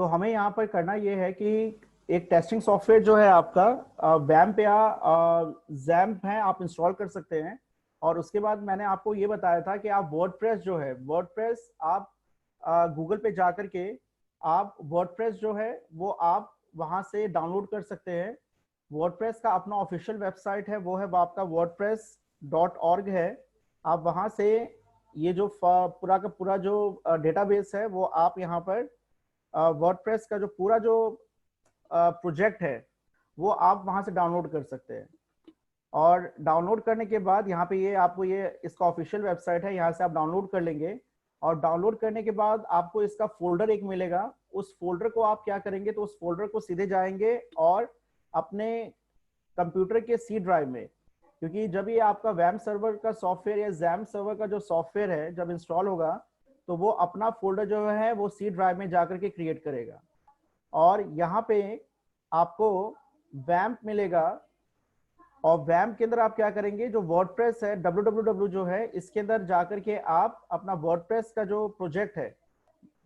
तो हमें यहाँ पर करना ये है कि एक टेस्टिंग सॉफ्टवेयर जो है आपका वैम्प या जैम्प है, आप इंस्टॉल कर सकते हैं। और उसके बाद मैंने आपको ये बताया था कि आप वर्डप्रेस जो है, वर्डप्रेस आप गूगल पे जा करके आप वर्डप्रेस जो है वो आप वहां से डाउनलोड कर सकते हैं। वर्डप्रेस का अपना ऑफिशियल वेबसाइट है, वो है आपका wordpress.org है। आप वहां से ये जो पूरा का पूरा जो डेटाबेस है वो आप यहाँ पर वर्डप्रेस का जो पूरा जो प्रोजेक्ट है वो आप वहां से डाउनलोड कर सकते हैं। और डाउनलोड करने के बाद यहाँ पे ये आपको ये इसका ऑफिशियल वेबसाइट है, यहाँ से आप डाउनलोड कर लेंगे। और डाउनलोड करने के बाद आपको इसका फोल्डर एक मिलेगा। उस फोल्डर को आप क्या करेंगे, तो उस फोल्डर को सीधे जाएंगे और अपने कंप्यूटर के सी ड्राइव में, क्योंकि जब ये आपका वैम सर्वर का सॉफ्टवेयर या जैम सर्वर का जो सॉफ्टवेयर है जब इंस्टॉल होगा तो वो अपना फोल्डर जो है वो सी ड्राइव में जाकर के क्रिएट करेगा। और यहाँ पे आपको वैम्प मिलेगा। और वैम्प के अंदर आप क्या करेंगे, जो वर्डप्रेस है www जो है इसके अंदर जाकर के आप अपना वर्डप्रेस का जो प्रोजेक्ट है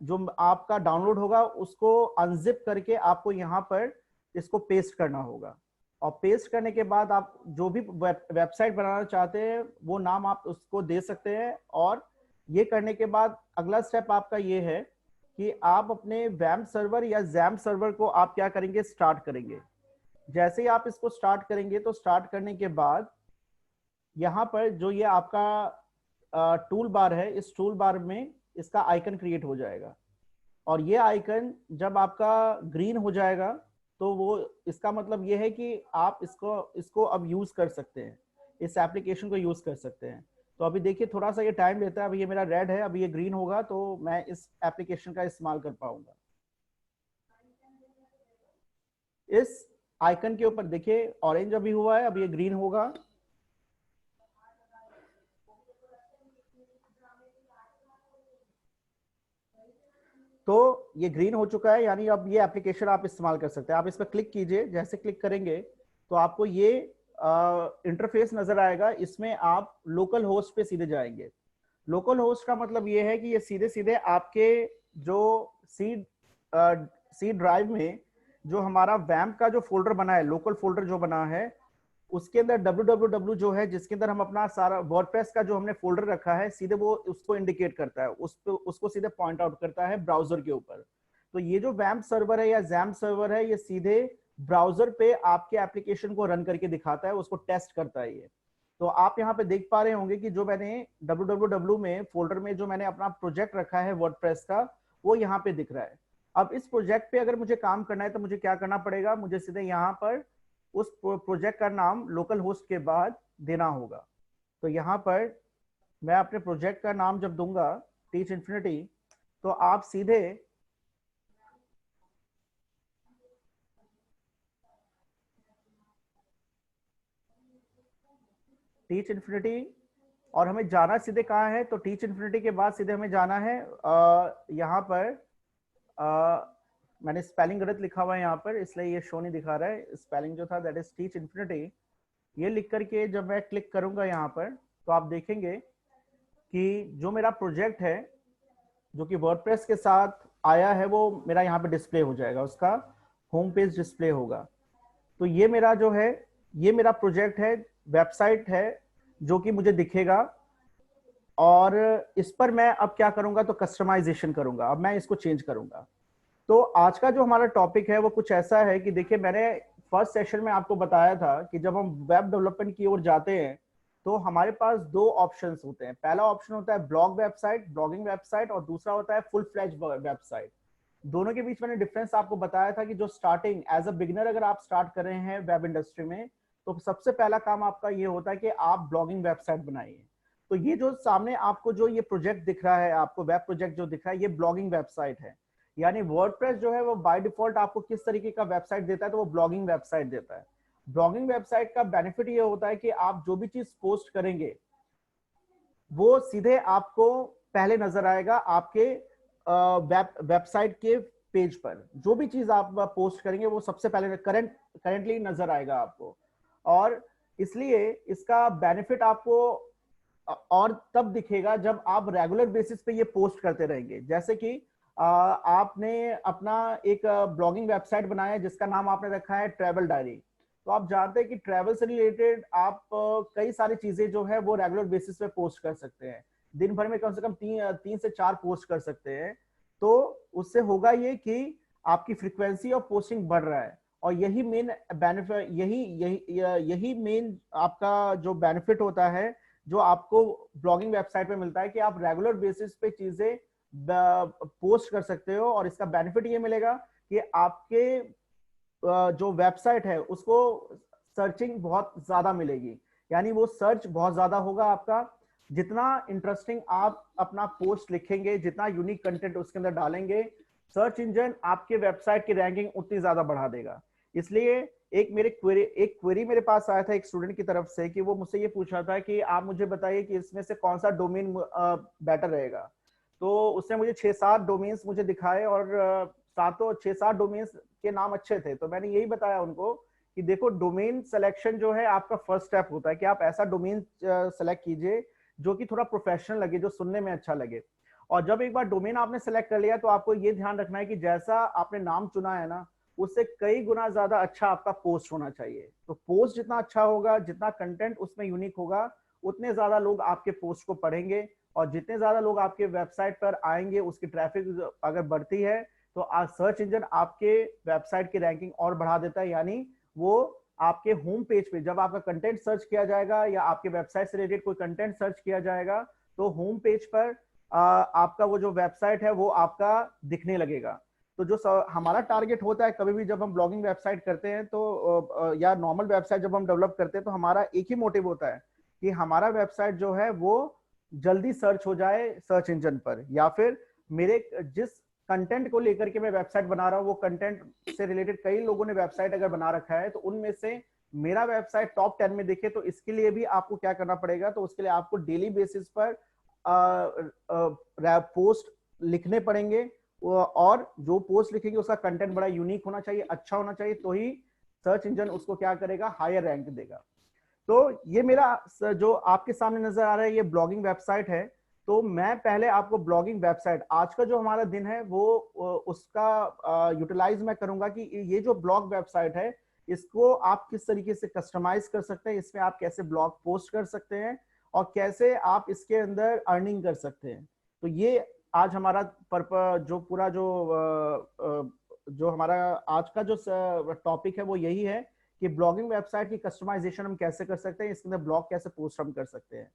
जो आपका डाउनलोड होगा उसको अनजिप करके आपको यहाँ पर इसको पेस्ट करना होगा। और पेस्ट करने के बाद आप जो भी वेबसाइट बनाना चाहते हैं वो नाम आप उसको दे सकते हैं। और ये करने के बाद अगला स्टेप आपका ये है कि आप अपने वैम्प सर्वर या जैम्प सर्वर को आप क्या करेंगे, स्टार्ट करेंगे। जैसे ही आप इसको स्टार्ट करेंगे तो स्टार्ट करने के बाद यहाँ पर जो ये आपका टूल बार है, इस टूल बार में इसका आइकन क्रिएट हो जाएगा। और ये आइकन जब आपका ग्रीन हो जाएगा तो वो इसका मतलब ये है कि आप इसको इसको अब यूज कर सकते हैं, इस एप्लीकेशन को यूज कर सकते हैं। तो अभी देखिए थोड़ा सा ये टाइम लेता है, अभी ये मेरा रेड है, अभी ये ग्रीन होगा तो मैं इस एप्लीकेशन का इस्तेमाल कर पाऊंगा। इस आइकन के ऊपर देखिए ऑरेंज अभी हुआ है, अभी ये ग्रीन होगा। तो ये ग्रीन हो चुका है, यानी अब ये एप्लीकेशन आप इस्तेमाल कर सकते हैं। आप इस पर क्लिक कीजिए, जैसे क्लिक करेंगे तो आपको ये इंटरफेस नजर आएगा। इसमें आप लोकल होस्ट पे सीधे जाएंगे। लोकल होस्ट का मतलब ये है कि ये सीधे सीधे आपके जो सी सी ड्राइव में जो हमारा वैम्प का जो फोल्डर बना है, लोकल फोल्डर जो बना है उसके अंदर www जो है जिसके अंदर हम अपना सारा वर्डप्रेस का जो हमने फोल्डर रखा है सीधे वो उसको इंडिकेट करता है, उसको सीधे पॉइंट आउट करता है ब्राउजर के ऊपर। तो ये जो वैम्प सर्वर है या जैम्प सर्वर है ये सीधे ब्राउजर पे आपके एप्लीकेशन को रन करके दिखाता है, उसको टेस्ट करता है ये। तो आप यहाँ पे देख पा रहे होंगे कि जो मैंने www में फोल्डर में जो मैंने अपना प्रोजेक्ट रखा है वर्डप्रेस का वो यहाँ पे दिख रहा है। अब इस प्रोजेक्ट पे अगर मुझे काम करना है तो मुझे क्या करना पड़ेगा, मुझे सीधे यहाँ पर उस प्रोजेक्ट का नाम लोकल होस्ट के बाद देना होगा। तो यहाँ पर मैं अपने प्रोजेक्ट का नाम जब दूंगा टीच इन्फिनिटी तो आप सीधे टीच इन्फिनिटी, और हमें जाना सीधे कहाँ है, तो टीच इन्फिनिटी के बाद सीधे हमें जाना है यहाँ पर मैंने स्पेलिंग गलत लिखा हुआ है यहाँ पर इसलिए ये शो नहीं दिखा रहा है। स्पेलिंग जो था दैट इज टीच इन्फिनिटी। ये लिख करके जब मैं क्लिक करूंगा यहाँ पर तो आप देखेंगे कि जो मेरा प्रोजेक्ट है जो कि वर्डप्रेस के साथ आया है वो मेरा यहाँ पे डिस्प्ले हो जाएगा, उसका होम पेज डिस्प्ले होगा। तो ये मेरा जो है ये मेरा प्रोजेक्ट है, वेबसाइट है जो कि मुझे दिखेगा। और इस पर मैं अब क्या करूंगा, तो कस्टमाइजेशन करूंगा। अब मैं इसको चेंज करूंगा। तो आज का जो हमारा टॉपिक है वो कुछ ऐसा है कि देखिए मैंने फर्स्ट सेशन में आपको बताया था कि जब हम वेब डेवलपमेंट की ओर जाते हैं तो हमारे पास दो ऑप्शंस होते हैं। पहला ऑप्शन होता है ब्लॉग वेबसाइट, ब्लॉगिंग वेबसाइट, और दूसरा होता है फुल फ्लैज वेबसाइट। दोनों के बीच मैंने डिफरेंस आपको बताया था कि जो स्टार्टिंग एज अ बिगिनर अगर आप स्टार्ट कर रहे हैं वेब इंडस्ट्री में तो सबसे पहला काम आपका ये होता है कि आप ब्लॉगिंग वेबसाइट बनाइए। तो ये जो सामने आपको जो ये प्रोजेक्ट दिख रहा है, आपको वेब प्रोजेक्ट जो दिख रहा है, ये ब्लॉगिंग वेबसाइट है। यानी वर्डप्रेस जो है वो बाय डिफॉल्ट आपको किस तरीके का वेबसाइट देता है, तो वो ब्लॉगिंग वेबसाइट देता है। ब्लॉगिंग वेबसाइट का बेनिफिट ये होता है कि आप जो भी चीज पोस्ट करेंगे वो सीधे आपको पहले नजर आएगा आपके वेबसाइट के पेज पर। जो भी चीज आप पोस्ट करेंगे वो सबसे पहले करेंटली नजर आएगा आपको। और इसलिए इसका बेनिफिट आपको और तब दिखेगा जब आप रेगुलर बेसिस पे ये पोस्ट करते रहेंगे। जैसे कि आपने अपना एक ब्लॉगिंग वेबसाइट बनाया है जिसका नाम आपने रखा है ट्रैवल डायरी। तो आप जानते हैं कि ट्रैवल से रिलेटेड आप कई सारी चीजें जो है वो रेगुलर बेसिस पे पोस्ट कर सकते हैं। दिन भर में कम से कम 3 से 4 पोस्ट कर सकते हैं। तो उससे होगा ये कि आपकी फ्रीक्वेंसी ऑफ पोस्टिंग बढ़ रहा है, और यही मेन बेनिफिट, यही मेन आपका जो बेनिफिट होता है जो आपको ब्लॉगिंग वेबसाइट पे मिलता है, कि आप रेगुलर बेसिस पे चीजें पोस्ट कर सकते हो। और इसका बेनिफिट ये मिलेगा कि आपके जो वेबसाइट है उसको सर्चिंग बहुत ज्यादा मिलेगी, यानी वो सर्च बहुत ज्यादा होगा आपका। जितना इंटरेस्टिंग आप अपना पोस्ट लिखेंगे, जितना यूनिक कंटेंट उसके अंदर डालेंगे, सर्च इंजन आपके वेबसाइट की रैंकिंग उतनी ज्यादा बढ़ा देगा। इसलिए एक क्वेरी मेरे पास आया था एक स्टूडेंट की तरफ से, कि वो मुझसे ये पूछ रहा था कि आप मुझे बताइए कि इसमें से कौन सा डोमेन बेटर रहेगा। तो उसने मुझे 6-7 डोमेन्स मुझे दिखाए, और सातों 6-7 डोमेन्स के नाम अच्छे थे। तो मैंने यही बताया उनको कि देखो, डोमेन सिलेक्शन जो है आपका फर्स्ट स्टेप होता है, कि आप ऐसा डोमेन सेलेक्ट कीजिए जो कि थोड़ा प्रोफेशनल लगे, जो सुनने में अच्छा लगे। और जब एक बार डोमेन आपने सेलेक्ट कर लिया, तो आपको ये ध्यान रखना है कि जैसा आपने नाम चुना है ना, उससे कई गुना ज्यादा अच्छा आपका पोस्ट होना चाहिए। तो पोस्ट जितना अच्छा होगा, जितना कंटेंट उसमें यूनिक होगा, उतने ज्यादा लोग आपके पोस्ट को पढ़ेंगे। और जितने ज्यादा लोग आपके वेबसाइट पर आएंगे, उसकी ट्रैफिक अगर बढ़ती है, तो आज सर्च इंजन आपके वेबसाइट की रैंकिंग और बढ़ा देता है। यानी वो आपके होम पेज पे जब आपका कंटेंट सर्च किया जाएगा, या आपके वेबसाइट से रिलेटेड कोई कंटेंट सर्च किया जाएगा, तो होम पेज पर आपका वो जो वेबसाइट है वो आपका दिखने लगेगा। तो जो हमारा टारगेट होता है, कभी भी जब हम ब्लॉगिंग वेबसाइट करते हैं तो या नॉर्मल वेबसाइट जब हम डेवलप करते हैं, तो हमारा एक ही मोटिव होता है कि हमारा वेबसाइट जो है वो जल्दी सर्च हो जाए सर्च इंजन पर, या फिर मेरे जिस कंटेंट को लेकर के मैं वेबसाइट बना रहा हूँ, वो कंटेंट से रिलेटेड कई लोगों ने वेबसाइट अगर बना रखा है, तो उनमें से मेरा वेबसाइट टॉप 10 में दिखे। तो इसके लिए भी आपको क्या करना पड़ेगा, तो उसके लिए आपको डेली बेसिस पर पोस्ट लिखने पड़ेंगे। और जो पोस्ट लिखेंगे उसका कंटेंट बड़ा यूनिक होना चाहिए, अच्छा होना चाहिए, तो ही सर्च इंजन उसको क्या करेगा, हायर रैंक देगा। तो ये मेरा जो आपके सामने नजर आ रहा है, ये ब्लॉगिंग वेबसाइट है। तो मैं पहले आपको ब्लॉगिंग वेबसाइट, आज का जो हमारा दिन है वो उसका यूटिलाइज मैं करूंगा कि ये जो ब्लॉग वेबसाइट है, इसको आप किस तरीके से कस्टमाइज कर सकते हैं, इसमें आप कैसे ब्लॉग पोस्ट कर सकते हैं, और कैसे आप इसके अंदर अर्निंग कर सकते हैं। तो ये आज हमारा पर्पज, जो पूरा जो हमारा आज का जो टॉपिक है वो यही है, कि ब्लॉगिंग वेबसाइट की कस्टमाइजेशन हम कैसे कर सकते हैं, इसके अंदर ब्लॉग कैसे पोस्ट हम कर सकते हैं।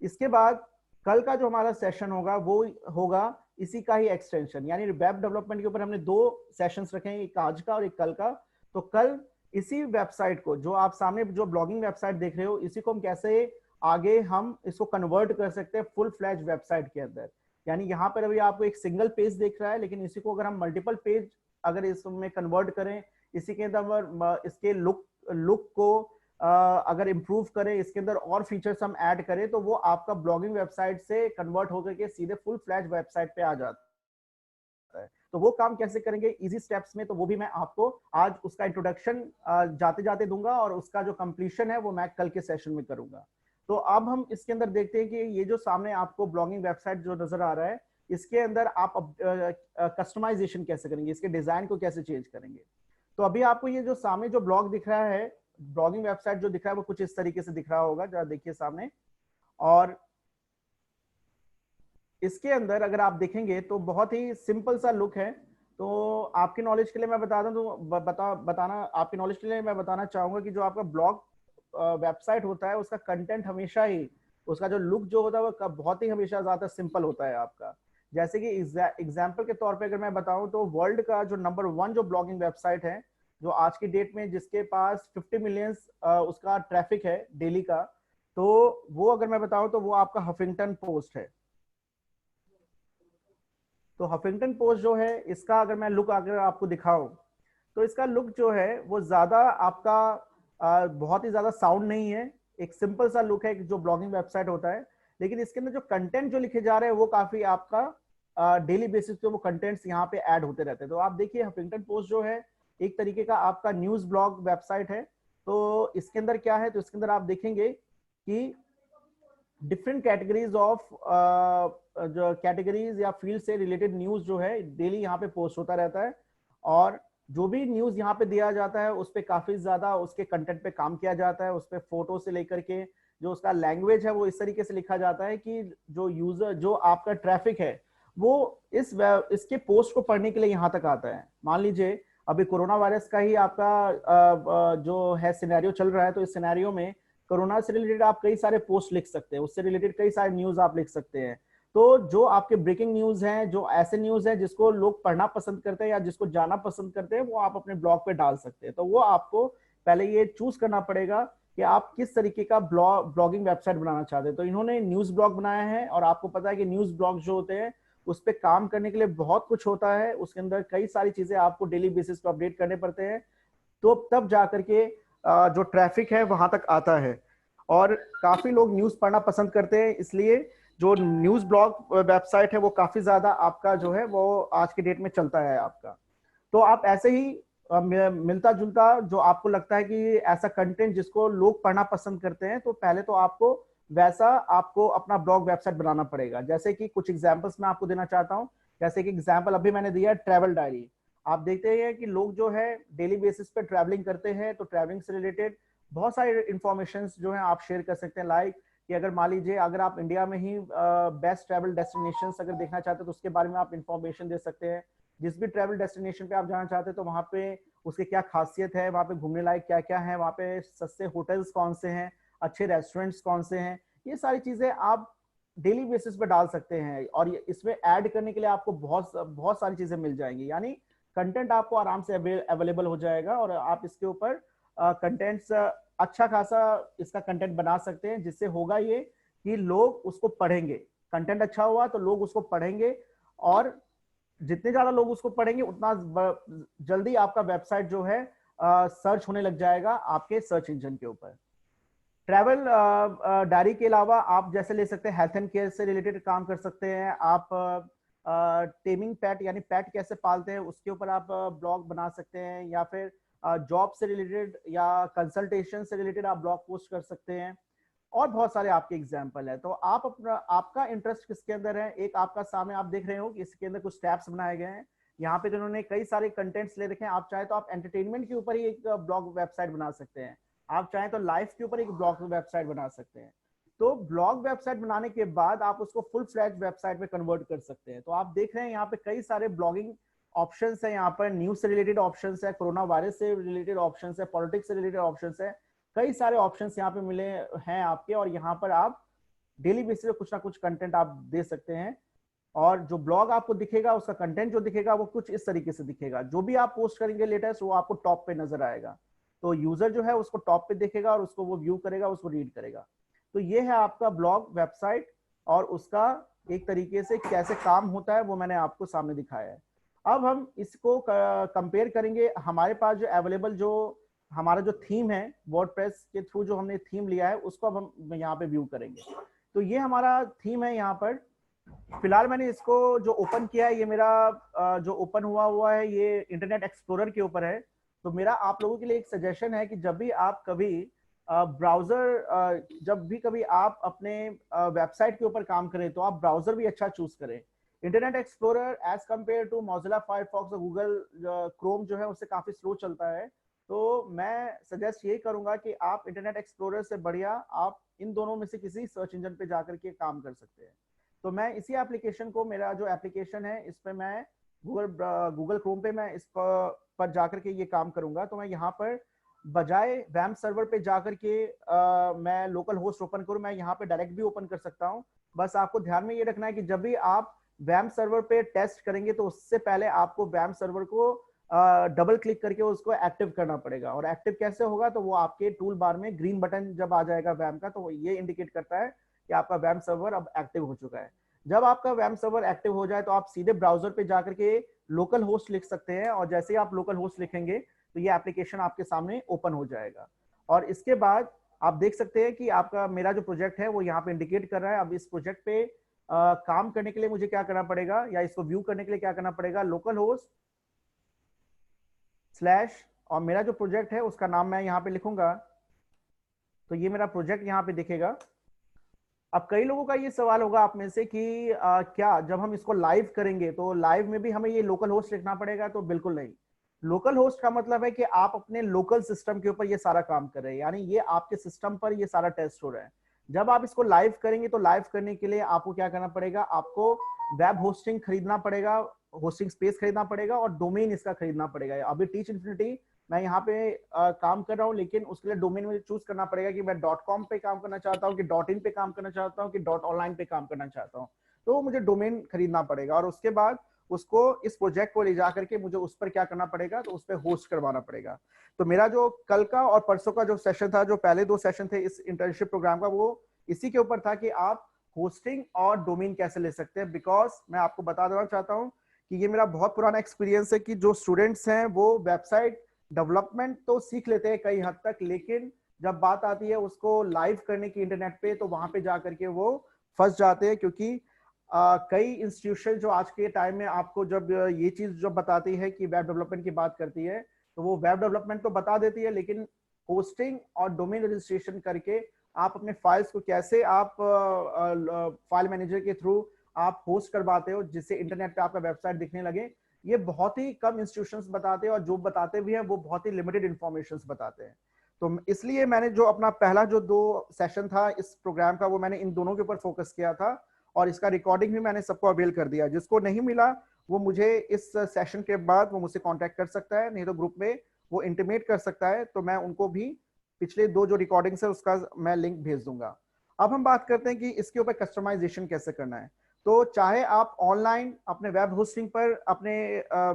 इसके बाद कल का जो हमारा सेशन होगा वो होगा इसी का ही एक्सटेंशन, यानी वेब डेवलपमेंट के ऊपर हमने 2 सेशंस रखे हैं, एक आज का और एक कल का। तो कल इसी वेबसाइट को, जो आप सामने जो ब्लॉगिंग वेबसाइट देख रहे हो, इसी को हम कैसे आगे हम इसको कन्वर्ट कर सकते हैं फुल फ्लैज वेबसाइट के अंदर। यानी यहाँ पर अभी आपको एक सिंगल पेज दिख रहा है, लेकिन इसी को अगर हम मल्टीपल पेज अगर इसमें कन्वर्ट करें, इसी के अंदर इसके लुक को अगर इम्प्रूव करें, इसके अंदर और फीचर्स हम ऐड करें, तो वो आपका ब्लॉगिंग वेबसाइट से कन्वर्ट होकर के सीधे फुल फ्लैश वेबसाइट पे आ जाता है। तो वो काम कैसे करेंगे इजी स्टेप्स में, तो वो भी मैं आपको आज उसका इंट्रोडक्शन जाते जाते दूंगा, और उसका जो कंप्लीशन है वो मैं कल के सेशन में करूंगा। तो अब हम इसके अंदर देखते हैं कि ये जो सामने आपको ब्लॉगिंग वेबसाइट जो नजर आ रहा है, इसके अंदर आप कस्टमाइजेशन कैसे करेंगे, इसके डिजाइन को कैसे चेंज करेंगे। तो अभी आपको ये जो सामने जो ब्लॉग दिख रहा है, ब्लॉगिंग वेबसाइट जो दिख रहा है, वो कुछ इस तरीके से दिख रहा होगा, जरा देखिए सामने। और इसके अंदर अगर आप देखेंगे तो बहुत ही सिंपल सा लुक है। तो आपकी नॉलेज के लिए मैं बता दूं, तो बताना आपकी नॉलेज के लिए मैं बताना चाहूंगा कि जो आपका ब्लॉग वेबसाइट होता है, उसका कंटेंट हमेशा ही, उसका जो लुक जो होता है वो बहुत ही हमेशा ज्यादा सिंपल होता है आपका। जैसे कि एग्जाम्पल के तौर पे अगर मैं बताऊं, तो वर्ल्ड का जो नंबर 1 जो ब्लॉगिंग वेबसाइट है, जो आज की डेट में जिसके पास 50 मिलियंस उसका ट्रैफिक है डेली का, तो वो अगर मैं बताऊं तो वो आपका हफिंगटन पोस्ट है। तो हफिंगटन पोस्ट जो है, इसका अगर मैं लुक अगर आपको दिखाऊं, तो इसका लुक जो है वो ज्यादा आपका बहुत ही ज्यादा साउंड नहीं है, एक सिंपल सा लुक है जो ब्लॉगिंग वेबसाइट होता है। लेकिन इसके अंदर जो कंटेंट जो लिखे जा रहे हैं वो काफी आपका डेली बेसिस पे वो कंटेंट्स यहाँ पे ऐड होते रहते हैं। तो आप देखिए, हफिंगटन पोस्ट जो है एक तरीके का आपका न्यूज ब्लॉग वेबसाइट है। तो इसके अंदर क्या है, तो इसके अंदर आप देखेंगे कि डिफरेंट कैटेगरीज ऑफ जो कैटेगरीज या फील्ड से रिलेटेड न्यूज जो है डेली यहाँ पे पोस्ट होता रहता है, और जो भी न्यूज यहाँ पे दिया जाता है उस पे काफी ज्यादा उसके कंटेंट पे काम किया जाता है, उस पे फोटो से लेकर के जो उसका लैंग्वेज है वो इस तरीके से लिखा जाता है कि जो यूजर, जो आपका ट्रैफिक है वो इसके पोस्ट को पढ़ने के लिए यहाँ तक आता है। मान लीजिए अभी कोरोना वायरस का ही आपका जो है सिनेरियो चल रहा है, तो इस सिनेरियो में कोरोना से रिलेटेड आप कई सारे पोस्ट लिख सकते हैं, उससे रिलेटेड कई सारे न्यूज आप लिख सकते हैं। तो जो आपके ब्रेकिंग न्यूज हैं, जो ऐसे न्यूज हैं जिसको लोग पढ़ना पसंद करते हैं या जिसको जानना पसंद करते हैं, वो आप अपने ब्लॉग पे डाल सकते हैं। तो वो आपको पहले ये चूज करना पड़ेगा कि आप किस तरीके का ब्लॉगिंग वेबसाइट बनाना चाहते हैं। तो इन्होंने न्यूज ब्लॉग बनाया है, और आपको पता है कि न्यूज ब्लॉग जो होते हैं उस पर काम करने के लिए बहुत कुछ होता है, उसके अंदर कई सारी चीजें आपको डेली बेसिस पे अपडेट करने पड़ते हैं, तो तब जाकर के जो ट्रैफिक है वहां तक आता है। और काफी लोग न्यूज पढ़ना पसंद करते हैं, इसलिए जो न्यूज ब्लॉग वेबसाइट है वो काफी ज्यादा आपका जो है वो आज के डेट में चलता है आपका। तो आप ऐसे ही मिलता जुलता जो आपको लगता है कि ऐसा कंटेंट जिसको लोग पढ़ना पसंद करते हैं, तो पहले तो आपको वैसा आपको अपना ब्लॉग वेबसाइट बनाना पड़ेगा। जैसे कि कुछ एग्जांपल्स मैं आपको देना चाहता हूँ। जैसे कि एग्जांपल अभी मैंने दिया ट्रैवल डायरी। आप देखते हैं कि लोग जो है डेली बेसिस पे ट्रैवलिंग करते हैं, तो ट्रैवलिंग से रिलेटेड बहुत सारे इंफॉर्मेशन जो है आप शेयर कर सकते हैं। लाइक कि अगर मान लीजिए अगर आप इंडिया में ही बेस्ट ट्रैवल डेस्टिनेशन अगर देखना चाहते हैं तो उसके बारे में आप इंफॉर्मेशन दे सकते हैं। जिस भी ट्रैवल डेस्टिनेशन पे आप जाना चाहते हैं तो वहाँ पे उसके क्या खासियत है, वहाँ पे घूमने लायक क्या क्या है, वहाँ पे सस्ते होटल्स कौन से हैं, अच्छे रेस्टोरेंट्स कौन से हैं, ये सारी चीजें आप डेली बेसिस पे डाल सकते हैं। और इसमें ऐड करने के लिए आपको बहुत बहुत सारी चीजें मिल जाएंगी, यानी कंटेंट आपको आराम से अवेलेबल हो जाएगा, और आप इसके ऊपर कंटेंट्स अच्छा खासा इसका कंटेंट बना सकते हैं, जिससे होगा ये कि लोग उसको पढ़ेंगे। कंटेंट अच्छा हुआ तो लोग उसको पढ़ेंगे, और जितने ज्यादा लोग उसको पढ़ेंगे उतना जल्दी आपका वेबसाइट जो है सर्च होने लग जाएगा आपके सर्च इंजन के ऊपर। ट्रैवल डायरी के अलावा आप जैसे ले सकते हैं हेल्थ एंड केयर से रिलेटेड काम कर सकते हैं आप। टेमिंग पैट यानी पैट कैसे पालते हैं उसके ऊपर आप ब्लॉग बना सकते हैं, या फिर जॉब से रिलेटेड या कंसल्टेशन से रिलेटेड आप ब्लॉग पोस्ट कर सकते हैं। और बहुत सारे आपके एग्जाम्पल है। तो आप अपना आपका इंटरेस्ट किसके अंदर है, एक आपका सामने आप देख रहे हो कि इसके अंदर कुछ टैब्स बनाए गए हैं। यहाँ पे उन्होंने कई सारे कंटेंट्स ले रखे हैं। आप चाहे तो आप एंटरटेनमेंट के ऊपर ही एक ब्लॉग वेबसाइट बना सकते हैं, आप चाहें तो लाइफ के ऊपर एक ब्लॉग वेबसाइट बना सकते हैं। तो ब्लॉग वेबसाइट बनाने के बाद आप उसको फुल फ्लैश वेबसाइट में कन्वर्ट कर सकते हैं। तो आप देख रहे हैं यहाँ पे कई सारे ब्लॉगिंग ऑप्शंस है, यहाँ पर न्यूज से रिलेटेड ऑप्शंस है, कोरोना वायरस से रिलेटेड ऑप्शंस है, पॉलिटिक्स से रिलेटेड ऑप्शंस है, कई सारे ऑप्शंस यहाँ पे मिले हैं आपके। और यहाँ पर आप डेली बेसिस पे कुछ ना कुछ कंटेंट आप दे सकते हैं, और जो ब्लॉग आपको दिखेगा उसका कंटेंट जो दिखेगा वो कुछ इस तरीके से दिखेगा। जो भी आप पोस्ट करेंगे लेटेस्ट वो आपको टॉप पे नजर आएगा, तो यूजर जो है उसको टॉप पे देखेगा और उसको वो व्यू करेगा, उसको रीड करेगा। तो ये है आपका ब्लॉग वेबसाइट, और उसका एक तरीके से कैसे काम होता है वो मैंने आपको सामने दिखाया है। अब हम इसको कंपेयर करेंगे हमारे पास जो अवेलेबल जो हमारा जो थीम है वर्डप्रेस के थ्रू जो हमने थीम लिया है उसको अब हम यहाँ पे व्यू करेंगे। तो ये हमारा थीम है। यहाँ पर फिलहाल मैंने इसको जो ओपन किया है, ये मेरा जो ओपन हुआ है ये इंटरनेट एक्सप्लोरर के ऊपर है। तो मेरा आप लोगों के लिए एक सजेशन है कि जब भी आप कभी ब्राउजर जब भी कभी आप अपने वेबसाइट के ऊपर काम करें तो आप ब्राउजर भी अच्छा चूज करें। Internet Explorer Edge compare to Mozilla Firefox और गूगल क्रोम जो है उससे काफी स्लो चलता है। तो मैं सजेस्ट यही करूंगा कि आप इंटरनेट एक्सप्लोरर से बढ़िया आप इन दोनों में से किसी सर्च इंजन पे जाकर के काम कर सकते हैं। तो मैं इसी एप्लीकेशन को, मेरा जो एप्लीकेशन है इस पे मैं गूगल क्रोम पे मैं इस पर जाकर के ये काम करूंगा। तो मैं यहाँ पर बजाय वैम्प सर्वर पे जाकर के मैं लोकल होस्ट ओपन करूं, मैं यहाँ पे डायरेक्ट भी ओपन कर सकता हूँ। बस आपको ध्यान में ये रखना है कि जब भी आप वैम्प सर्वर पे टेस्ट करेंगे तो उससे पहले आपको वैम्प सर्वर को डबल क्लिक करके उसको एक्टिव करना पड़ेगा। और एक्टिव कैसे होगा, तो वो आपके टूल बार में ग्रीन बटन जब आ जाएगा वैम्प का, तो ये इंडिकेट करता है कि आपका वैम्प सर्वर अब एक्टिव हो चुका है। जब आपका वैम्प सर्वर एक्टिव हो जाए तो आप सीधे ब्राउजर पे जाकर के लोकल होस्ट लिख सकते हैं, और जैसे ही आप लोकल होस्ट लिखेंगे तो ये एप्लीकेशन आपके सामने ओपन हो जाएगा। और इसके बाद आप देख सकते हैं कि आपका मेरा जो प्रोजेक्ट है वो यहाँ पे इंडिकेट कर रहा है। अब इस प्रोजेक्ट पे काम करने के लिए मुझे क्या करना पड़ेगा, या इसको व्यू करने के लिए क्या करना पड़ेगा, लोकल होस्ट स्लैश, और मेरा जो प्रोजेक्ट है उसका नाम मैं यहाँ पे लिखूंगा। तो ये मेरा प्रोजेक्ट यहाँ पे दिखेगा। अब कई लोगों का ये सवाल होगा आप में से कि क्या जब हम इसको लाइव करेंगे तो लाइव में भी हमें ये लोकल होस्ट लिखना पड़ेगा? तो बिल्कुल नहीं। लोकल होस्ट का मतलब है कि आप अपने लोकल सिस्टम के ऊपर ये सारा काम कर रहे हैं, यानी ये आपके सिस्टम पर ये सारा टेस्ट हो रहा है। जब आप इसको लाइव करेंगे तो लाइव करने के लिए आपको क्या करना पड़ेगा, आपको वेब होस्टिंग खरीदना पड़ेगा, होस्टिंग स्पेस खरीदना पड़ेगा और डोमेन इसका खरीदना पड़ेगा। अभी टीच इन्फिनिटी मैं यहाँ पे काम कर रहा हूँ, लेकिन उसके लिए डोमेन मुझे चूज करना पड़ेगा कि मैं .com पे काम करना चाहता हूँ, कि .in पे काम करना चाहता हूँ, कि .online पे काम करना चाहता हूँ। तो मुझे डोमेन खरीदना पड़ेगा और उसके बाद उसको इस प्रोजेक्ट को ले जा करके मुझे उस पर क्या करना पड़ेगा, तो उस पर होस्ट करवाना पड़ेगा। तो मेरा जो कल का और परसों का जो सेशन था, जो पहले 2 सेशन थे इस इंटर्नशिप प्रोग्राम का, वो इसी के ऊपर था कि आप होस्टिंग और डोमेन कैसे ले सकते हैं। बिकॉज मैं आपको बता देना चाहता हूँ कि ये मेरा बहुत पुराना एक्सपीरियंस है कि जो स्टूडेंट्स हैं वो वेबसाइट डेवलपमेंट तो सीख लेते हैं कई हद तक, लेकिन जब बात आती है उसको लाइव करने की इंटरनेट पे, तो वहां पे जाकर के वो फंस जाते हैं। क्योंकि कई इंस्टीट्यूशन जो आज के टाइम में आपको जब ये चीज जब बताती है कि वेब डेवलपमेंट की बात करती है, तो वो वेब डेवलपमेंट तो बता देती है, लेकिन होस्टिंग और डोमेन रजिस्ट्रेशन करके आप अपने फाइल्स को कैसे आप फाइल मैनेजर के थ्रू आप होस्ट करवाते हो जिससे इंटरनेट पे आपका वेबसाइट दिखने लगे, ये बहुत ही कम इंस्टीट्यूशंस बताते हैं, और जो बताते भी हैं वो बहुत ही लिमिटेड इंफॉर्मेशन बताते हैं। तो इसलिए मैंने जो अपना पहला जो 2 सेशन था इस प्रोग्राम का, वो मैंने इन दोनों के ऊपर फोकस किया था, और इसका रिकॉर्डिंग भी मैंने सबको अवेल कर दिया। जिसको नहीं मिला वो मुझे इस सेशन के बाद वो मुझसे कांटेक्ट कर सकता है, नहीं तो ग्रुप में वो इंटीमेट कर सकता है, तो मैं उनको भी पिछले 2 जो रिकॉर्डिंग्स है उसका मैं लिंक भेज दूंगा। अब हम बात करते हैं कि इसके ऊपर कस्टमाइजेशन कैसे करना है। तो चाहे आप ऑनलाइन अपने वेब होस्टिंग पर अपने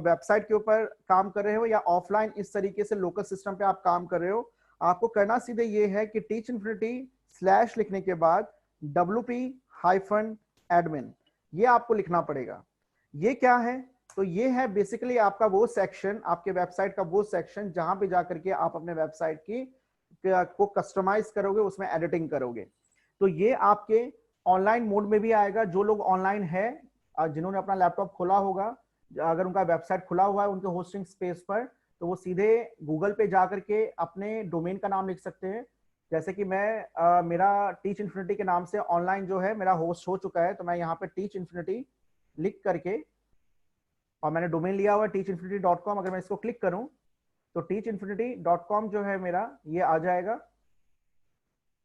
वेबसाइट के ऊपर काम कर रहे हो, या ऑफलाइन इस तरीके से लोकल सिस्टम पे आप काम कर रहे हो, आपको करना सीधे ये है कि टीच इन्फिनिटी / लिखने के बाद WP-admin ये आपको लिखना पड़ेगा। ये क्या है? तो ये है बेसिकली आपका वो सेक्शन, आपके वेबसाइट का वो सेक्शन जहां पे जाकर के आप अपने वेबसाइट की को कस्टमाइज करोगे, उसमें एडिटिंग करोगे। तो ये आपके ऑनलाइन मोड में भी आएगा। जो लोग ऑनलाइन है, जिन्होंने अपना लैपटॉप खोला होगा, अगर उनका वेबसाइट खुला हुआ है उनके होस्टिंग स्पेस पर, तो वो सीधे गूगल पे जाकर के अपने डोमेन का नाम लिख सकते हैं। जैसे कि मैं मेरा टीच इन्फिनिटी के नाम से ऑनलाइन जो है मेरा होस्ट हो चुका है, तो मैं यहाँ पे टीच इन्फिनिटी लिख करके, और मैंने डोमेन लिया हुआ teachinfinity.com। अगर मैं इसको क्लिक करूं तो teachinfinity.com जो है मेरा ये आ जाएगा।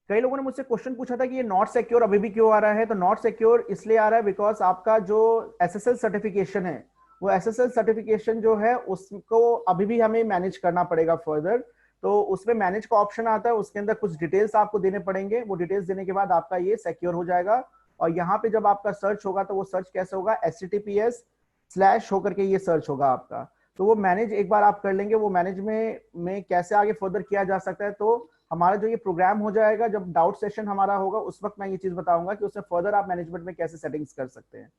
कई लोगों ने मुझसे क्वेश्चन पूछा था कि ये नॉट सिक्योर अभी भी क्यों आ रहा है। तो नॉट सिक्योर इसलिए आ रहा है बिकॉज आपका जो एसएसएल सर्टिफिकेशन है, वो एसएसएल सर्टिफिकेशन जो है उसको अभी भी हमें मैनेज करना पड़ेगा फर्दर। तो उसमें मैनेज का ऑप्शन आता है, उसके अंदर कुछ डिटेल्स आपको देने पड़ेंगे। वो डिटेल्स देने के बाद आपका ये सिक्योर हो जाएगा। और यहाँ पे जब आपका सर्च होगा तो वो सर्च कैसे होगा, https/ होकर के ये सर्च होगा आपका। तो वो मैनेज एक बार आप कर लेंगे। वो मैनेज में कैसे आगे फर्दर किया जा सकता है, तो हमारा जो ये प्रोग्राम हो जाएगा, जब डाउट सेशन हमारा होगा उस वक्त मैं ये चीज बताऊंगा कि उसमें फर्दर आप मैनेजमेंट में कैसे सेटिंग्स कर सकते हैं।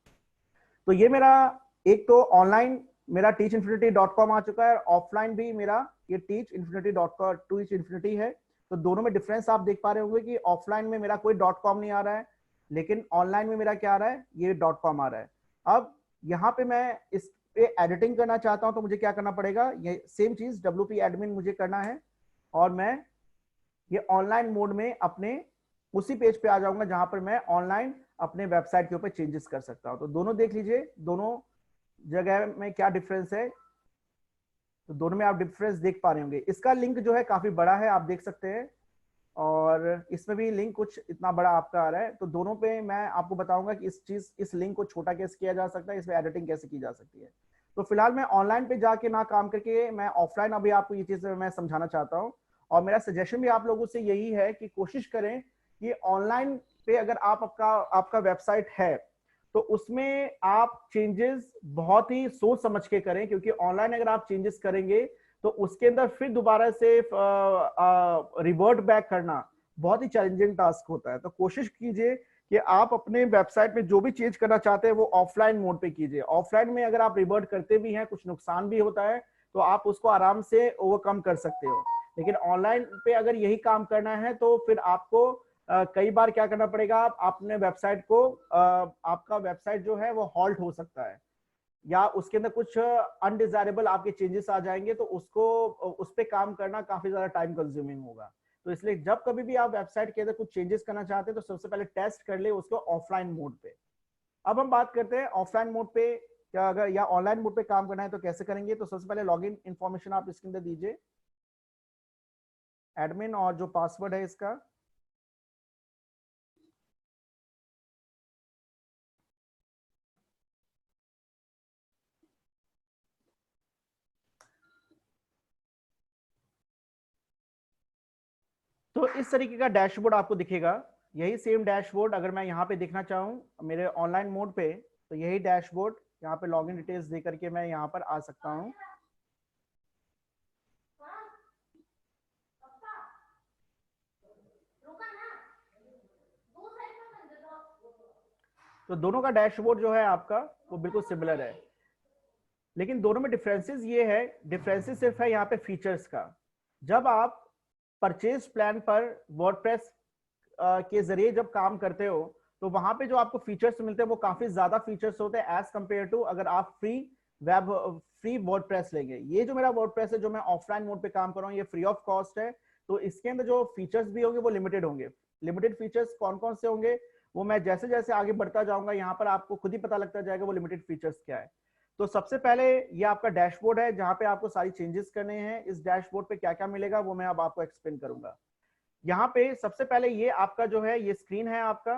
तो ये मेरा एक तो ऑनलाइन मेरा teachinfinity.com आ चुका है, ऑफलाइन भी मेरा ये teachinfinity है। तो दोनों में डिफरेंस आप देख पा रहे होंगे कि ऑफलाइन में मेरा कोई .com नहीं आ रहा है, लेकिन ऑनलाइन में मेरा क्या आ रहा है, ये .com आ रहा है। अब यहाँ पे मैं इस पे एडिटिंग करना चाहता हूं, तो मुझे क्या करना पड़ेगा, ये सेम चीज WP-admin मुझे करना है, और मैं ये ऑनलाइन मोड में अपने उसी पेज पे आ जाऊंगा जहां पर मैं ऑनलाइन अपने वेबसाइट के ऊपर चेंजेस कर सकता हूं। तो दोनों देख लीजिए, दोनों जगह में क्या डिफरेंस है। तो दोनों में आप डिफरेंस देख पा रहे होंगे। इसका लिंक जो है काफी बड़ा है, आप देख सकते हैं, और इसमें भी लिंक कुछ इतना बड़ा आपका आ रहा है। तो दोनों पे मैं आपको बताऊंगा कि इस लिंक को छोटा कैसे किया जा सकता है, इसमें एडिटिंग कैसे की जा सकती है। तो फिलहाल मैं ऑनलाइन पे जाके ना काम करके मैं ऑफलाइन अभी आपको ये चीज मैं समझाना चाहता हूँ। और मेरा सजेशन भी आप लोगों से यही है कि कोशिश करें कि ऑनलाइन पे अगर आपका वेबसाइट है, तो उसमें आप चेंजेस बहुत ही सोच समझ के करें, क्योंकि ऑनलाइन अगर आप चेंजेस करेंगे तो उसके अंदर फिर दोबारा से रिवर्ट बैक करना बहुत ही चैलेंजिंग टास्क होता है। तो कोशिश कीजिए कि आप अपने वेबसाइट में जो भी चेंज करना चाहते हैं वो ऑफलाइन मोड पे कीजिए। ऑफलाइन में अगर आप रिवर्ट करते भी हैं, कुछ नुकसान भी होता है, तो आप उसको आराम से ओवरकम कर सकते हो। लेकिन ऑनलाइन पे अगर यही काम करना है तो फिर आपको कई बार क्या करना पड़ेगा, आप अपने वेबसाइट को आपका वेबसाइट जो है वो हॉल्ट हो सकता है, या उसके अंदर कुछ अनडिजायरेबल आपके चेंजेस आ जाएंगे, तो उसको उस पे काम करना काफी ज्यादा टाइम कंज्यूमिंग होगा। तो इसलिए जब कभी भी आप वेबसाइट के अंदर कुछ चेंजेस करना चाहते हैं तो सबसे पहले टेस्ट कर ले उसको ऑफलाइन मोड पे। अब हम बात करते हैं ऑफलाइन मोड पे क्या, अगर या ऑनलाइन मोड पे काम करना है तो कैसे करेंगे। तो सबसे पहले लॉगिन इंफॉर्मेशन आप इसके अंदर दीजिए, एडमिन और जो पासवर्ड है इसका। तो इस तरीके का डैशबोर्ड आपको दिखेगा। यही सेम डैशबोर्ड अगर मैं यहाँ पे देखना चाहूँ मेरे ऑनलाइन मोड पे, तो यही डैशबोर्ड यहाँ पे लॉगिन डिटेल्स दे करके मैं यहाँ पर आ सकता हूँ। तो दोनों का डैशबोर्ड जो है आपका वो बिल्कुल सिमिलर है, लेकिन दोनों में डिफरेंसेस ये है, डिफरेंसेस सिर्फ है यहाँ पे फीचर्स का। जब आप परचेज प्लान पर वर्डप्रेस के जरिए जब काम करते हो तो वहां पे जो आपको फीचर्स मिलते हैं वो काफी ज्यादा फीचर्स होते हैं एज कंपेयर टू अगर आप फ्री वर्डप्रेस लेंगे। ये जो मेरा वर्डप्रेस है जो मैं ऑफलाइन मोड पे काम कर रहा हूँ ये फ्री ऑफ कॉस्ट है, तो इसके अंदर जो फीचर्स भी होंगे वो लिमिटेड होंगे। लिमिटेड फीचर्स कौन कौन से होंगे वो मैं जैसे जैसे आगे बढ़ता जाऊंगा यहाँ पर आपको खुद ही पता लगता जाएगा वो लिमिटेड फीचर्स क्या है। तो सबसे पहले ये आपका डैशबोर्ड है जहां पे आपको सारी चेंजेस करने हैं। इस डैशबोर्ड पे क्या क्या मिलेगा वो मैं अब आपको एक्सप्लेन करूंगा। यहाँ पे सबसे पहले ये आपका जो है ये स्क्रीन है आपका।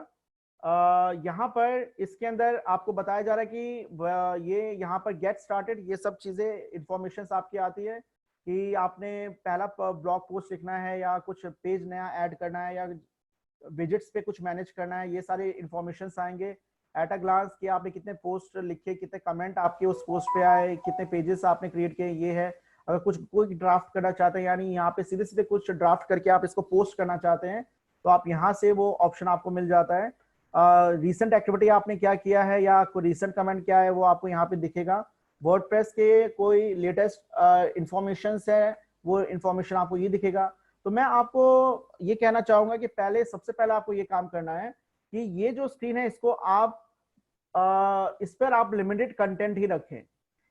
यहाँ पर इसके अंदर आपको बताया जा रहा है कि ये यहाँ पर गेट स्टार्टेड ये सब चीजें इंफॉर्मेशन आपकी आती है कि आपने पहला ब्लॉग पोस्ट लिखना है या कुछ पेज नया ऐड करना है या विजिट्स पे कुछ मैनेज करना है, ये सारे इंफॉर्मेशन आएंगे। एट अ ग्लांस कि आपने कितने पोस्ट लिखे, कितने कमेंट आपके उस पोस्ट पे आए, कितने पेजेस आपने क्रिएट किए, ये है। अगर कुछ कोई ड्राफ्ट करना चाहते हैं यानी यहाँ पे सीधे सीधे कुछ ड्राफ्ट करके आप इसको पोस्ट करना चाहते हैं तो आप यहाँ से वो ऑप्शन आपको मिल जाता है। रीसेंट एक्टिविटी आपने क्या किया है या कोई रीसेंट कमेंट क्या है वो आपको यहाँ पे दिखेगा। वर्डप्रेस के कोई लेटेस्ट इंफॉर्मेशन है वो इंफॉर्मेशन आपको ये दिखेगा। तो मैं आपको ये कहना चाहूंगा कि पहले सबसे पहले आपको ये काम करना है कि ये जो स्क्रीन है इसको आप इस पर आप लिमिटेड कंटेंट ही रखें।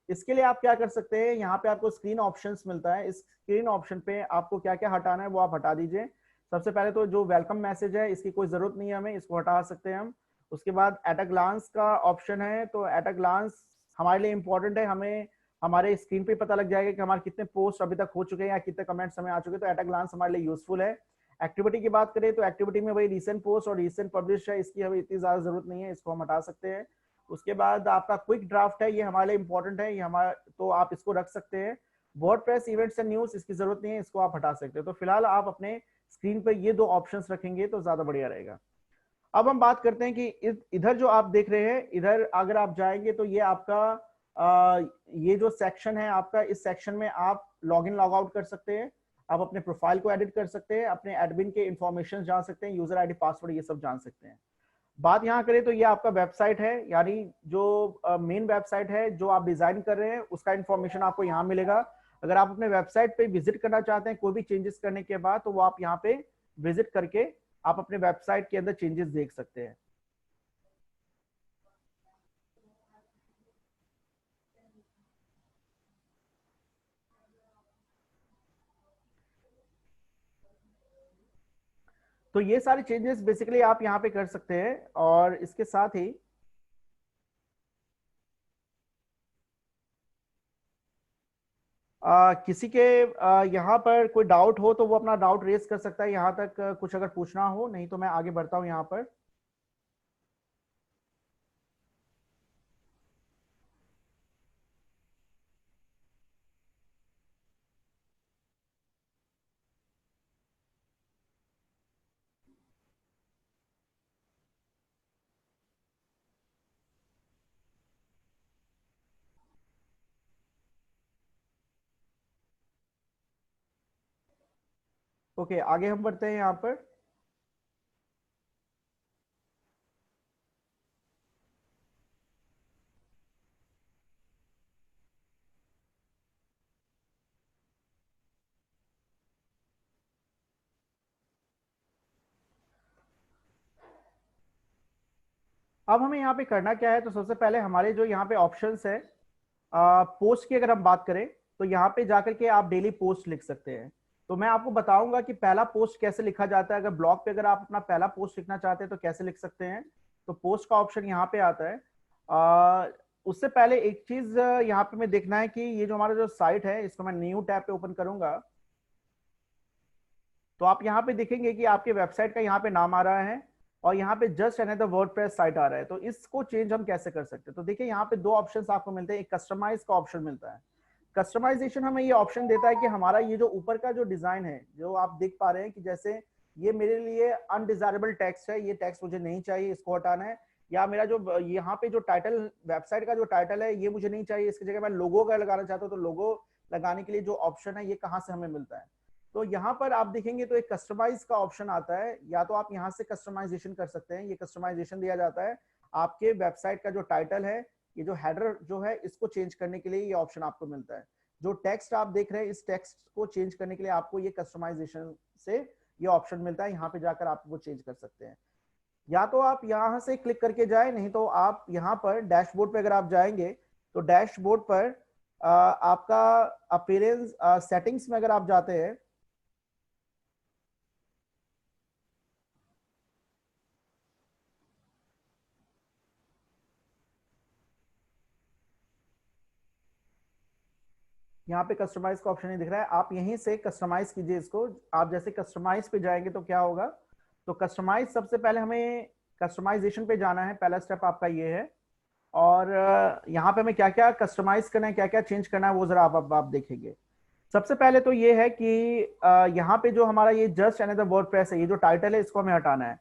इसके लिए आप क्या कर सकते हैं, यहाँ पे आपको स्क्रीन ऑप्शंस मिलता है, इस स्क्रीन ऑप्शन पे आपको क्या क्या हटाना है वो आप हटा दीजिए। सबसे पहले तो जो वेलकम मैसेज है इसकी कोई जरूरत नहीं है हमें, इसको हटा सकते हैं हम। उसके बाद एट अ ग्लांस का ऑप्शन है, तो एट अ ग्लांस हमारे लिए इंपॉर्टेंट है, हमें हमारे स्क्रीन पे पता लग जाएगा कि हमारे कितने पोस्ट अभी तक हो चुके हैं या कितने कमेंट्स हमें आ चुके हैं, तो एट अ ग्लांस हमारे लिए यूजफुल है। एक्टिविटी की बात करें तो एक्टिविटी में वही रीसेंट पोस्ट और रीसेंट पब्लिश है, इसकी हमें इतनी ज्यादा जरूरत नहीं है, इसको हम हटा सकते हैं। उसके बाद आपका क्विक ड्राफ्ट है, ये हमारे लिए इंपॉर्टेंट है, ये हमारा तो आप इसको रख सकते हैं। वर्डप्रेस इवेंट्स एंड न्यूज इसकी जरूरत नहीं है, इसको आप हटा सकते हैं। तो फिलहाल आप अपने स्क्रीन पे ये दो ऑप्शंस रखेंगे तो ज्यादा बढ़िया रहेगा। अब हम बात करते हैं कि इधर जो आप देख रहे हैं, इधर अगर आप जाएंगे तो ये आपका ये जो सेक्शन है आपका, इस सेक्शन में आप लॉग इन लॉग आउट कर सकते हैं, आप अपने प्रोफाइल को एडिट कर सकते हैं, अपने एडमिन के इंफॉर्मेशन जान सकते हैं, यूजर आईडी पासवर्ड ये सब जान सकते हैं। बात यहाँ करें तो ये आपका वेबसाइट है, यानी जो मेन वेबसाइट है जो आप डिजाइन कर रहे हैं उसका इंफॉर्मेशन आपको यहाँ मिलेगा। अगर आप अपने वेबसाइट पे विजिट करना चाहते हैं कोई भी चेंजेस करने के बाद तो वो आप यहाँ पे विजिट करके आप अपने वेबसाइट के अंदर चेंजेस देख सकते हैं। तो ये सारे चेंजेस बेसिकली आप यहाँ पे कर सकते हैं और इसके साथ ही किसी के यहाँ पर कोई डाउट हो तो वो अपना डाउट रेज कर सकता है यहाँ तक, कुछ अगर पूछना हो, नहीं तो मैं आगे बढ़ता हूँ यहाँ पर। ओके, आगे हम बढ़ते हैं यहाँ पर। अब हमें यहाँ पे करना क्या है, तो सबसे पहले हमारे जो यहाँ पे ऑप्शंस है, पोस्ट की अगर हम बात करें तो यहाँ पे जाकर के आप डेली पोस्ट लिख सकते हैं। तो मैं आपको बताऊंगा कि पहला पोस्ट कैसे लिखा जाता है। अगर ब्लॉग पे अगर आप अपना पहला पोस्ट लिखना चाहते हैं तो कैसे लिख सकते हैं, तो पोस्ट का ऑप्शन यहाँ पे आता है। उससे पहले एक चीज यहाँ पे मैं देखना है कि ये जो हमारा जो साइट है इसको मैं न्यू टैब पे ओपन करूंगा, तो आप यहाँ पे देखेंगे कि आपके वेबसाइट का यहाँ पे नाम आ रहा है और यहाँ पे जस्ट अनदर वर्डप्रेस साइट आ रहा है। तो इसको चेंज हम कैसे कर सकते हैं, तो देखिए यहाँ पे दो ऑप्शंस आपको मिलते हैं। एक कस्टमाइज का ऑप्शन मिलता है। कस्टमाइजेशन हमें ये ऑप्शन देता है कि हमारा ये जो ऊपर का जो डिजाइन है जो आप देख पा रहे हैं कि जैसे ये मेरे लिए अनडिजायरेबल टेक्स्ट है, ये टेक्स्ट मुझे नहीं चाहिए, इसको हटाना है। या मेरा जो यहाँ पे जो टाइटल, वेबसाइट का जो टाइटल है ये मुझे नहीं चाहिए, इसकी जगह मैं लोगो का लगाना चाहता हूँ, तो लोगो लगाने के लिए जो ऑप्शन है ये कहाँ से हमें मिलता है। तो यहाँ पर आप देखेंगे तो एक कस्टमाइज का ऑप्शन आता है। या तो आप यहाँ से कस्टमाइजेशन कर सकते हैं, ये कस्टमाइजेशन दिया जाता है आपके वेबसाइट का जो टाइटल है, ये जो हेडर जो है इसको चेंज करने के लिए ये ऑप्शन आपको मिलता है। जो टेक्स्ट आप देख रहे हैं इस टेक्स्ट को चेंज करने के लिए आपको ये कस्टमाइजेशन से ये ऑप्शन मिलता है। यहाँ पे जाकर आप वो चेंज कर सकते हैं। या तो आप यहाँ से क्लिक करके जाए, नहीं तो आप यहाँ पर डैशबोर्ड पे अगर आप जाएंगे तो डैशबोर्ड पर आपका अपीयरेंस सेटिंग्स में अगर आप जाते हैं, यहाँ पे कस्टमाइज का ऑप्शन नहीं दिख रहा है, आप यहीं से कस्टमाइज कीजिए इसको। आप जैसे कस्टमाइज पे जाएंगे तो क्या होगा, तो कस्टमाइज सबसे पहले हमें कस्टमाइजेशन पे जाना है, पहला स्टेप आपका ये है। और यहाँ पे हमें क्या क्या कस्टमाइज करना है, क्या क्या चेंज करना है वो जरा आप देखेंगे। सबसे पहले तो ये है कि यहाँ पे जो हमारा ये जस्ट अनदर वर्डप्रेस है, ये जो टाइटल है इसको हमें हटाना है।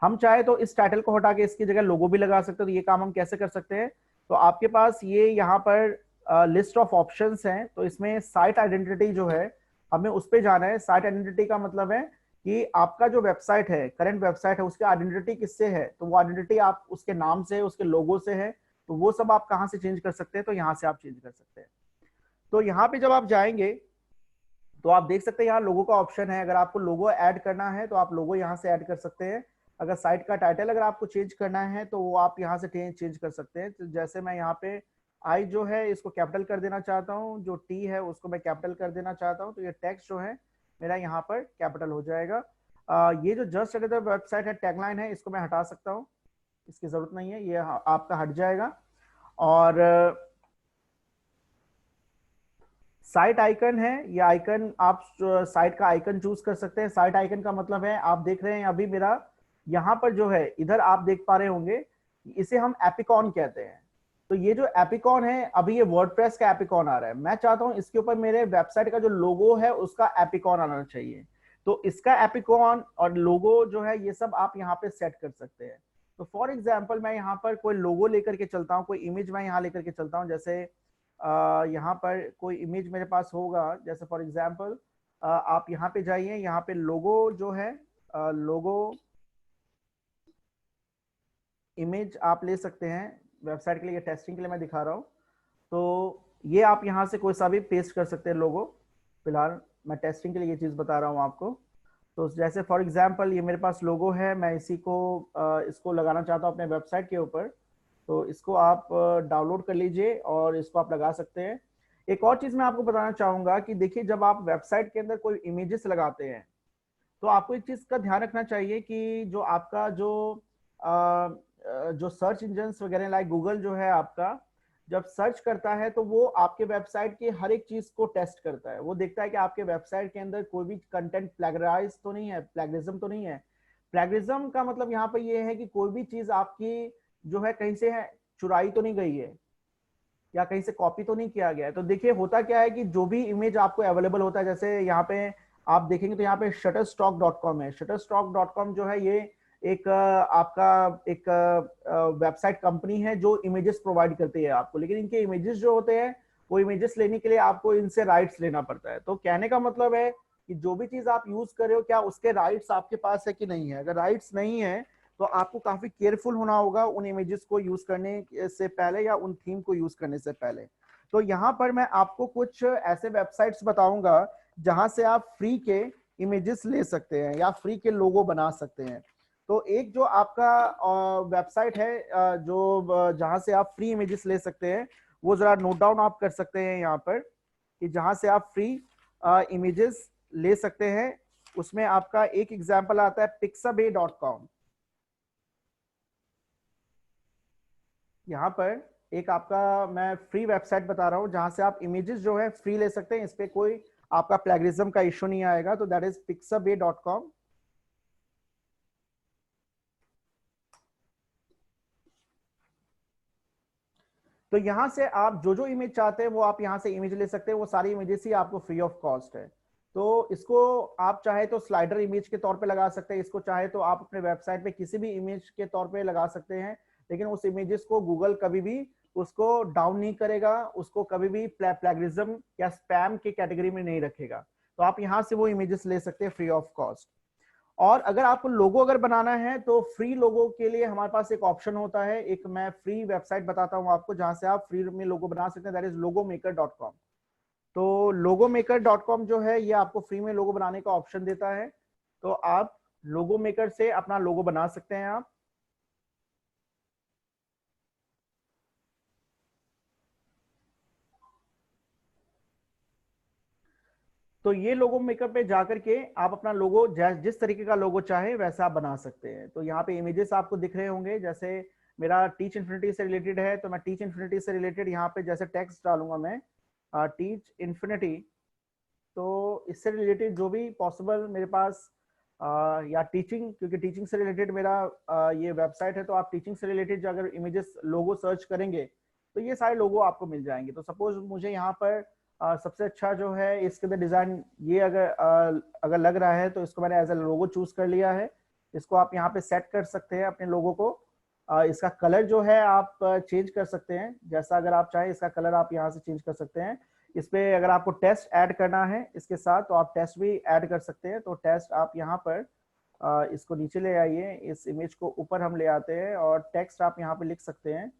हम चाहे तो इस टाइटल को हटा के इसकी जगह लोगो भी लगा सकते हैं। तो ये काम हम कैसे कर सकते हैं, तो आपके पास ये यहाँ पर लिस्ट ऑफ ऑप्शंस हैं। तो इसमें साइट आइडेंटिटी जो है हमें उस पर जाना है। साइट आइडेंटिटी का मतलब है कि आपका जो वेबसाइट है, करंट वेबसाइट है, उसकी आइडेंटिटी किससे है, तो वो आइडेंटिटी आप उसके नाम से, उसके लोगो से है। तो वो सब आप कहाँ से चेंज कर सकते हैं, तो यहाँ से आप चेंज कर सकते हैं। तो यहाँ पे जब आप जाएंगे तो आप देख सकते हैं यहाँ लोगो का ऑप्शन है। अगर आपको लोगो ऐड करना है तो आप लोगो यहाँ से ऐड कर सकते हैं। अगर साइट का टाइटल अगर आपको चेंज करना है तो वो आप यहाँ से चेंज कर सकते हैं। तो जैसे मैं यहाँ पे आई जो है इसको कैपिटल कर देना चाहता हूँ, जो टी है उसको मैं कैपिटल कर देना चाहता हूँ, तो ये टेक्स्ट जो है मेरा यहाँ पर कैपिटल हो जाएगा। ये जो जस्ट अनदर वेबसाइट है टैगलाइन है, इसको मैं हटा सकता हूँ, इसकी जरूरत नहीं है, ये आपका हट जाएगा। और साइट आइकन है, ये आइकन आप साइट का आइकन चूज कर सकते हैं। साइट आइकन का मतलब है, आप देख रहे हैं अभी मेरा यहाँ पर जो है इधर आप देख पा रहे होंगे, इसे हम एपिकॉन कहते हैं। तो ये जो एपिकॉन है, अभी ये वर्डप्रेस का एपिकॉन आ रहा है, मैं चाहता हूं इसके ऊपर मेरे वेबसाइट का जो लोगो है उसका एपिकॉन आना चाहिए। तो इसका एपिकॉन और लोगो जो है ये सब आप यहाँ पे सेट कर सकते हैं। तो फॉर एग्जाम्पल मैं यहाँ पर कोई लोगो लेकर के चलता हूँ, कोई इमेज मैं यहाँ लेकर के चलता हूँ। जैसे यहाँ पर कोई इमेज मेरे पास होगा, जैसे फॉर एग्जाम्पल आप यहाँ पे जाइए, यहाँ पे लोगो जो है लोगो इमेज आप ले सकते हैं वेबसाइट के लिए, टेस्टिंग के लिए मैं दिखा रहा हूँ। तो ये आप यहाँ से कोई सा भी पेस्ट कर सकते हैं लोगो। फिलहाल मैं टेस्टिंग के लिए ये चीज़ बता रहा हूँ आपको। तो जैसे फॉर एग्जांपल ये मेरे पास लोगो है, मैं इसी को इसको लगाना चाहता हूँ अपने वेबसाइट के ऊपर। तो इसको आप डाउनलोड कर लीजिए और इसको आप लगा सकते हैं। एक और चीज़ मैं आपको बताना चाहूँगा कि देखिए, जब आप वेबसाइट के अंदर कोई इमेजेस लगाते हैं तो आपको एक चीज़ का ध्यान रखना चाहिए कि जो आपका जो सर्च इंजन वगैरह लाइक गूगल जो है आपका, जब सर्च करता है तो वो आपके वेबसाइट के हर एक चीज को टेस्ट करता है। वो देखता है कि आपके वेबसाइट के अंदर कोई भी कंटेंट प्लैगराइज तो नहीं है, प्लैगरिज्म तो नहीं है। प्लैगरिज्म का मतलब यहाँ पे ये है कि कोई भी चीज आपकी जो है कहीं से है चुराई तो नहीं गई है या कहीं से कॉपी तो नहीं किया गया है। तो देखिए होता क्या है कि जो भी इमेज आपको अवेलेबल होता है, जैसे यहाँ पे आप देखेंगे तो यहाँ पे shutterstock.com है। shutterstock.com जो है ये एक आपका एक वेबसाइट कंपनी है जो इमेजेस प्रोवाइड करती है आपको। लेकिन इनके इमेजेस जो होते हैं वो इमेजेस लेने के लिए आपको इनसे राइट्स लेना पड़ता है। तो कहने का मतलब है कि जो भी चीज आप यूज कर रहे हो क्या उसके राइट्स आपके पास है कि नहीं है। अगर राइट्स नहीं है तो आपको काफी केयरफुल होना होगा उन इमेजेस को यूज करने से पहले या उन थीम को यूज करने से पहले। तो यहाँ पर मैं आपको कुछ ऐसे वेबसाइट्स बताऊंगा जहां से आप फ्री के इमेजेस ले सकते हैं या फ्री के लोगो बना सकते हैं। तो एक जो आपका वेबसाइट है जो जहां से आप फ्री इमेजेस ले सकते हैं, वो जरा नोट डाउन आप कर सकते हैं यहाँ पर कि जहां से आप फ्री इमेजेस ले सकते हैं। उसमें आपका एक एग्जांपल आता है pixabay.com। यहाँ पर एक आपका मैं फ्री वेबसाइट बता रहा हूँ जहां से आप इमेजेस जो है फ्री ले सकते हैं, इस पे कोई आपका प्लेगरिज्म का इश्यू नहीं आएगा। तो दैट इज pixabay.com। तो यहां से आप जो जो इमेज चाहते हैं वो आप यहां से इमेज ले सकते हैं, वो सारी इमेजेस ही आपको फ्री ऑफ कॉस्ट है। तो इसको आप चाहे तो स्लाइडर इमेज के तौर पे लगा सकते हैं, इसको चाहे तो आप अपने वेबसाइट पे किसी भी इमेज के तौर पे लगा सकते हैं, लेकिन उस इमेजेस को गूगल कभी भी उसको डाउन नहीं करेगा, उसको कभी भी प्लेगरिज्म या स्पैम की कैटेगरी में नहीं रखेगा। तो आप यहां से वो इमेजेस ले सकते हैं फ्री ऑफ कॉस्ट। और अगर आपको लोगो अगर बनाना है तो फ्री लोगो के लिए हमारे पास एक ऑप्शन होता है, एक मैं फ्री वेबसाइट बताता हूं आपको जहां से आप फ्री में लोगो बना सकते हैं, दैट इज logomaker.com। तो logomaker.com जो है ये आपको फ्री में लोगो बनाने का ऑप्शन देता है। तो आप लोगो मेकर से अपना लोगो बना सकते हैं आप। तो ये लोगो मेकर पे जाकर के आप अपना लोगो जिस तरीके का लोगो चाहे वैसा आप बना सकते हैं। तो यहाँ पे इमेजेस आपको दिख रहे होंगे, जैसे मेरा टीच इन्फिनिटी से रिलेटेड है तो मैं टीच इन्फिनिटी से रिलेटेड यहाँ पे जैसे टेक्स्ट डालूंगा मैं टीच इन्फिनिटी। तो इससे रिलेटेड जो भी पॉसिबल मेरे पास या टीचिंग, क्योंकि टीचिंग से रिलेटेड मेरा ये वेबसाइट है, तो आप टीचिंग से रिलेटेड अगर इमेजेस लोगो सर्च करेंगे तो ये सारे लोगो आपको मिल जाएंगे। तो सपोज मुझे यहाँ पर सबसे अच्छा जो है इसके अंदर डिजाइन ये अगर लग रहा है तो इसको मैंने एज ए लोगो चूज कर लिया है। इसको आप यहाँ पे सेट कर सकते हैं अपने लोगो को। इसका कलर जो है आप चेंज कर सकते हैं, जैसा अगर आप चाहें इसका कलर आप यहाँ से चेंज कर सकते हैं। इस पे अगर आपको टेस्ट ऐड करना है इसके साथ तो आप टेस्ट भी ऐड कर सकते हैं। तो टेस्ट आप यहाँ पर इसको नीचे ले आइए, इस इमेज को ऊपर हम ले आते हैं और टेक्स्ट आप यहाँ पे लिख सकते हैं।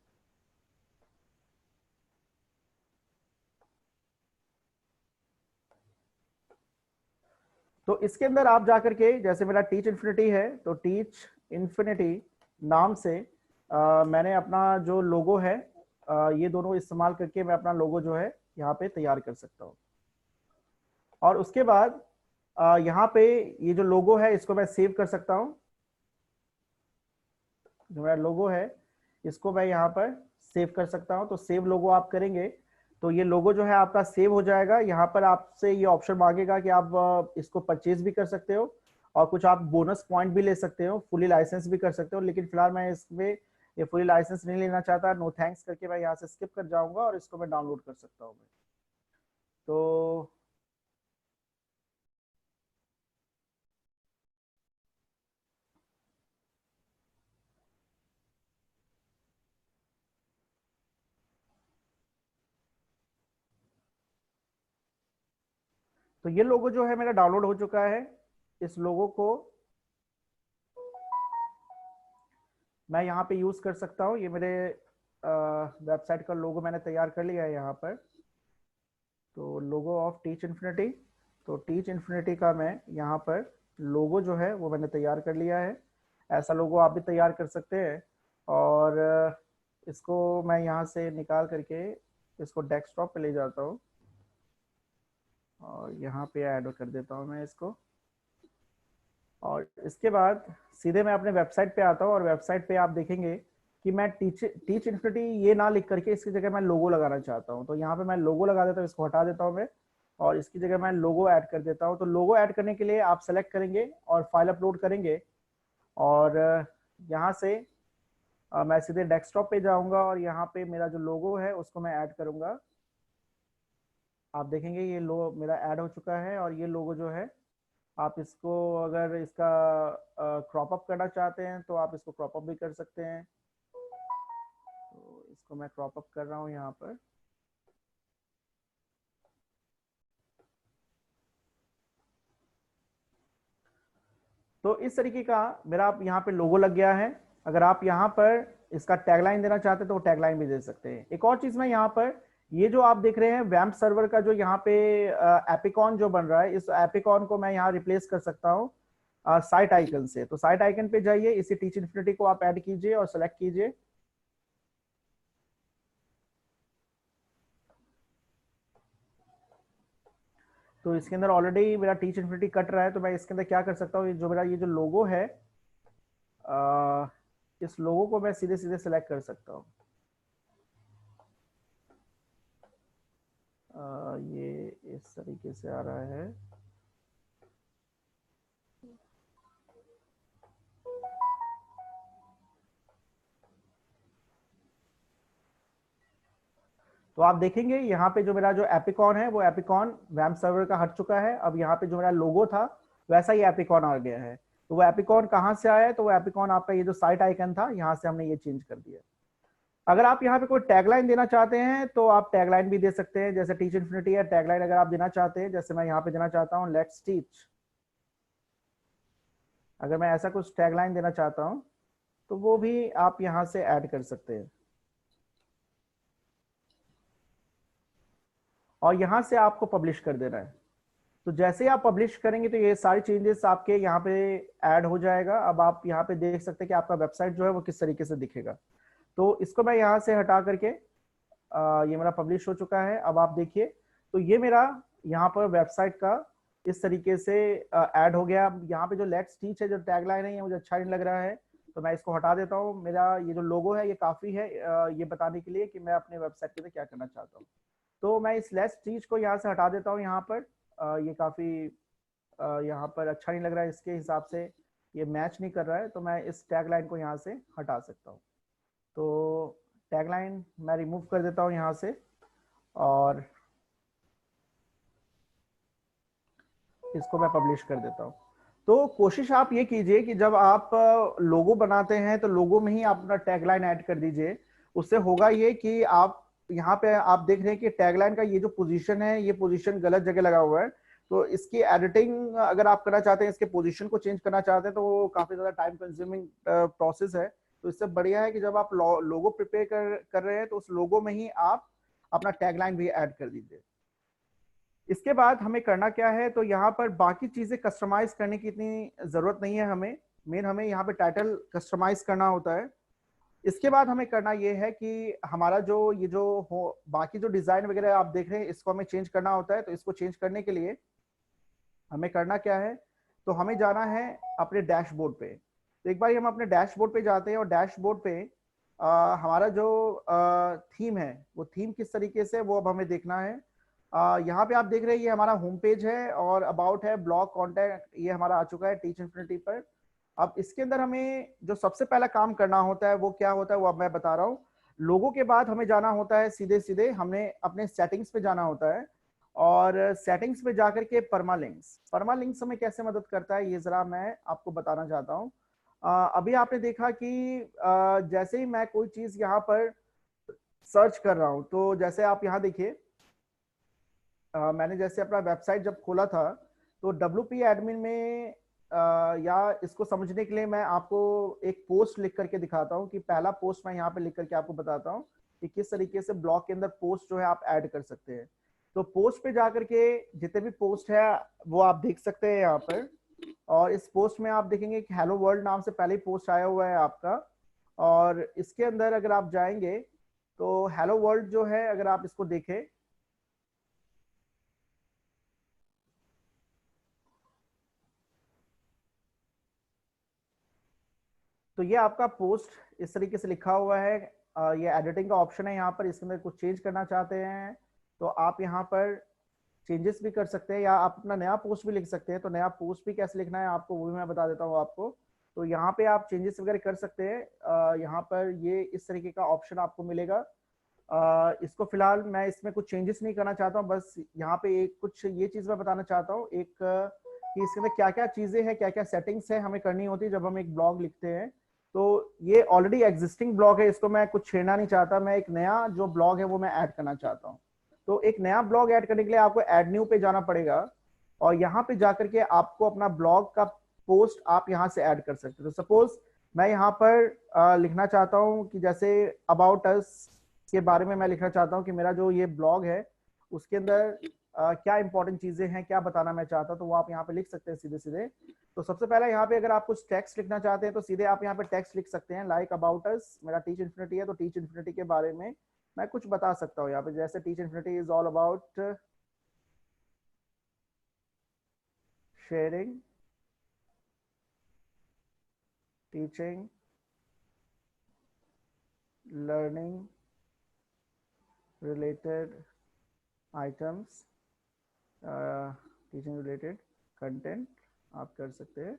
तो इसके अंदर आप जाकर के जैसे मेरा टीच इन्फिनिटी है तो टीच इन्फिनिटी नाम से मैंने अपना जो लोगो है ये दोनों इस्तेमाल करके मैं अपना लोगो जो है यहाँ पे तैयार कर सकता हूँ। और उसके बाद यहाँ पे ये जो लोगो है इसको मैं सेव कर सकता हूँ। जो मेरा लोगो है इसको मैं यहाँ पर सेव कर सकता हूँ। तो सेव लोगो आप करेंगे तो ये लोगो जो है आपका सेव हो जाएगा। यहाँ पर आपसे ये ऑप्शन मांगेगा कि आप इसको परचेज भी कर सकते हो और कुछ आप बोनस पॉइंट भी ले सकते हो, फुली लाइसेंस भी कर सकते हो। लेकिन फिलहाल मैं इसमें ये फुली लाइसेंस नहीं लेना चाहता, नो थैंक्स करके मैं यहाँ से स्किप कर जाऊंगा और इसको मैं डाउनलोड कर सकता हूँ। तो तो ये लोगो जो है मेरा डाउनलोड हो चुका है। इस लोगो को मैं यहाँ पे यूज कर सकता हूँ। ये मेरे वेबसाइट का लोगो मैंने तैयार कर लिया है यहाँ पर। तो लोगो ऑफ टीच इन्फिनिटी, तो टीच इन्फिनिटी का मैं यहाँ पर लोगो जो है वो मैंने तैयार कर लिया है। ऐसा लोगो आप भी तैयार कर सकते हैं। और इसको मैं यहाँ से निकाल करके इसको डेस्कटॉप पे ले जाता हूँ और यहाँ पे ऐड कर देता हूँ मैं इसको। और इसके बाद सीधे मैं अपने वेबसाइट पे आता हूँ और वेबसाइट पे आप देखेंगे कि मैं टीच इन्फिनिटी ये ना लिख करके इसकी जगह मैं लोगो लगाना चाहता हूँ। तो यहाँ पे मैं लोगो लगा देता हूँ, इसको हटा देता हूँ मैं और इसकी जगह मैं लोगो ऐड कर देता हूँ। तो लोगो ऐड करने के लिए आप सेलेक्ट करेंगे और फाइल अपलोड करेंगे और यहाँ से मैं सीधे डेस्कटॉप पे जाऊंगा और यहाँ पे मेरा जो लोगो है उसको मैं ऐड करूंगा। आप देखेंगे ये लो मेरा ऐड हो चुका है। और ये लोगो जो है आप इसको अगर इसका क्रॉप अप करना चाहते हैं तो आप इसको क्रॉप अप भी कर सकते हैं। तो इसको मैं क्रॉप अप कर रहा हूँ यहाँ पर। तो इस तरीके का मेरा आप यहाँ पे लोगो लग गया है। अगर आप यहाँ पर इसका टैगलाइन देना चाहते हैं तो टैगलाइन भी दे सकते हैं। एक और चीज मैं यहाँ पर ये जो आप देख रहे हैं वैम्प सर्वर का जो यहाँ पे एपिकॉन जो बन रहा है, इस एपिकॉन को मैं यहाँ रिप्लेस कर सकता हूँ साइट आइकन से। तो साइट आइकन पे जाइए, इसी टीच इन्फिनिटी को आप ऐड कीजिए और सेलेक्ट कीजिए। तो इसके अंदर ऑलरेडी मेरा टीच इन्फिनिटी कट रहा है, तो मैं इसके अंदर क्या कर सकता हूँ, जो मेरा ये जो लोगो है, इस लोगो को मैं सीधे सीधे सिलेक्ट कर सकता हूँ। ये इस तरीके से आ रहा है। तो आप देखेंगे यहाँ पे जो मेरा जो एपिकॉन है वो एपिकॉन वैम्प सर्वर का हट चुका है। अब यहाँ पे जो मेरा लोगो था वैसा ही एपिकॉन आ गया है। तो वो एपिकॉन कहाँ से आया है, तो वो एपिकॉन आपका ये जो साइट आइकन था यहाँ से हमने ये चेंज कर दिया। अगर आप यहाँ पे कोई टैगलाइन देना चाहते हैं तो आप टैगलाइन भी दे सकते हैं, जैसे टीच इन्फिनिटी है। टैगलाइन अगर आप देना चाहते हैं, जैसे मैं यहाँ पे देना चाहता हूँ लेट्स टीच, अगर मैं ऐसा कुछ टैगलाइन देना चाहता हूँ तो वो भी आप यहाँ से ऐड कर सकते हैं। और यहाँ से आपको पब्लिश कर देना है। तो जैसे ही आप पब्लिश करेंगे तो ये सारी चेंजेस आपके यहाँ पे ऐड हो जाएगा। अब आप यहाँ पे देख सकते हैं कि आपका वेबसाइट जो है वो किस तरीके से दिखेगा। तो इसको मैं यहाँ से हटा करके ये मेरा पब्लिश हो चुका है। अब आप देखिए तो ये मेरा यहाँ पर वेबसाइट का इस तरीके से ऐड हो गया। यहाँ पे जो लेट्स टीच है, जो टैगलाइन है, ये मुझे अच्छा नहीं लग रहा है, तो मैं इसको हटा देता हूँ। मेरा ये जो लोगो है ये काफी है ये बताने के लिए कि मैं अपने वेबसाइट के लिए क्या करना चाहता हूँ। तो मैं इस लेट्स टीच को यहाँ से हटा देता हूँ। यहाँ पर ये काफी यहाँ पर अच्छा नहीं लग रहा है, इसके हिसाब से ये मैच नहीं कर रहा है, तो मैं इस टैगलाइन को यहाँ से हटा सकता हूँ। तो टैगलाइन मैं रिमूव कर देता हूँ यहाँ से, और इसको मैं पब्लिश कर देता हूँ। तो कोशिश आप ये कीजिए कि जब आप लोगो बनाते हैं तो लोगो में ही आप अपना टैगलाइन ऐड कर दीजिए। उससे होगा ये कि आप यहाँ पे आप देख रहे हैं कि टैगलाइन का ये जो पोजीशन है, ये पोजीशन गलत जगह लगा हुआ है। तो इसकी एडिटिंग अगर आप करना चाहते हैं, इसके पोजीशन को चेंज करना चाहते हैं, तो वो काफी ज्यादा टाइम कंज्यूमिंग प्रोसेस है। तो इससे बढ़िया है कि जब आप लोगो प्रिपेयर कर रहे हैं तो उस लोगो में ही आप अपना टैगलाइन भी ऐड कर दीजिए। इसके बाद हमें करना क्या है, तो यहाँ पर बाकी चीजें कस्टमाइज करने की इतनी जरूरत नहीं है हमें। मेन हमें यहाँ पे टाइटल कस्टमाइज करना होता है। इसके बाद हमें करना ये है कि हमारा जो ये जो हो बाकी जो डिजाइन वगैरह आप देख रहे हैं, इसको हमें चेंज करना होता है। तो इसको चेंज करने के लिए हमें करना क्या है, तो हमें जाना है अपने डैशबोर्ड पे। तो एक बार हम अपने डैशबोर्ड पे जाते हैं, और डैशबोर्ड पे हमारा जो थीम है वो थीम किस तरीके से, वो अब हमें देखना है। यहाँ पे आप देख रहे हैं ये हमारा होम पेज है, और अबाउट है, ब्लॉग, कॉन्टैक्ट, ये हमारा आ चुका है टीच इन्फिनिटी पर। अब इसके अंदर हमें जो सबसे पहला काम करना होता है वो क्या होता है, वो अब मैं बता रहा हूँ। लोगों के बाद हमें जाना होता है सीधे सीधे, हमने अपने सेटिंग्स पे जाना होता है। और सेटिंग्स पे जाकर के परमालिंक्स हमें कैसे मदद करता है, ये जरा मैं आपको बताना चाहता हूँ। अभी आपने देखा कि जैसे ही मैं कोई चीज यहाँ पर सर्च कर रहा हूँ, तो जैसे आप यहाँ देखिए, मैंने जैसे अपना वेबसाइट जब खोला था, तो WP एडमिन में या इसको समझने के लिए मैं आपको एक पोस्ट लिख करके दिखाता हूँ कि पहला पोस्ट मैं यहाँ पे लिख करके आपको बताता हूँ कि किस तरीके से ब्लॉग के अंदर पोस्ट जो है आप ऐड कर सकते हैं। तो पोस्ट पे जाकर के जितने भी पोस्ट है वो आप देख सकते हैं यहाँ पर। और इस पोस्ट में आप देखेंगे कि हेलो वर्ल्ड नाम से पहले ही पोस्ट आया हुआ है आपका। और इसके अंदर अगर आप जाएंगे तो हेलो वर्ल्ड जो है, अगर आप इसको देखें, तो ये आपका पोस्ट इस तरीके से लिखा हुआ है। ये एडिटिंग का ऑप्शन है यहाँ पर, इसके अंदर कुछ चेंज करना चाहते हैं तो आप यहाँ पर चेंजेस भी कर सकते हैं, या आप अपना नया पोस्ट भी लिख सकते हैं। तो नया पोस्ट भी कैसे लिखना है आपको, वो भी मैं बता देता हूँ आपको। तो यहाँ पे आप चेंजेस वगैरह कर सकते हैं। यहाँ पर ये इस तरीके का ऑप्शन आपको मिलेगा। इसको फिलहाल मैं इसमें कुछ चेंजेस नहीं करना चाहता हूँ, बस यहाँ पे एक कुछ ये चीज मैं बताना चाहता हूँ एक कि इसके अंदर क्या क्या चीजें हैं, क्या क्या सेटिंग्स है हमें करनी होती है जब हम एक ब्लॉग लिखते हैं। तो ये ऑलरेडी एग्जिस्टिंग ब्लॉग है, इसको मैं कुछ छेड़ना नहीं चाहता, मैं एक नया जो ब्लॉग है वो मैं ऐड करना चाहता हूँ। तो एक नया ब्लॉग ऐड करने के लिए आपको ऐड न्यू पे जाना पड़ेगा, और यहाँ पे जाकर के आपको अपना ब्लॉग का पोस्ट आप यहाँ से ऐड कर सकते हो। तो सपोज मैं यहाँ पर लिखना चाहता हूँ कि जैसे अबाउट अस के बारे में मैं लिखना चाहता हूँ कि मेरा जो ये ब्लॉग है उसके अंदर क्या इंपॉर्टेंट चीजें हैं, क्या बताना मैं चाहता हूँ, तो वो आप यहाँ पे लिख सकते हैं सीधे सीधे। तो सबसे पहले यहाँ पे अगर आप कुछ टेक्स्ट लिखना चाहते हैं तो सीधे आप यहाँ पे टेक्स्ट लिख सकते हैं, लाइक अबाउट अस, मेरा टीच इन्फिनिटी है तो टीच इन्फिनिटी के बारे में मैं कुछ बता सकता हूँ यहाँ पे, जैसे teach infinity is all about sharing, teaching, learning related items, teaching related content आप कर सकते हैं।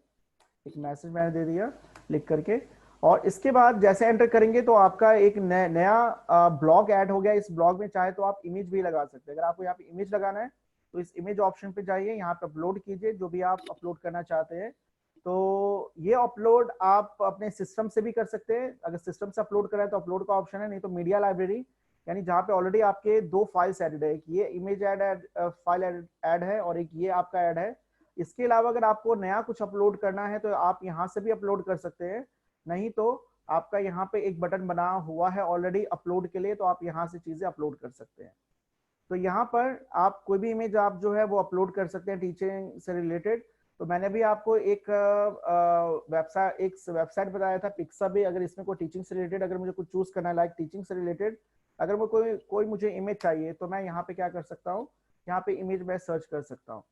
एक मैसेज मैंने दे दिया लिख करके, और इसके बाद जैसे एंटर करेंगे तो आपका एक नया ब्लॉग ऐड हो गया। इस ब्लॉग में चाहे तो आप इमेज भी लगा सकते हैं। अगर आपको यहाँ पे इमेज लगाना है तो इस इमेज ऑप्शन पे जाइए, यहाँ पे अपलोड कीजिए जो भी आप अपलोड करना चाहते हैं। तो ये अपलोड आप अपने सिस्टम से भी कर सकते हैं। अगर सिस्टम से अपलोड करें तो अपलोड का ऑप्शन है, नहीं तो मीडिया लाइब्रेरी, यानी जहाँ पे ऑलरेडी आपके दो फाइल्स एडेड है, एक ये इमेज फाइल ऐड है और एक ये आपका ऐड है। इसके अलावा अगर आपको नया कुछ अपलोड करना है तो आप यहाँ से भी अपलोड कर सकते हैं, नहीं तो आपका यहाँ पे एक बटन बना हुआ है ऑलरेडी अपलोड के लिए, तो आप यहाँ से चीजें अपलोड कर सकते हैं। तो यहाँ पर आप कोई भी इमेज आप जो है वो अपलोड कर सकते हैं टीचिंग से रिलेटेड। तो मैंने भी आपको एक वेबसाइट बताया था पिक्साबे। अगर इसमें कोई टीचिंग से रिलेटेड अगर मुझे कुछ चूज करना है लाइक टीचिंग से रिलेटेड, अगर मैं कोई मुझे इमेज चाहिए तो मैं यहाँ पे क्या कर सकता हूँ, यहाँ पे इमेज में सर्च कर सकता हूँ।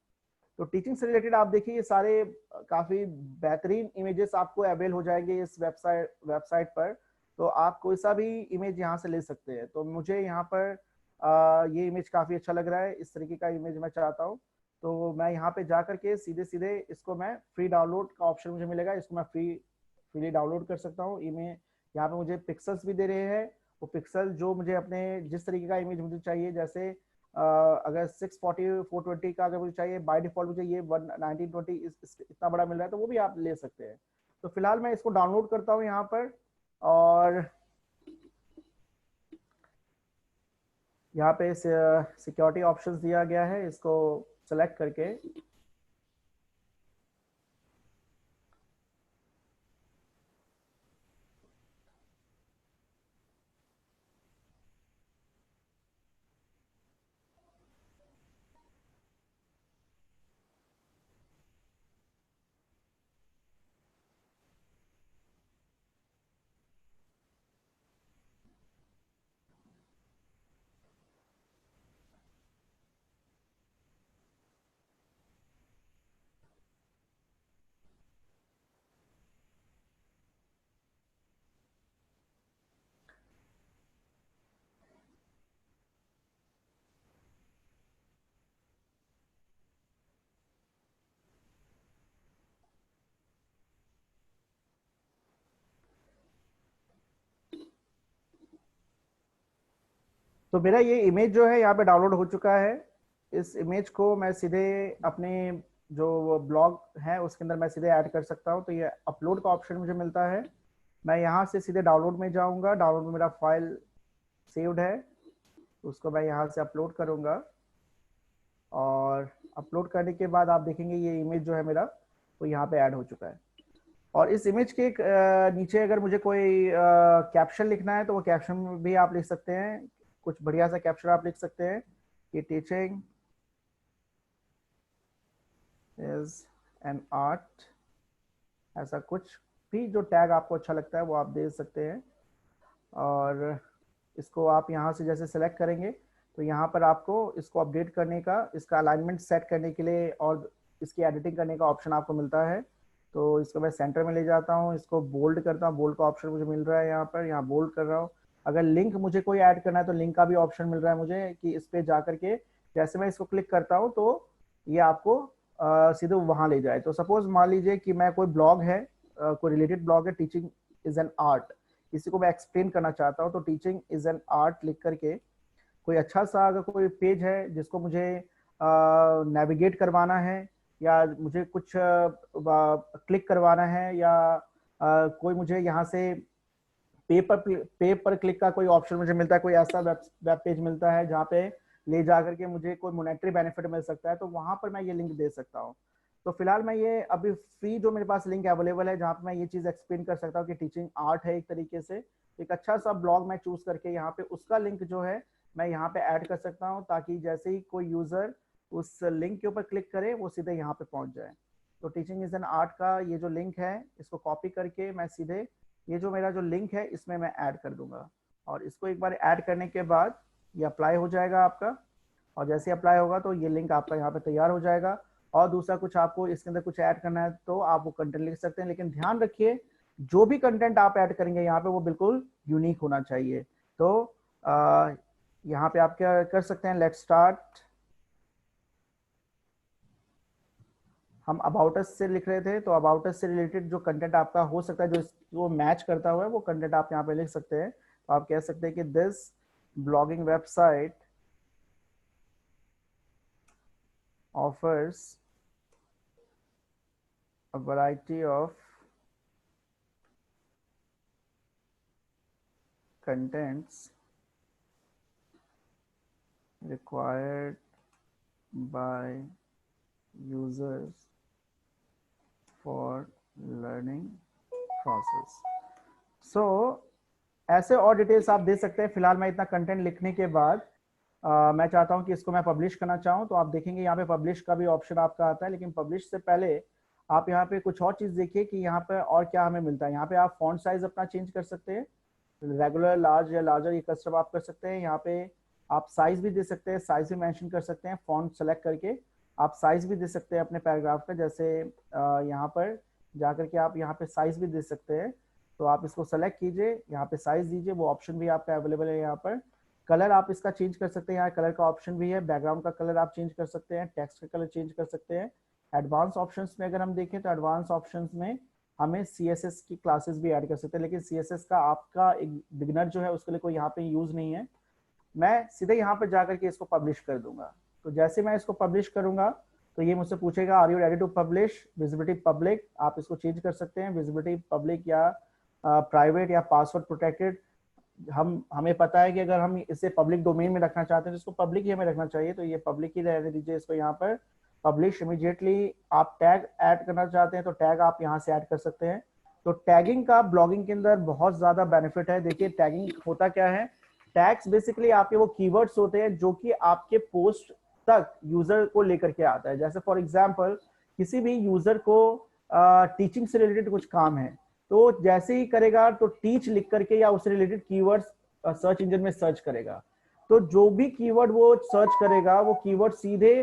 तो टीचिंग से रिलेटेड आप देखिए ये सारे काफी बेहतरीन इमेजेस आपको अवेल हो जाएंगे इस वेबसाइट पर। तो आप कोई सा भी इमेज यहाँ से ले सकते हैं। तो मुझे यहाँ पर ये इमेज काफी अच्छा लग रहा है, इस तरीके का इमेज मैं चाहता हूँ। तो मैं यहाँ पे जा करके सीधे सीधे इसको मैं फ्री डाउनलोड का ऑप्शन मुझे मिलेगा, इसको मैं फ्री डाउनलोड कर सकता हूँ। इमेज यहाँ पे मुझे पिक्सल्स भी दे रहे हैं, वो पिक्सल जो मुझे अपने जिस तरीके का इमेज मुझे चाहिए, जैसे अगर 640 420 का अगर मुझे चाहिए, बाय डिफॉल्ट मुझे ये 1920 इतना बड़ा मिल रहा है, तो वो भी आप ले सकते हैं। तो फिलहाल मैं इसको डाउनलोड करता हूँ यहाँ पर, और यहाँ पे सिक्योरिटी ऑप्शंस दिया गया है, इसको सेलेक्ट करके तो मेरा ये इमेज जो है यहाँ पे डाउनलोड हो चुका है। इस इमेज को मैं सीधे अपने जो ब्लॉग है उसके अंदर मैं सीधे ऐड कर सकता हूँ। तो ये अपलोड का ऑप्शन मुझे मिलता है, मैं यहाँ से सीधे डाउनलोड में जाऊँगा। डाउनलोड में मेरा फाइल सेव्ड है, उसको मैं यहाँ से अपलोड करूँगा, और अपलोड करने के बाद आप देखेंगे ये इमेज जो है मेरा वो यहाँ पे ऐड हो चुका है। और इस इमेज के नीचे अगर मुझे कोई कैप्शन लिखना है तो वो कैप्शन भी आप लिख सकते हैं। कुछ बढ़िया सा कैप्शन आप लिख सकते हैं कि टीचिंग इज एन आर्ट, ऐसा कुछ भी जो टैग आपको अच्छा लगता है वो आप दे सकते हैं। और इसको आप यहाँ से जैसे सेलेक्ट करेंगे तो यहाँ पर आपको इसको अपडेट करने का, इसका अलाइनमेंट सेट करने के लिए और इसकी एडिटिंग करने का ऑप्शन आपको मिलता है। तो इसको मैं सेंटर में ले जाता हूँ, इसको बोल्ड करता हूँ, बोल्ड का ऑप्शन मुझे मिल रहा है यहाँ पर, यहाँ बोल्ड कर रहा हूँ। अगर लिंक मुझे कोई ऐड करना है तो लिंक का भी ऑप्शन मिल रहा है मुझे, कि इस पे जा करके जैसे मैं इसको क्लिक करता हूँ तो ये आपको सीधे वहां ले जाए। तो सपोज मान लीजिए कि मैं कोई ब्लॉग है, कोई रिलेटेड ब्लॉग है, टीचिंग इज एन आर्ट, किसी को मैं एक्सप्लेन करना चाहता हूँ, तो टीचिंग इज एन आर्ट लिख करके कोई अच्छा सा अगर कोई पेज है जिसको मुझे नेविगेट करवाना है, या मुझे कुछ क्लिक करवाना है, या कोई मुझे यहाँ से पे पर क्लिक का कोई ऑप्शन मुझे मिलता है, कोई ऐसा वेब पेज मिलता है जहाँ पे ले जा करके मुझे कोई मोनेटरी बेनिफिट मिल सकता है, तो वहां पर मैं ये लिंक दे सकता हूँ। तो फिलहाल मैं ये अभी फ्री जो मेरे पास लिंक अवेलेबल है जहाँ पे मैं ये चीज एक्सप्लेन कर सकता हूँ कि टीचिंग आर्ट है एक तरीके से, एक अच्छा सा ब्लॉग मैं चूज करके यहाँ पे उसका लिंक जो है मैं यहाँ पे ऐड कर सकता हूँ, ताकि जैसे ही कोई यूजर उस लिंक के ऊपर क्लिक करे वो सीधे यहाँ पे पहुंच जाए। तो टीचिंग इज एन आर्ट का ये जो लिंक है इसको कॉपी करके मैं सीधे ये जो मेरा जो लिंक है इसमें मैं ऐड कर दूंगा, और इसको एक बार ऐड करने के बाद ये अप्लाई हो जाएगा आपका। और जैसे अप्लाई होगा तो ये लिंक आपका यहाँ पे तैयार हो जाएगा। और दूसरा कुछ आपको इसके अंदर कुछ ऐड करना है तो आप वो कंटेंट लिख सकते हैं, लेकिन ध्यान रखिए जो भी कंटेंट आप ऐड करेंगे यहाँ पे वो बिल्कुल यूनिक होना चाहिए। तो यहाँ पे आप क्या कर सकते हैं, लेट्स स्टार्ट। हम अबाउट अस से लिख रहे थे, तो अबाउट अस से रिलेटेड जो कंटेंट आपका हो सकता है जो मैच करता हुआ है वो कंटेंट आप यहाँ पे लिख सकते हैं। तो आप कह सकते हैं कि this blogging website offers a variety of contents required by users for learning process। So ऐसे और डिटेल्स आप दे सकते हैं। फिलहाल मैं इतना कंटेंट लिखने के बाद मैं चाहता हूं कि इसको मैं पब्लिश करना चाहूं, तो आप देखेंगे यहाँ पे पब्लिश का भी ऑप्शन आपका आता है, लेकिन पब्लिश से पहले आप यहाँ पे कुछ और चीज देखिए कि यहाँ पे और क्या हमें मिलता है। यहाँ पे आप फॉन्ट साइज अपना चेंज कर सकते हैं, रेगुलर, लार्ज या लार्जर, ये कस्टम आप कर सकते हैं। यहाँ पे आप साइज भी दे सकते हैं, साइज भी मेंशन कर सकते हैं। फॉन्ट सेलेक्ट करके आप साइज भी दे सकते हैं अपने पैराग्राफ का, जैसे यहाँ पर जाकर के आप यहाँ पे साइज भी दे सकते हैं। तो आप इसको सेलेक्ट कीजिए, यहाँ पे साइज दीजिए, वो ऑप्शन भी आपका अवेलेबल है। यहाँ पर कलर आप इसका चेंज कर सकते हैं, यहाँ कलर का ऑप्शन भी है। बैकग्राउंड का कलर आप चेंज कर सकते हैं, टेक्स्ट का कलर चेंज कर सकते हैं। एडवांस ऑप्शंस में अगर हम देखें तो एडवांस ऑप्शंस में हमें CSS की क्लासेस भी ऐड कर सकते हैं, लेकिन CSS का आपका एक बिगनर जो है उसके लिए कोई यहाँ पे यूज नहीं है। मैं सीधे यहाँ पर जाकर के इसको पब्लिश कर दूंगा। तो जैसे मैं इसको पब्लिश करूंगा तो ये मुझसे पूछेगा are you ready to publish, visibility public, आप इसको चेंज कर सकते हैं विजिबिलिटी पब्लिक या प्राइवेट या पासवर्ड प्रोटेक्टेड। हमें पता है कि अगर हम इसे पब्लिक डोमेन में रखना चाहते हैं तो इसको पब्लिक ही हमें रखना चाहिए, तो ये पब्लिक ही रहने दीजिए इसको। यहाँ पर पब्लिश इमीडिएटली, आप टैग ऐड करना चाहते हैं तो टैग आप यहाँ से ऐड कर सकते हैं। तो टैगिंग का ब्लॉगिंग के अंदर बहुत ज्यादा बेनिफिट है। देखिए टैगिंग होता क्या है, टैग्स बेसिकली आपके वो कीवर्ड्स होते हैं जो कि आपके पोस्ट तक यूजर को लेकर के आता है। जैसे फॉर एग्जांपल किसी भी यूजर को टीचिंग से रिलेटेड कुछ काम है, तो जैसे ही करेगा तो टीच लिख करके या उससे रिलेटेड कीवर्ड्स सर्च इंजन में सर्च करेगा, तो जो भी कीवर्ड वो सर्च करेगा वो कीवर्ड सीधे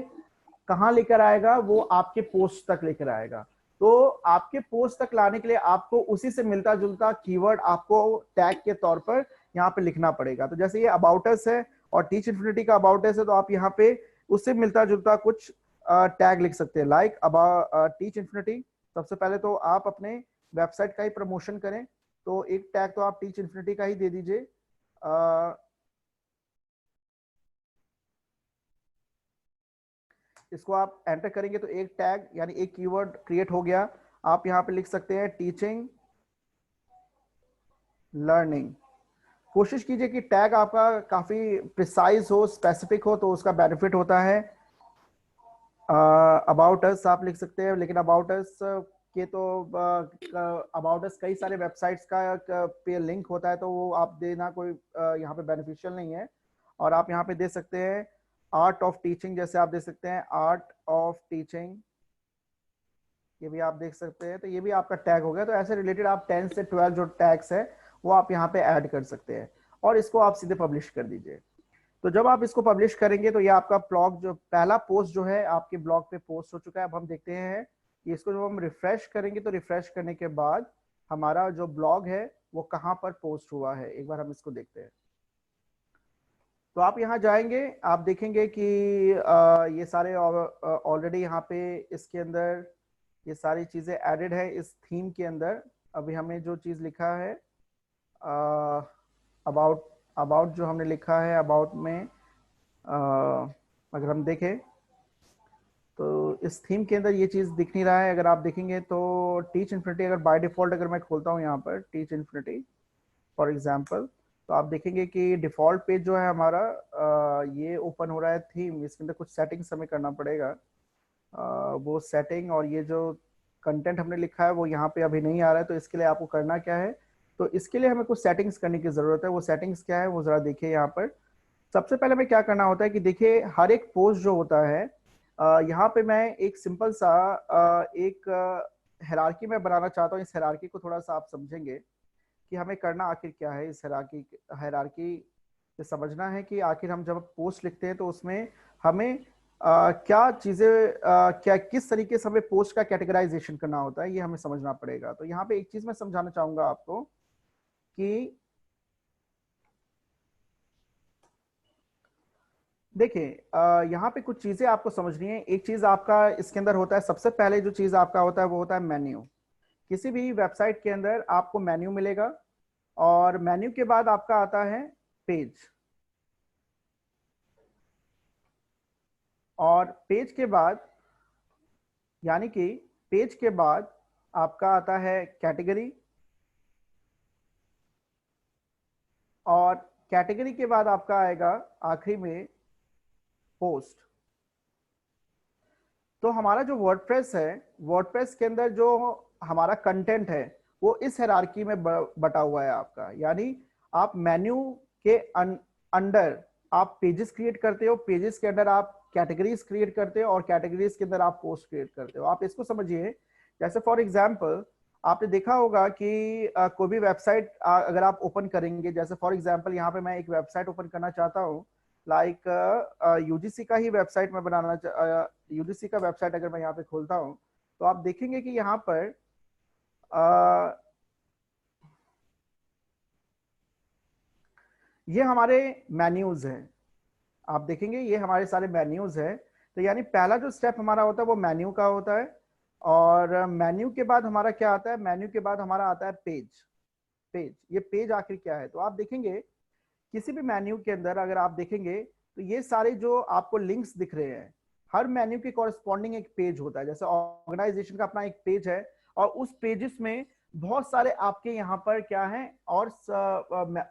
कहां लेकर आएगा, वो आपके पोस्ट तक लेकर आएगा। तो आपके पोस्ट तक लाने के लिए आपको उसी से मिलता जुलता कीवर्ड आपको टैग के तौर पर यहाँ पे लिखना पड़ेगा। तो जैसे ये अबाउट अस है और टीच इन्फिनिटी का अबाउट अस है, तो आप यहाँ पे उससे मिलता जुलता कुछ टैग लिख सकते हैं, लाइक अबाउट टीच इन्फिनिटी। सबसे पहले तो आप अपने वेबसाइट का ही प्रमोशन करें, तो एक टैग तो आप टीच इन्फिनिटी का ही दे दीजिए। इसको आप एंटर करेंगे तो एक टैग यानी एक कीवर्ड क्रिएट हो गया। आप यहाँ पे लिख सकते हैं टीचिंग लर्निंग। कोशिश कीजिए कि टैग आपका काफी प्रिसाइज हो, स्पेसिफिक हो, तो उसका बेनिफिट होता है। अबाउट अस आप लिख सकते हैं, लेकिन अबाउट अस के तो अबाउट अस कई सारे वेबसाइट्स का पे लिंक होता है, तो वो आप देना कोई यहाँ पे बेनिफिशियल नहीं है। और आप यहाँ पे दे सकते हैं आर्ट ऑफ टीचिंग, जैसे आप दे सकते हैं आर्ट ऑफ टीचिंग, ये भी आप देख सकते हैं। तो ये भी आपका टैग हो गया। तो ऐसे रिलेटेड आप 10 से 12 जो टैग्स है वो आप यहाँ पे ऐड कर सकते हैं और इसको आप सीधे पब्लिश कर दीजिए। तो जब आप इसको पब्लिश करेंगे तो ये आपका ब्लॉग, जो पहला पोस्ट जो है आपके ब्लॉग पे पोस्ट हो चुका है। अब हम देखते हैं कि इसको जब हम रिफ्रेश करेंगे तो रिफ्रेश करने के बाद हमारा जो ब्लॉग है वो कहाँ पर पोस्ट हुआ है, एक बार हम इसको देखते हैं। तो आप यहाँ जाएंगे, आप देखेंगे कि ये सारे ऑलरेडी यहाँ पे इसके अंदर ये सारी चीजें एडेड है इस थीम के अंदर। अभी हमें जो चीज लिखा है अबाउट अबाउट जो हमने लिखा है अबाउट में अगर हम देखें तो इस थीम के अंदर ये चीज दिख नहीं रहा है। अगर आप देखेंगे तो टीच इन्फिनिटी, अगर बाय डिफॉल्ट अगर मैं खोलता हूँ यहाँ पर टीच इन्फिनिटी फॉर एग्जांपल, तो आप देखेंगे कि डिफॉल्ट पेज जो है हमारा ये ओपन हो रहा है थीम। इसके अंदर कुछ सेटिंग्स हमें करना पड़ेगा। वो सेटिंग और ये जो कंटेंट हमने लिखा है वो यहाँ पे अभी नहीं आ रहा है। तो इसके लिए आपको करना क्या है, तो इसके लिए हमें कुछ सेटिंग्स करने की जरूरत है। वो सेटिंग्स क्या है वो जरा देखिए यहाँ पर। सबसे पहले हमें क्या करना होता है कि देखिए हर एक पोस्ट जो होता है यहाँ पे मैं एक सिंपल सा एक हायरार्की में बनाना चाहता हूँ। इस हायरार्की को थोड़ा सा आप समझेंगे कि हमें करना आखिर क्या है। इस हायरार्की से समझना है कि आखिर हम जब पोस्ट लिखते हैं तो उसमें हमें क्या चीजें क्या किस तरीके से हमें पोस्ट का कैटेगराइजेशन करना होता है, ये हमें समझना पड़ेगा। तो यहाँ पे एक चीज मैं समझाना चाहूंगा आपको कि देखिए, यहाँ पे कुछ चीजें आपको समझनी है। एक चीज आपका इसके अंदर होता है, सबसे पहले जो चीज आपका होता है वो होता है मेन्यू। किसी भी वेबसाइट के अंदर आपको मेन्यू मिलेगा, और मेन्यू के बाद आपका आता है पेज, और पेज के बाद, यानी कि पेज के बाद आपका आता है कैटेगरी, और कैटेगरी के बाद आपका आएगा आखिरी में पोस्ट। तो हमारा जो वर्डप्रेस है, वर्डप्रेस के अंदर जो हमारा कंटेंट है वो इस हायरार्की में बटा हुआ है आपका। यानी आप मेन्यू के अंडर आप पेजेस क्रिएट करते हो, पेजेस के अंदर आप कैटेगरीज क्रिएट करते हो, और कैटेगरीज के अंदर आप पोस्ट क्रिएट करते हो। आप इसको समझिए, जैसे फॉर एग्जांपल आपने देखा होगा कि कोई भी वेबसाइट अगर आप ओपन करेंगे, जैसे फॉर एग्जांपल यहाँ पे मैं एक वेबसाइट ओपन करना चाहता हूँ, लाइक यूजीसी का ही वेबसाइट में बनाना, यूजीसी का वेबसाइट अगर मैं यहाँ पे खोलता हूँ तो आप देखेंगे कि यहाँ पर अ, ये हमारे मेन्यूज हैं। आप देखेंगे ये हमारे सारे मेन्यूज हैं। तो यानी पहला जो स्टेप हमारा होता है वो मेन्यू का होता है, और मेन्यू के बाद हमारा क्या आता है, मेन्यू के बाद हमारा आता है पेज। पेज, ये पेज आखिर क्या है, तो आप देखेंगे किसी भी मेन्यू के अंदर अगर आप देखेंगे तो ये सारे जो आपको लिंक्स दिख रहे हैं, हर मेन्यू के कॉरेस्पॉन्डिंग एक पेज होता है। जैसे ऑर्गेनाइजेशन का अपना एक पेज है, और उस पेजेस में बहुत सारे आपके यहाँ पर क्या है, और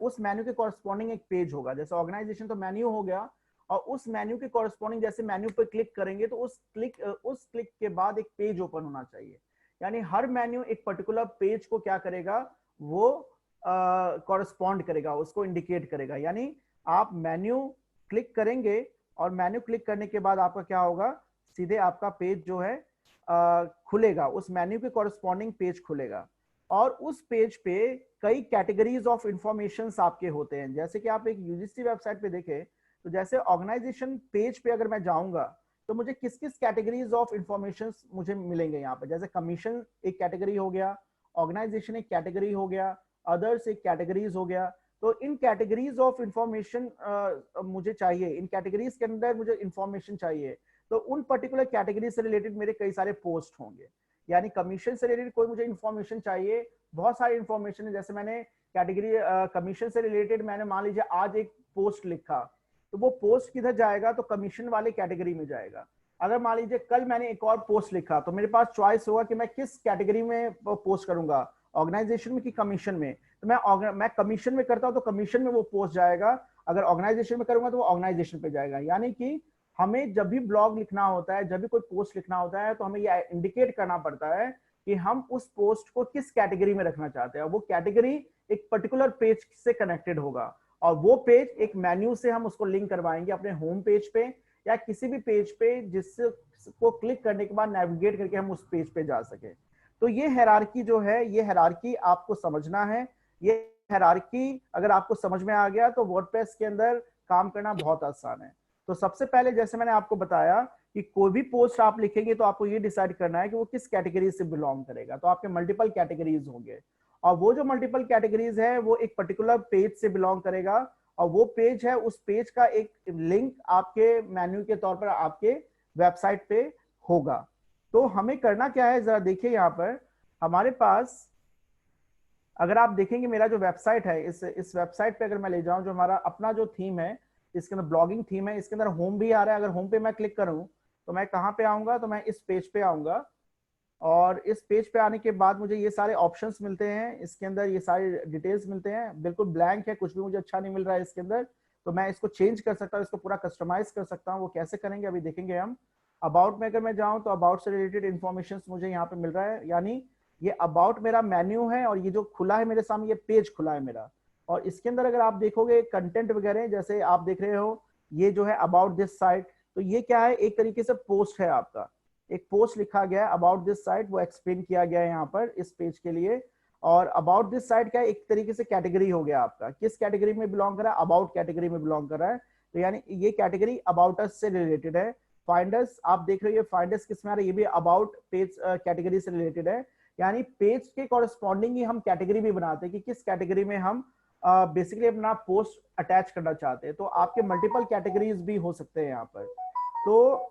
उस मेन्यू के कॉरेस्पॉन्डिंग एक पेज होगा। जैसे ऑर्गेनाइजेशन तो मेन्यू हो गया, और उस मेन्यू के कॉरेस्पॉन्डिंग जैसे मेन्यू पर क्लिक करेंगे तो उस क्लिक के बाद एक पेज ओपन होना चाहिए। यानी हर मेन्यू एक पर्टिकुलर पेज को क्या करेगा, वो कॉरेस्पॉन्ड करेगा, उसको इंडिकेट करेगा। यानी आप मेन्यू क्लिक करेंगे, और मेन्यू क्लिक करने के बाद आपका क्या होगा, सीधे आपका पेज जो है खुलेगा, उस मेन्यू के कॉरेस्पॉन्डिंग पेज खुलेगा। और उस पेज पे कई कैटेगरीज ऑफ इंफॉर्मेशन आपके होते हैं। जैसे कि आप एक यूजीसी वेबसाइट पे देखें, तो जैसे ऑर्गेनाइजेशन पेज पे अगर मैं जाऊंगा तो मुझे किस किस कैटेगरीज ऑफ इंफॉर्मेशन मुझे मिलेंगे यहाँ पे। जैसे कमीशन एक कैटेगरी हो गया, ऑर्गेनाइजेशन एक कैटेगरी हो गया, अदर्स एक कैटेगरीज हो गया। तो इन कैटेगरीज ऑफ इंफॉर्मेशन मुझे चाहिए, इन कैटेगरीज के अंदर मुझे इंफॉर्मेशन चाहिए, तो उन पर्टिकुलर कैटेगरी से रिलेटेड मेरे कई सारे पोस्ट होंगे। यानी कमीशन से रिलेटेड कोई मुझे इंफॉर्मेशन चाहिए, बहुत सारी इंफॉर्मेशन है। जैसे मैंने कैटेगरी कमीशन से रिलेटेड मैंने मान लीजिए आज एक पोस्ट लिखा, तो वो पोस्ट किधर जाएगा, तो कमीशन वाले कैटेगरी में जाएगा। अगर मान लीजिए कल मैंने एक और पोस्ट लिखा, तो मेरे पास चॉइस होगा कि मैं किस कैटेगरी में पोस्ट करूंगा, ऑर्गेनाइजेशन में कि कमीशन में। तो मैं कमीशन में करता हूं तो कमीशन में वो पोस्ट जाएगा, अगर ऑर्गेनाइजेशन में करूंगा तो वो ऑर्गेनाइजेशन पे जाएगा। यानी कि हमें जब भी ब्लॉग लिखना होता है, जब भी कोई पोस्ट लिखना होता है, तो हमें ये इंडिकेट करना पड़ता है कि हम उस पोस्ट को किस कैटेगरी में रखना चाहते हैं। वो कैटेगरी एक पर्टिकुलर पेज से कनेक्टेड होगा, और वो पेज एक मेन्यू से हम उसको लिंक करवाएंगे अपने होम पेज पे, या किसी भी पेज पे जिसको क्लिक करने के बाद नेविगेट करके हम उस पेज पे जा सके। तो ये हायरार्की जो है, ये हायरार्की आपको समझना है। ये हायरार्की अगर आपको समझ में आ गया तो वर्डप्रेस के अंदर काम करना बहुत आसान है। तो सबसे पहले जैसे मैंने आपको बताया कि कोई भी पोस्ट आप लिखेंगे तो आपको ये डिसाइड करना है कि वो किस कैटेगरी से बिलोंग करेगा। तो आपके मल्टीपल कैटेगरीज होंगे, और वो जो मल्टीपल कैटेगरीज है वो एक पर्टिकुलर पेज से बिलोंग करेगा, और वो पेज है, उस पेज का एक लिंक आपके मेन्यू के तौर पर आपके वेबसाइट पे होगा। तो हमें करना क्या है, जरा देखिए यहाँ पर हमारे पास, अगर आप देखेंगे मेरा जो वेबसाइट है, इस वेबसाइट पे अगर मैं ले जाऊं, जो हमारा अपना जो थीम है, इसके अंदर ब्लॉगिंग थीम है, इसके अंदर होम भी आ रहा है। अगर होम पे मैं क्लिक करूं तो मैं कहां पे आऊंगा, तो मैं इस पेज पे आऊंगा, और इस पेज पे आने के बाद मुझे ये सारे ऑप्शंस मिलते हैं, इसके अंदर ये सारे डिटेल्स मिलते हैं। बिल्कुल ब्लैंक है, कुछ भी मुझे अच्छा नहीं मिल रहा है इसके अंदर, तो मैं इसको चेंज कर सकता हूँ, इसको पूरा कस्टमाइज कर सकता हूँ। वो कैसे करेंगे अभी देखेंगे हम। अबाउट में अगर मैं जाऊं तो अबाउट से रिलेटेड इन्फॉर्मेशन मुझे यहाँ पे मिल रहा है। यानी ये अबाउट मेरा मेन्यू है, और ये जो खुला है मेरे सामने, ये पेज खुला है मेरा। और इसके अंदर अगर आप देखोगे कंटेंट वगैरह, जैसे आप देख रहे हो ये जो है अबाउट दिस साइट, तो ये क्या है, एक तरीके से पोस्ट है आपका, एक पोस्ट लिखा गया है अबाउट दिस साइट, वो एक्सप्लेन किया गया है यहाँ पर इस पेज के लिए। और अबाउट दिस साइट क्या है, एक तरीके से कैटेगरी हो गया आपका, किस कैटेगरी में बिलोंग कर रहा है, अबाउट कैटेगरी में बिलोंग कर रहा है। तो यानी ये कैटेगरी अबाउट अस से रिलेटेड है। फाइंडर्स आप देख रहे हो, फाइंडर्स किस में आ रहा है, ये भी अबाउट पेज कैटेगरी से रिलेटेड है। यानी पेज के कॉरेस्पॉन्डिंग ही हम कैटेगरी भी बनाते हैं कि किस कैटेगरी में हम बेसिकली अपना पोस्ट अटैच करना चाहते हैं। तो आपके मल्टीपल कैटेगरीज भी हो सकते हैं यहाँ पर। तो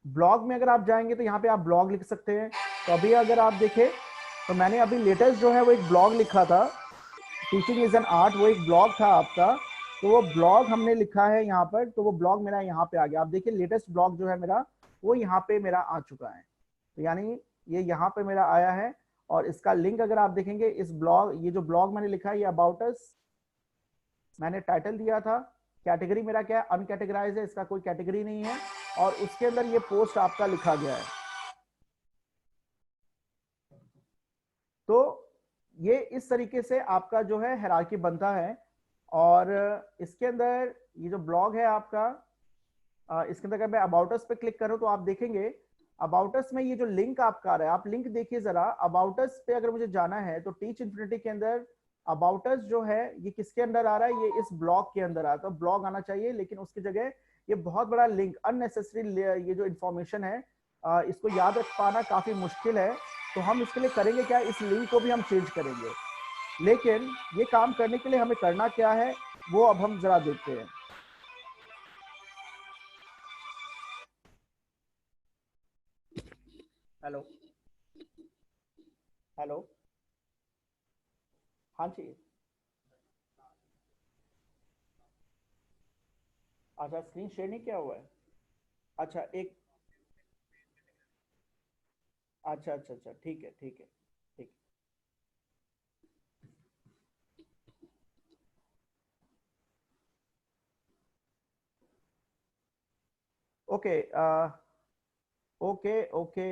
ब्लॉग में अगर आप जाएंगे तो यहाँ पे आप ब्लॉग लिख सकते हैं। तो अभी अगर आप देखें तो मैंने अभी लेटेस्ट जो है वो एक ब्लॉग लिखा था, टीचिंग इज एन आर्ट, वो एक ब्लॉग था आपका। तो वो ब्लॉग हमने लिखा है यहाँ पर, तो वो ब्लॉग मेरा यहाँ पे आ गया। आप देखिए लेटेस्ट ब्लॉग जो है मेरा वो यहाँ पे मेरा आ चुका है। तो यानी ये यहाँ पे मेरा आया है, और इसका लिंक अगर आप देखेंगे इस ब्लॉग, ये जो ब्लॉग मैंने लिखा है ये अबाउट अस, मैंने टाइटल दिया था। कैटेगरी मेरा क्या है, अनकैटेगराइज है, इसका कोई कैटेगरी नहीं है, और उसके अंदर ये पोस्ट आपका लिखा गया है। तो ये इस तरीके से आपका जो है हायरार्की बनता है। और इसके अंदर ये जो ब्लॉग है आपका, इसके अंदर अगर मैं अबाउट अस पे क्लिक करूं तो आप देखेंगे अबाउट अस में ये जो लिंक आपका आ रहा है, आप लिंक देखिए जरा। अबाउट अस पे अगर मुझे जाना है तो टीच इन्फिनिटी के अंदर अबाउट अस जो है ये किसके अंदर आ रहा है, ये इस ब्लॉग के अंदर आ रहा है। तो ब्लॉग आना चाहिए, लेकिन उसकी जगह ये बहुत बड़ा लिंक, अननेसेसरी ये जो इंफॉर्मेशन है इसको याद रख पाना काफी मुश्किल है। तो हम इसके लिए करेंगे क्या, इस लिंक को भी हम चेंज करेंगे। लेकिन ये काम करने के लिए हमें करना क्या है वो अब हम जरा देखते हैं। हेलो हेलो, हाँ जी। अच्छा, स्क्रीन शेयर नहीं किया हुआ है। अच्छा एक, अच्छा अच्छा अच्छा, ठीक है ठीक है ठीक। Okay okay okay.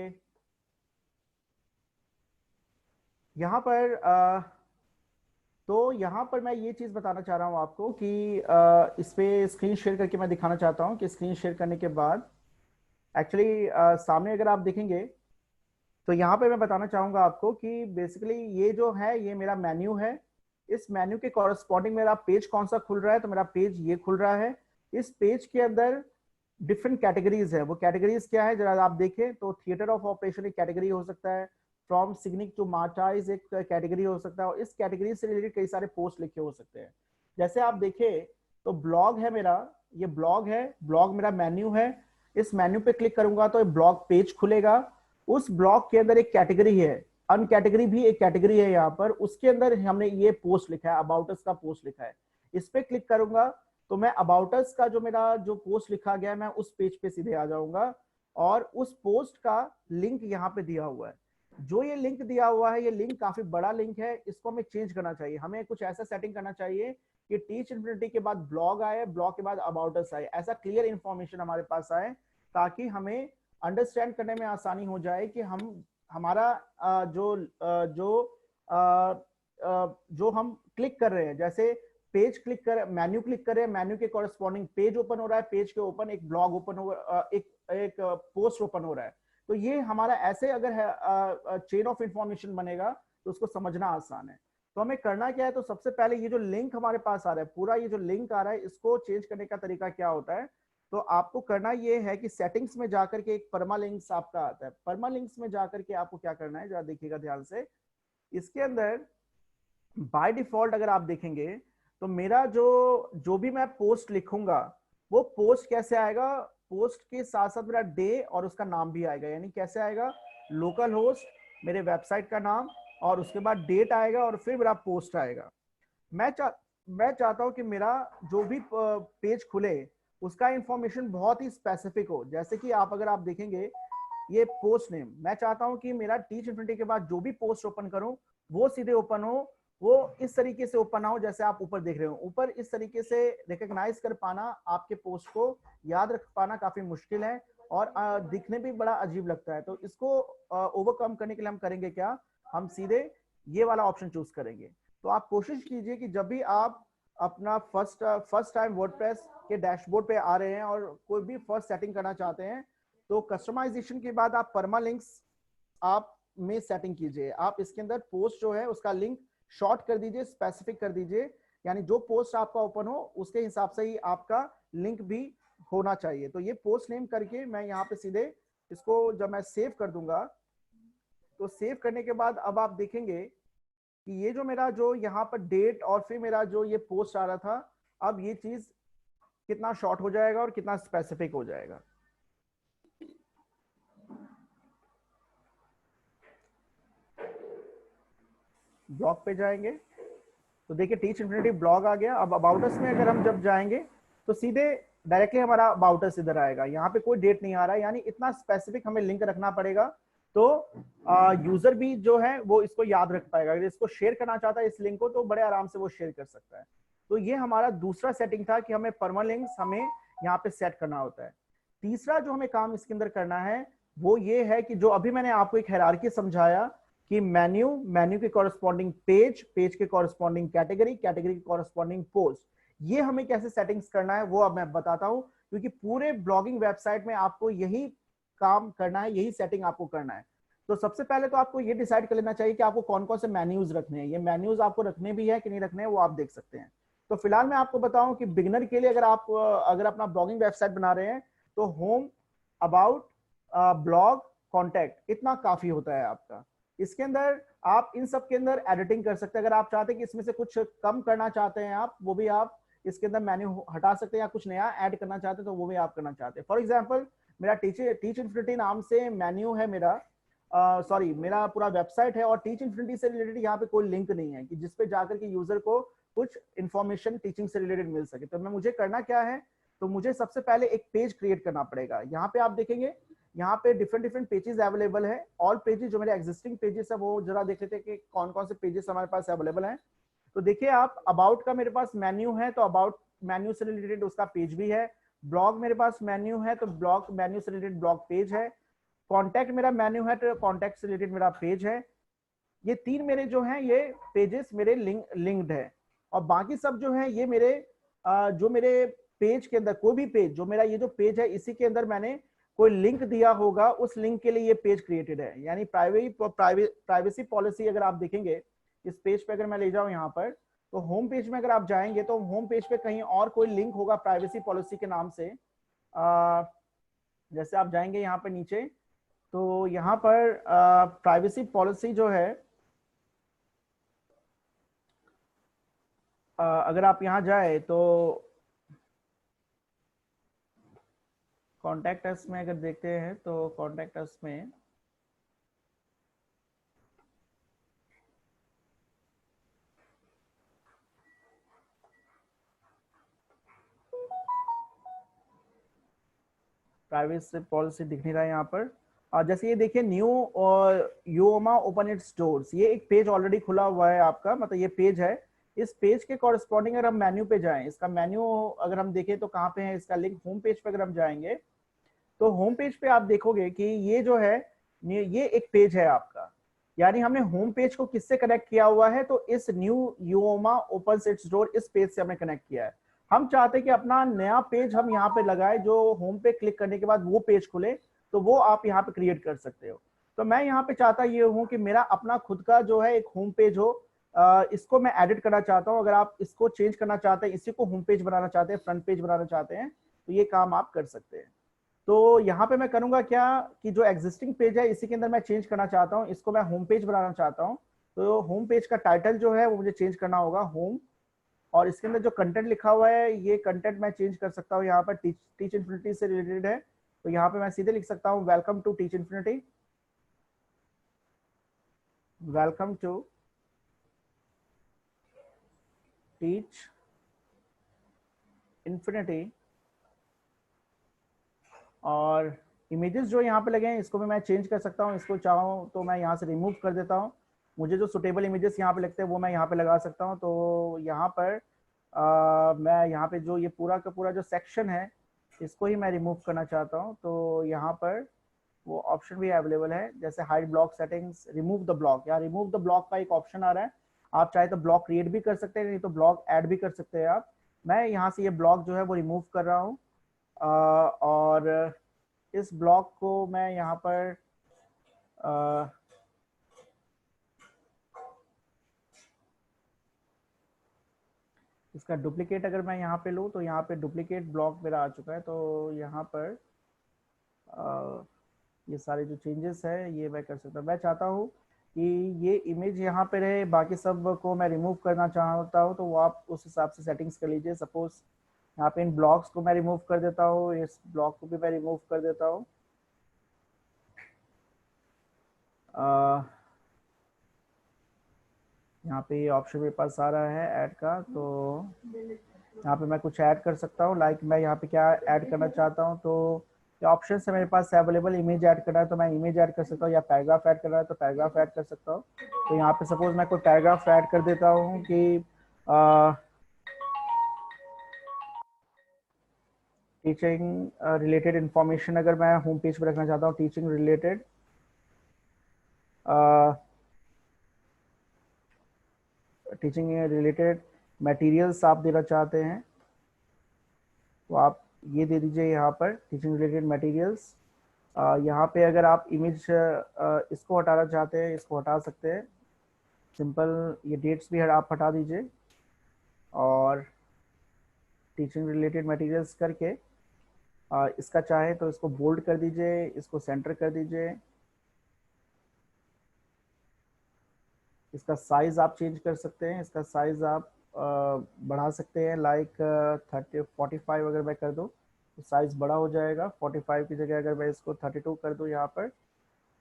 यहाँ पर तो यहाँ पर मैं ये चीज बताना चाह रहा हूँ आपको कि इस पे स्क्रीन शेयर करके मैं दिखाना चाहता हूँ कि स्क्रीन शेयर करने के बाद एक्चुअली सामने अगर आप देखेंगे तो यहाँ पे मैं बताना चाहूंगा आपको कि बेसिकली ये जो है ये मेरा मेन्यू है। इस मेन्यू के कॉरस्पॉन्डिंग मेरा पेज कौन सा खुल रहा है, तो मेरा पेज ये खुल रहा है। इस पेज के अंदर डिफरेंट कैटेगरीज है। वो कैटेगरीज क्या है जरा आप देखें तो थिएटर ऑफ ऑपरेशन एक कैटेगरी हो सकता है, फ्रॉम सिग्निक टू मार्टाइज एक कैटेगरी हो सकता है, और इस कैटेगरी से रिलेटेड कई सारे पोस्ट लिखे हो सकते हैं। जैसे आप देखें तो ब्लॉग है मेरा, ये ब्लॉग है, ब्लॉग मेरा मेन्यू है। इस मेन्यू पे क्लिक करूंगा तो ब्लॉग पेज खुलेगा। उस ब्लॉग के अंदर एक कैटेगरी है, अन कैटेगरी भी एक कैटेगरी है यहाँ पर, उसके अंदर हमने ये पोस्ट लिखा है, अबाउट अस का पोस्ट लिखा है। इस पे क्लिक करूंगा तो मैं अबाउट अस का जो मेरा जो पोस्ट लिखा गया है मैं उस पेज पे सीधे आ जाऊंगा, और उस पोस्ट का लिंक यहाँ पे दिया हुआ है। जो ये लिंक दिया हुआ है ये लिंक काफी बड़ा लिंक है, इसको हमें चेंज करना चाहिए। हमें कुछ ऐसा सेटिंग करना चाहिए कि टीच इन्फिनिटी के बाद ब्लॉग आए, ब्लॉग के बाद अबाउट अस आए, ऐसा क्लियर इंफॉर्मेशन हमारे पास आए ताकि हमें अंडरस्टैंड करने में आसानी हो जाए कि हम हमारा जो हम क्लिक कर रहे हैं, जैसे पेज क्लिक कर, मेन्यू क्लिक कर रहे हैं, मेन्यू के कॉरेस्पॉन्डिंग पेज ओपन हो रहा है, पेज के ओपन एक ब्लॉग ओपन हो, एक पोस्ट ओपन हो रहा है। तो ये हमारा ऐसे अगर है चेन ऑफ इंफॉर्मेशन बनेगा तो उसको समझना आसान है। तो हमें करना क्या है, तो सबसे पहले ये जो लिंक हमारे पास आ रहा है, पूरा ये जो लिंक आ रहा है इसको चेंज करने का तरीका क्या होता है। तो आपको करना ये है कि सेटिंग्स में जाकर के एक परमालिंक्स आपका आता है, परमालिंक्स में जाकर के आपको क्या करना है जरा देखिएगा ध्यान से। इसके अंदर बाय डिफॉल्ट अगर आप देखेंगे तो मेरा जो जो भी मैं पोस्ट लिखूंगा वो पोस्ट कैसे आएगा, पोस्ट के साथ साथ मेरा डे और उसका नाम भी आएगा। यानी कैसे आएगा, लोकल होस्ट, मेरे वेबसाइट का नाम, और उसके बाद डेट आएगा, और फिर मेरा पोस्ट आएगा। मैं चाह मैं चाहता हूं कि मेरा जो भी पेज खुले उसका इंफॉर्मेशन बहुत ही स्पेसिफिक हो। जैसे कि आप अगर आप देखेंगे ये पोस्ट नेम, मैं चाहता हूं कि मेरा टीच इन्फिनिटी के बाद जो भी पोस्ट ओपन करूं वो सीधे ओपन हो, वो इस तरीके से ओपन हो जैसे आप ऊपर देख रहे हो। ऊपर इस तरीके से रिकॉग्नाइज कर पाना, आपके पोस्ट को याद रख पाना काफी मुश्किल है, और दिखने भी बड़ा अजीब लगता है। तो इसको ओवरकम करने के लिए हम करेंगे क्या, हम सीधे ये वाला ऑप्शन चूज करेंगे। तो आप कोशिश कीजिए कि जब भी आप अपना फर्स्ट टाइम वर्डप्रेस के डैशबोर्ड पे आ रहे हैं और कोई भी फर्स्ट सेटिंग करना चाहते हैं तो कस्टमाइजेशन के बाद आप परमालिंक्स आप में सेटिंग कीजिए। आप इसके अंदर पोस्ट जो है उसका लिंक शॉर्ट कर दीजिए, स्पेसिफिक कर दीजिए, यानी जो पोस्ट आपका ओपन हो उसके हिसाब से ही आपका लिंक भी होना चाहिए। तो ये पोस्ट नेम करके मैं यहाँ पे सीधे इसको जब मैं सेव कर दूंगा, तो सेव करने के बाद अब आप देखेंगे कि ये जो मेरा जो यहाँ पर डेट और फिर मेरा जो ये पोस्ट आ रहा था, अब ये चीज कितना शॉर्ट हो जाएगा और कितना स्पेसिफिक हो जाएगा। ब्लॉग पे जाएंगे तो देखिए टीच इन्फिनिटी ब्लॉग आ गया। अब अबाउट अस में अगर हम जब जाएंगे तो सीधे डायरेक्टली हमारा अबाउट अस इधर आएगा, यहाँ पे कोई डेट नहीं आ रहा है, यानी इतना स्पेसिफिक हमें लिंक रखना पड़ेगा तो यूजर भी जो है वो इसको याद रख पाएगा। अगर इसको शेयर करना चाहता है इस लिंक को तो बड़े आराम से वो शेयर कर सकता है। तो ये हमारा दूसरा सेटिंग था कि हमें परमालिंक्स हमें यहाँ पे सेट करना होता है। तीसरा जो हमें काम इसके अंदर करना है वो ये है कि जो अभी मैंने आपको एक हायरार्की समझाया कि मेन्यू के कॉरेस्पॉन्डिंग पेज के कॉरेस्पॉन्डिंग कैटेगरी के कॉरेस्पॉन्डिंग पोस्ट, ये हमें कैसे सेटिंग्स करना है वो अब मैं बताता हूं, क्योंकि पूरे ब्लॉगिंग वेबसाइट में आपको यही काम करना है, यही सेटिंग आपको करना है। तो सबसे पहले तो आपको ये डिसाइड कर लेना चाहिए कि आपको कौन कौन से मेन्यूज रखने हैं। ये मेन्यूज आपको रखने भी है कि नहीं रखने हैं वो आप देख सकते हैं। तो फिलहाल मैं आपको बताऊं कि बिगिनर के लिए अगर अपना ब्लॉगिंग वेबसाइट बना रहे हैं तो होम, अबाउट, ब्लॉग, कॉन्टैक्ट, इतना काफी होता है आपका। इसके अंदर आप इन सब के अंदर एडिटिंग कर सकते हैं। अगर आप चाहते हैं कि इसमें से कुछ कम करना चाहते हैं आप, वो भी आप इसके अंदर मेन्यू हटा सकते हैं, या कुछ नया ऐड करना चाहते हैं तो वो भी आप करना चाहते हैं। फॉर एग्जांपल मेरा टीच इन्फिनिटी नाम से मेन्यू है मेरा, सॉरी मेरा पूरा वेबसाइट है और टीच इन्फिनिटी से रिलेटेड यहाँ पे कोई लिंक नहीं है कि जिसपे जाकर के यूजर को कुछ इंफॉर्मेशन टीचिंग से रिलेटेड मिल सके। तो मुझे करना क्या है, तो मुझे सबसे पहले एक पेज क्रिएट करना पड़ेगा। यहाँ पे आप देखेंगे यहाँ पे डिफरेंट पेजेस अवेलेबल है। ऑल पेजेस जो मेरे एग्जिस्टिंग पेजेस है वो जरा देख लेते हैं कि कौन कौन से पेजेस हमारे पास अवेलेबल हैं। तो देखिए आप अबाउट का मेरे पास मेन्यू है तो अबाउट मेन्यू से रिलेटेड उसका पेज भी है। ब्लॉग मेरे पास मेन्यू है तो ब्लॉग मेन्यू से रिलेटेड ब्लॉग पेज है। कॉन्टैक्ट मेरा मेन्यू है तो कॉन्टैक्ट से रिलेटेड मेरा पेज है। ये तीन मेरे जो हैं ये पेजेस मेरे लिंक्ड है। और बाकी सब जो है ये मेरे जो मेरे पेज के अंदर कोई भी पेज जो मेरा ये जो पेज है इसी के अंदर मैंने कोई लिंक दिया होगा, उस लिंक के लिए ये पेज क्रिएटेड है। यानी प्राइवेसी पॉलिसी अगर आप देखेंगे इस पेज पे, अगर मैं ले जाऊं यहाँ पर तो होम पेज में अगर आप जाएंगे तो होम पेज पे कहीं और कोई लिंक होगा प्राइवेसी पॉलिसी के नाम से। जैसे आप जाएंगे यहाँ पर नीचे तो यहाँ पर प्राइवेसी पॉलिसी जो है, अगर आप यहाँ जाए तो कॉन्टैक्ट अस में अगर देखते हैं तो कॉन्टैक्ट अस में प्राइवेसी पॉलिसी दिख नहीं रहा है यहाँ पर। जैसे ये देखिए न्यू यूओमा ओपन इट्स डोर्स, ये एक पेज ऑलरेडी खुला हुआ है आपका, मतलब ये पेज है। इस पेज के कॉरेस्पॉन्डिंग अगर हम मेन्यू पे जाएं, इसका मेन्यू अगर हम देखें तो कहाँ पे है इसका लिंक, होम पेज पे अगर हम जाएंगे तो होम पेज पे आप देखोगे कि ये जो है ये एक पेज है आपका। यानी हमने होम पेज को किससे कनेक्ट किया हुआ है, तो इस न्यू यूओमा ओपन इट्स डोर इस पेज से हमने कनेक्ट किया है। हम चाहते हैं कि अपना नया पेज हम यहाँ पे लगाए जो होम पे क्लिक करने के बाद वो पेज खुले, तो वो आप यहाँ पे क्रिएट कर सकते हो। तो मैं यहाँ पे चाहता ये हूँ कि मेरा अपना खुद का जो है एक होम पेज हो, इसको मैं एडिट करना चाहता हूँ। अगर आप इसको चेंज करना चाहते हैं, इसी को होम पेज बनाना चाहते हैं, फ्रंट पेज बनाना चाहते हैं, तो ये काम आप कर सकते हैं। तो यहाँ पे मैं करूंगा क्या कि जो एग्जिस्टिंग पेज है इसी के अंदर मैं चेंज करना चाहता हूँ, इसको मैं होम पेज बनाना चाहता हूँ। तो होम पेज का टाइटल जो है वो मुझे चेंज करना होगा होम, और इसके अंदर जो कंटेंट लिखा हुआ है ये कंटेंट मैं चेंज कर सकता हूँ। यहाँ पर टीच इन्फिनिटी से रिलेटेड है तो यहाँ पे मैं सीधे लिख सकता हूँ welcome to Teach Infinity, welcome to Teach Infinity. और इमेजेस जो यहाँ पे लगे हैं इसको भी मैं चेंज कर सकता हूँ, इसको चाहूँ तो मैं यहाँ से रिमूव कर देता हूँ। मुझे जो सुटेबल इमेजेस यहाँ पे लगते हैं वो मैं यहाँ पे लगा सकता हूँ। तो यहाँ पर मैं यहाँ पे जो ये पूरा का पूरा जो सेक्शन है इसको ही मैं रिमूव करना चाहता हूँ। तो यहाँ पर वो ऑप्शन भी अवेलेबल है, जैसे hide block settings, remove the block, या रिमूव द ब्लॉक का एक ऑप्शन आ रहा है। आप चाहे तो ब्लॉक क्रिएट भी कर सकते हैं, नहीं तो ब्लॉक ऐड भी कर सकते हैं आप। मैं यहाँ से ये ब्लॉक जो है वो रिमूव कर रहा हूँ। और इस ब्लॉक को मैं यहाँ पर इसका डुप्लीकेट अगर मैं यहाँ पे लूँ तो यहाँ पे डुप्लीकेट ब्लॉक मेरा आ चुका है। तो यहाँ पर ये सारे जो चेंजेस है ये मैं कर सकता हूँ। मैं चाहता हूँ कि ये इमेज यहाँ पे रहे, बाकी सब को मैं रिमूव करना चाहता हूँ, तो वो आप उस हिसाब से सेटिंग्स कर लीजिए। सपोज यहाँ पे इन ब्लॉक्स को मैं रिमूव कर देता हूँ, इस ब्लॉक को भी मैं रिमूव कर देता हूँ। यहाँ पे ये ऑप्शन मेरे पास आ रहा है ऐड का, तो यहाँ पे मैं कुछ ऐड कर सकता हूँ। लाइक मैं यहाँ पे क्या ऐड करना चाहता हूँ, तो ये ऑप्शन है मेरे पास अवेलेबल। इमेज ऐड करना है तो मैं इमेज ऐड कर सकता हूँ, या पैराग्राफ ऐड करना है तो पैराग्राफ ऐड कर सकता हूँ। तो यहाँ पे सपोज मैं कोई पैराग्राफ ऐड कर देता हूँ कि टीचिंग रिलेटेड इंफॉर्मेशन अगर मैं होम पेज पर रखना चाहता हूँ, टीचिंग रिलेटेड मटेरियल्स आप देना चाहते हैं तो आप ये दे दीजिए यहाँ पर, टीचिंग रिलेटेड मटेरियल्स। यहाँ पे अगर आप इमेज इसको हटाना चाहते हैं, इसको हटा सकते हैं सिंपल। ये डेट्स भी आप हटा दीजिए, और टीचिंग रिलेटेड मटेरियल्स करके इसका चाहे तो इसको बोल्ड कर दीजिए, इसको सेंटर कर दीजिए। इसका साइज आप चेंज कर सकते हैं, इसका साइज आप बढ़ा सकते हैं। लाइक 45 अगर मैं कर दूं तो साइज बड़ा हो जाएगा। 45 की जगह अगर मैं इसको 32 कर दूं यहाँ पर,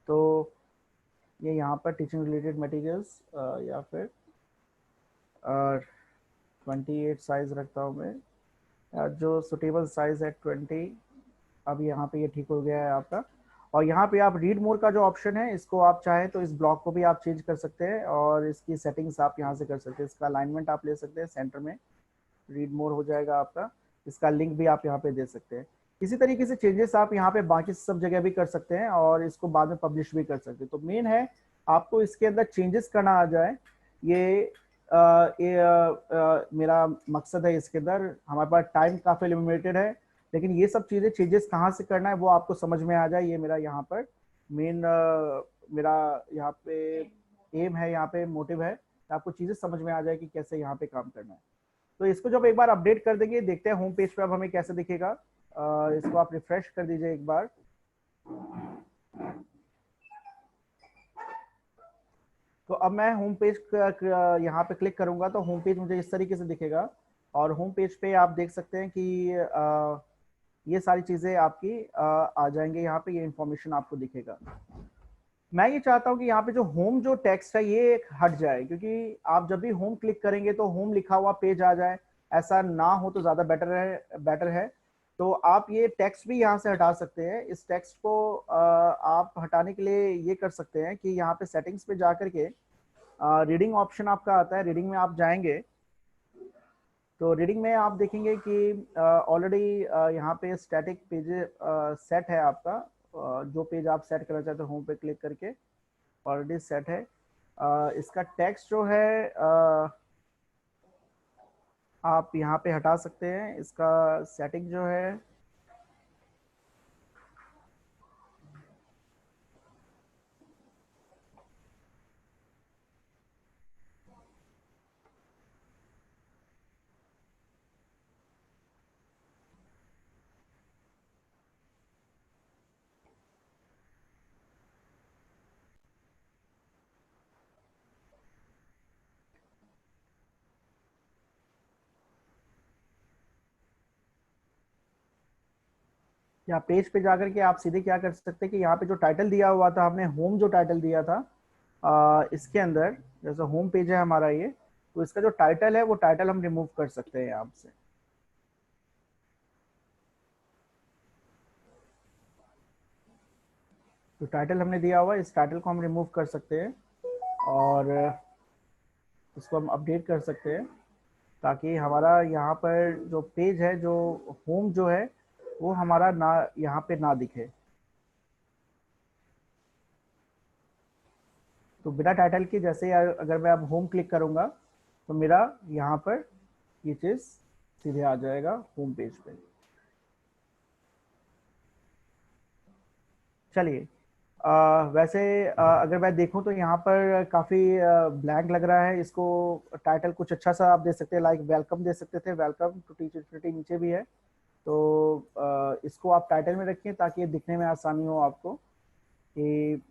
तो ये यहाँ पर टीचिंग रिलेटेड मटेरियल्स, या फिर 28 साइज रखता हूँ मैं, जो सुटेबल साइज है 20। अब यहाँ पे ये ठीक हो गया है आपका। और यहाँ पे आप रीड मोर का जो ऑप्शन है, इसको आप चाहें तो इस ब्लॉक को भी आप चेंज कर सकते हैं, और इसकी सेटिंग्स आप यहाँ से कर सकते हैं। इसका अलाइनमेंट आप ले सकते हैं, सेंटर में रीड मोर हो जाएगा आपका। इसका लिंक भी आप यहाँ पे दे सकते हैं। इसी तरीके से चेंजेस आप यहाँ पे बाकी सब जगह भी कर सकते हैं, और इसको बाद में पब्लिश भी कर सकते हैं। तो मेन है आपको इसके अंदर चेंजेस करना आ जाए, ये मेरा मकसद है इसके अंदर। हमारे पास टाइम काफी लिमिटेड है, लेकिन ये सब चीजें चेंजेस कहाँ से करना है वो आपको समझ में आ जाए, ये मेरा यहाँ पर मेन मेरा यहाँ पे एम है, यहाँ पे मोटिव है, आपको चीजें समझ में आ जाए कि कैसे यहाँ पे काम करना है। तो इसको जब एक बार अपडेट कर देंगे, देखते हैं होम पेज पे अब हमें कैसे दिखेगा। इसको आप रिफ्रेश कर दीजिए एक बार। तो अब मैं होम पेज यहाँ पे क्लिक करूंगा तो होम पेज मुझे इस तरीके से दिखेगा। और होम पेज पे आप देख सकते हैं कि ये सारी चीजें आपकी आ जाएंगे यहाँ पे, ये इंफॉर्मेशन आपको दिखेगा। मैं ये चाहता हूँ कि यहाँ पे जो होम जो टेक्स्ट है ये एक हट जाए, क्योंकि आप जब भी होम क्लिक करेंगे तो होम लिखा हुआ पेज आ जाए, ऐसा ना हो तो ज्यादा बेटर है। तो आप ये टेक्स्ट भी यहाँ से हटा सकते हैं। इस टेक्स्ट को आप हटाने के लिए ये कर सकते हैं कि यहाँ पे सेटिंग्स पे जा करके रीडिंग ऑप्शन आपका आता है, रीडिंग में आप जाएंगे तो रीडिंग में आप देखेंगे कि ऑलरेडी यहाँ पे स्टैटिक पेज सेट है आपका। जो पेज आप सेट करना चाहते हो होम पे क्लिक करके ऑलरेडी सेट है। इसका टेक्स्ट जो है आप यहाँ पे हटा सकते हैं। इसका सेटिंग जो है या पेज पे जाकर के आप सीधे क्या कर सकते हैं कि यहाँ पे जो टाइटल दिया हुआ था, हमने होम जो टाइटल दिया था इसके अंदर, जैसे होम पेज है हमारा ये, तो इसका जो टाइटल है वो टाइटल हम रिमूव कर सकते हैं यहाँ से। तो टाइटल हमने दिया हुआ है, इस टाइटल को हम रिमूव कर सकते हैं और इसको हम अपडेट कर सकते हैं, ताकि हमारा यहाँ पर जो पेज है, जो होम जो है वो हमारा ना यहाँ पे ना दिखे। तो बिना टाइटल के जैसे अगर मैं अब होम क्लिक करूंगा तो मेरा यहाँ पर ये चीज सीधे आ जाएगा होम पेज पे। चलिए वैसे अगर मैं देखूं तो यहाँ पर काफी ब्लैंक लग रहा है। इसको टाइटल कुछ अच्छा सा आप दे सकते हैं, लाइक वेलकम दे सकते थे, वेलकम टू टीचर इन्फिनिटी नीचे भी है। तो इसको आप टाइटल में रखिए ताकि ये दिखने में आसानी हो आपको, कि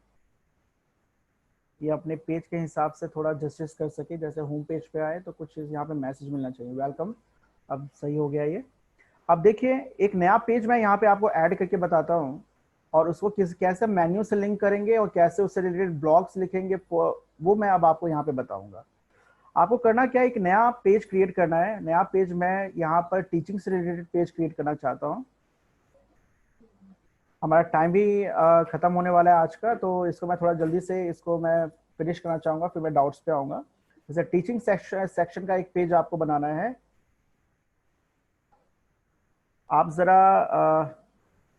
ये अपने पेज के हिसाब से थोड़ा जस्टिस कर सके। जैसे होम पेज पे आए तो कुछ यहाँ पे मैसेज मिलना चाहिए, वेलकम। अब सही हो गया ये। अब देखिए, एक नया पेज मैं यहाँ पे आपको ऐड करके बताता हूँ, और उसको कैसे मेन्यू से लिंक करेंगे और कैसे उससे रिलेटेड ब्लॉग्स लिखेंगे, वो मैं अब आपको यहाँ पे बताऊंगा। आपको करना क्या है, एक नया पेज क्रिएट करना है। नया पेज मैं यहाँ पर टीचिंग से रिलेटेड पेज क्रिएट करना चाहता हूँ। हमारा टाइम भी खत्म होने वाला है आज का, तो इसको मैं थोड़ा जल्दी से इसको मैं फिनिश करना चाहूंगा, फिर मैं डाउट्स पे आऊंगा। जैसे टीचिंग सेक्शन का एक पेज आपको बनाना है। आप जरा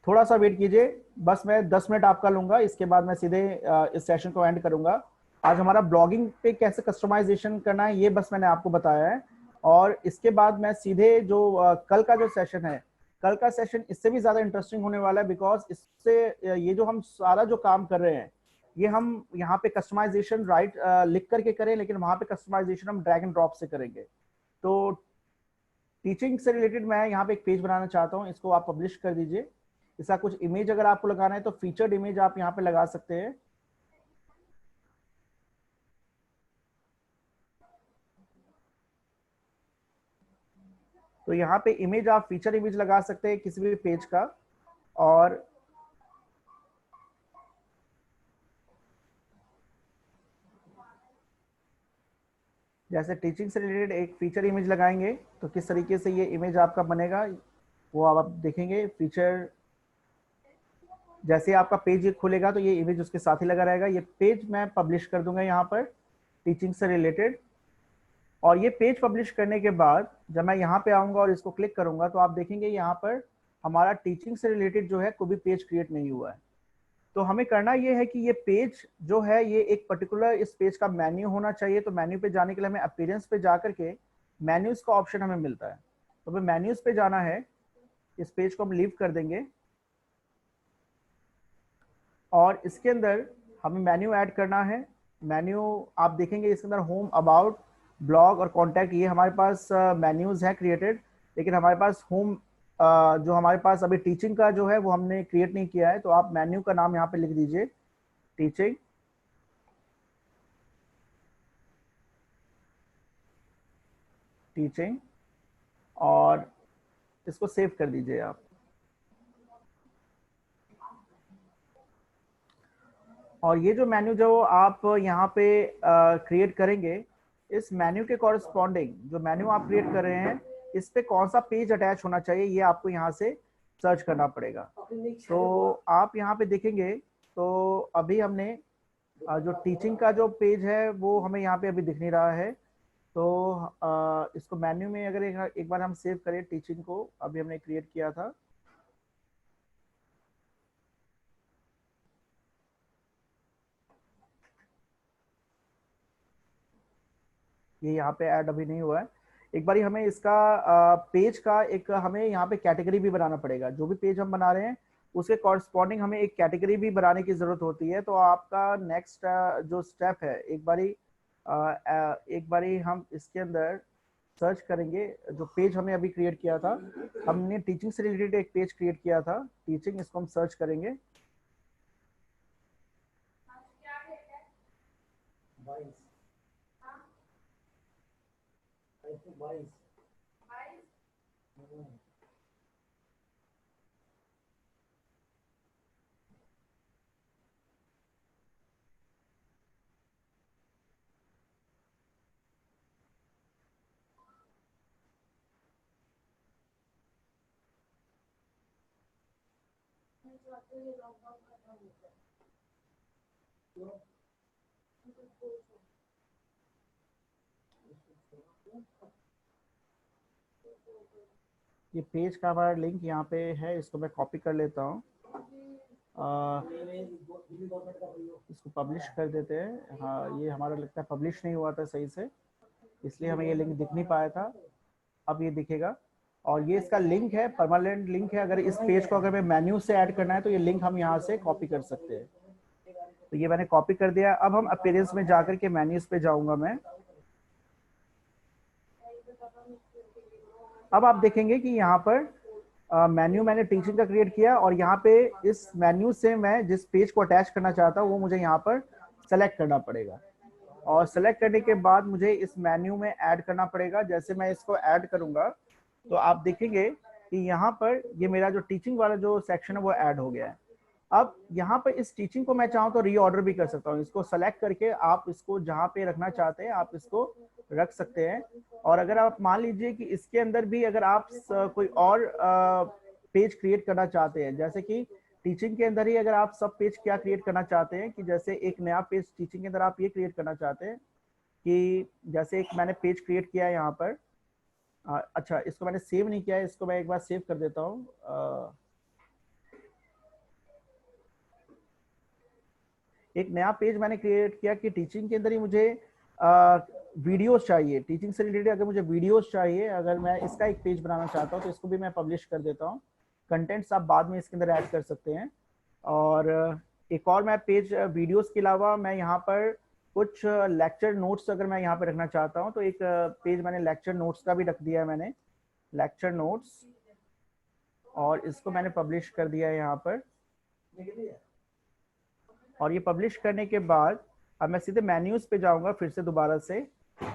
थोड़ा सा वेट कीजिए, बस मैं 10 मिनट आपका लूंगा, इसके बाद मैं सीधे इस सेशन को एंड करूंगा। आज हमारा ब्लॉगिंग पे कैसे कस्टमाइजेशन करना है ये बस मैंने आपको बताया है, और इसके बाद मैं सीधे जो कल का जो सेशन है, कल का सेशन इससे भी ज्यादा इंटरेस्टिंग होने वाला है, बिकॉज इससे ये जो हम सारा जो काम कर रहे हैं, ये हम यहाँ पे कस्टमाइजेशन राइट लिख करके करें, लेकिन वहां पे कस्टमाइजेशन हम ड्रैग एंड ड्रॉप से करेंगे। तो टीचिंग से रिलेटेड मैं यहाँ पे एक पेज बनाना चाहता हूँ, इसको आप पब्लिश कर दीजिए। इसका कुछ इमेज अगर आपको लगाना है तो फीचर्ड इमेज आप यहाँ पे लगा सकते हैं। तो यहाँ पे इमेज आप फीचर इमेज लगा सकते हैं किसी भी पेज का। और जैसे टीचिंग से रिलेटेड एक फीचर इमेज लगाएंगे तो किस तरीके से ये इमेज आपका बनेगा वो आप देखेंगे। फीचर जैसे आपका पेज ये खुलेगा तो ये इमेज उसके साथ ही लगा रहेगा। ये पेज मैं पब्लिश कर दूंगा यहाँ पर टीचिंग से रिलेटेड। और ये पेज पब्लिश करने के बाद जब मैं यहाँ पे आऊंगा और इसको क्लिक करूंगा तो आप देखेंगे यहाँ पर हमारा टीचिंग से रिलेटेड जो है कोई भी पेज क्रिएट नहीं हुआ है। तो हमें करना ये है कि ये पेज जो है ये एक पर्टिकुलर इस पेज का मेन्यू होना चाहिए। तो मेन्यू पे जाने के लिए हमें अपीयरेंस पे जाकर के मेन्यूज का ऑप्शन हमें मिलता है, तो हमें मेन्यूज पे जाना है। इस पेज को हम लीव कर देंगे और इसके अंदर हमें मेन्यू ऐड करना है। मेन्यू आप देखेंगे इसके अंदर होम, अबाउट, ब्लॉग और कॉन्टैक्ट, ये हमारे पास मेन्यूज है क्रिएटेड। लेकिन हमारे पास होम जो हमारे पास अभी टीचिंग का जो है वो हमने क्रिएट नहीं किया है। तो आप मेन्यू का नाम यहाँ पे लिख दीजिए, टीचिंग। टीचिंग और इसको सेव कर दीजिए आप। और ये जो मेन्यू जो आप यहाँ पे क्रिएट करेंगे, इस मेन्यू के कॉरस्पॉन्डिंग जो मेन्यू आप क्रिएट कर रहे हैं इस पे कौन सा पेज अटैच होना चाहिए ये आपको यहाँ से सर्च करना पड़ेगा। तो आप यहाँ पे देखेंगे तो अभी हमने जो टीचिंग का जो पेज है वो हमें यहाँ पे अभी दिख नहीं रहा है। तो इसको मेन्यू में अगर एक बार हम सेव करें, टीचिंग को अभी हमने क्रिएट किया था। ये यहाँ पे ऐड अभी नहीं हुआ है। एक बारी हमें इसका पेज का एक हमें यहाँ पे कैटेगरी भी बनाना पड़ेगा। जो भी पेज हम बना रहे हैं उसके कॉरस्पॉन्डिंग हमें एक कैटेगरी भी बनाने की जरूरत होती है। तो आपका नेक्स्ट जो स्टेप है, एक बारी हम इसके अंदर सर्च करेंगे जो पेज हमने अभी क्रिएट किया था। हमने टीचिंग से रिलेटेड एक पेज क्रिएट किया था, टीचिंग, इसको हम सर्च करेंगे। ये पेज का हमारा लिंक यहाँ पे है, इसको मैं कॉपी कर लेता हूँ। इसको पब्लिश कर देते हैं। हाँ, ये हमारा लगता है पब्लिश नहीं हुआ था सही से, इसलिए हमें ये लिंक दिख नहीं पाया था। अब ये दिखेगा। और ये इसका लिंक है, परमानेंट लिंक है। अगर इस पेज को अगर मैं मेन्यू से ऐड करना है तो ये लिंक हम यहाँ से कॉपी कर सकते हैं। तो ये मैंने कॉपी कर दिया। अब हम अपीयरेंस में जाकर के मेन्यूज पे जाऊंगा मैं। अब आप देखेंगे कि यहाँ पर मेन्यू मैंने टीचिंग का क्रिएट किया और यहाँ पे इस मेन्यू से मैं जिस पेज को अटैच करना चाहता हूँ वो मुझे यहाँ पर सेलेक्ट करना पड़ेगा और सेलेक्ट करने के बाद मुझे इस मेन्यू में ऐड करना पड़ेगा। जैसे मैं इसको ऐड करूंगा तो आप देखेंगे कि यहाँ पर ये मेरा जो टीचिंग वाला जो सेक्शन है वो ऐड हो गया है। अब यहाँ पर इस टीचिंग को मैं चाहूँ तो रीऑर्डर भी कर सकता हूँ। इसको सेलेक्ट करके आप इसको जहाँ पे रखना चाहते हैं आप इसको रख सकते हैं। और अगर आप मान लीजिए कि इसके अंदर भी अगर आप कोई और पेज क्रिएट करना चाहते हैं, जैसे कि टीचिंग के अंदर ही अगर आप सब पेज क्या क्रिएट करना चाहते हैं कि जैसे एक नया पेज टीचिंग के अंदर आप ये क्रिएट करना चाहते हैं कि जैसे एक मैंने पेज क्रिएट किया है यहाँ पर। अच्छा, इसको मैंने सेव नहीं किया है, इसको मैं एक बार सेव कर देता हूँ। एक नया पेज मैंने क्रिएट किया कि टीचिंग के अंदर ही मुझे वीडियोस चाहिए, टीचिंग से रिलेटेड अगर मुझे वीडियोस चाहिए, अगर मैं इसका एक पेज बनाना चाहता हूँ तो इसको भी मैं पब्लिश कर देता हूँ। कंटेंट्स आप बाद में इसके अंदर ऐड कर सकते हैं। और एक और मैं पेज वीडियोस के अलावा मैं यहाँ पर कुछ लेक्चर नोट्स अगर मैं यहाँ पे रखना चाहता हूँ तो एक पेज मैंने लेक्चर नोट्स का भी रख दिया है, मैंने लेक्चर नोट्स, और इसको मैंने पब्लिश कर दिया है यहाँ पर। और ये पब्लिश करने के बाद अब मैं सीधे मेन्यूज पे जाऊंगा फिर से दोबारा से।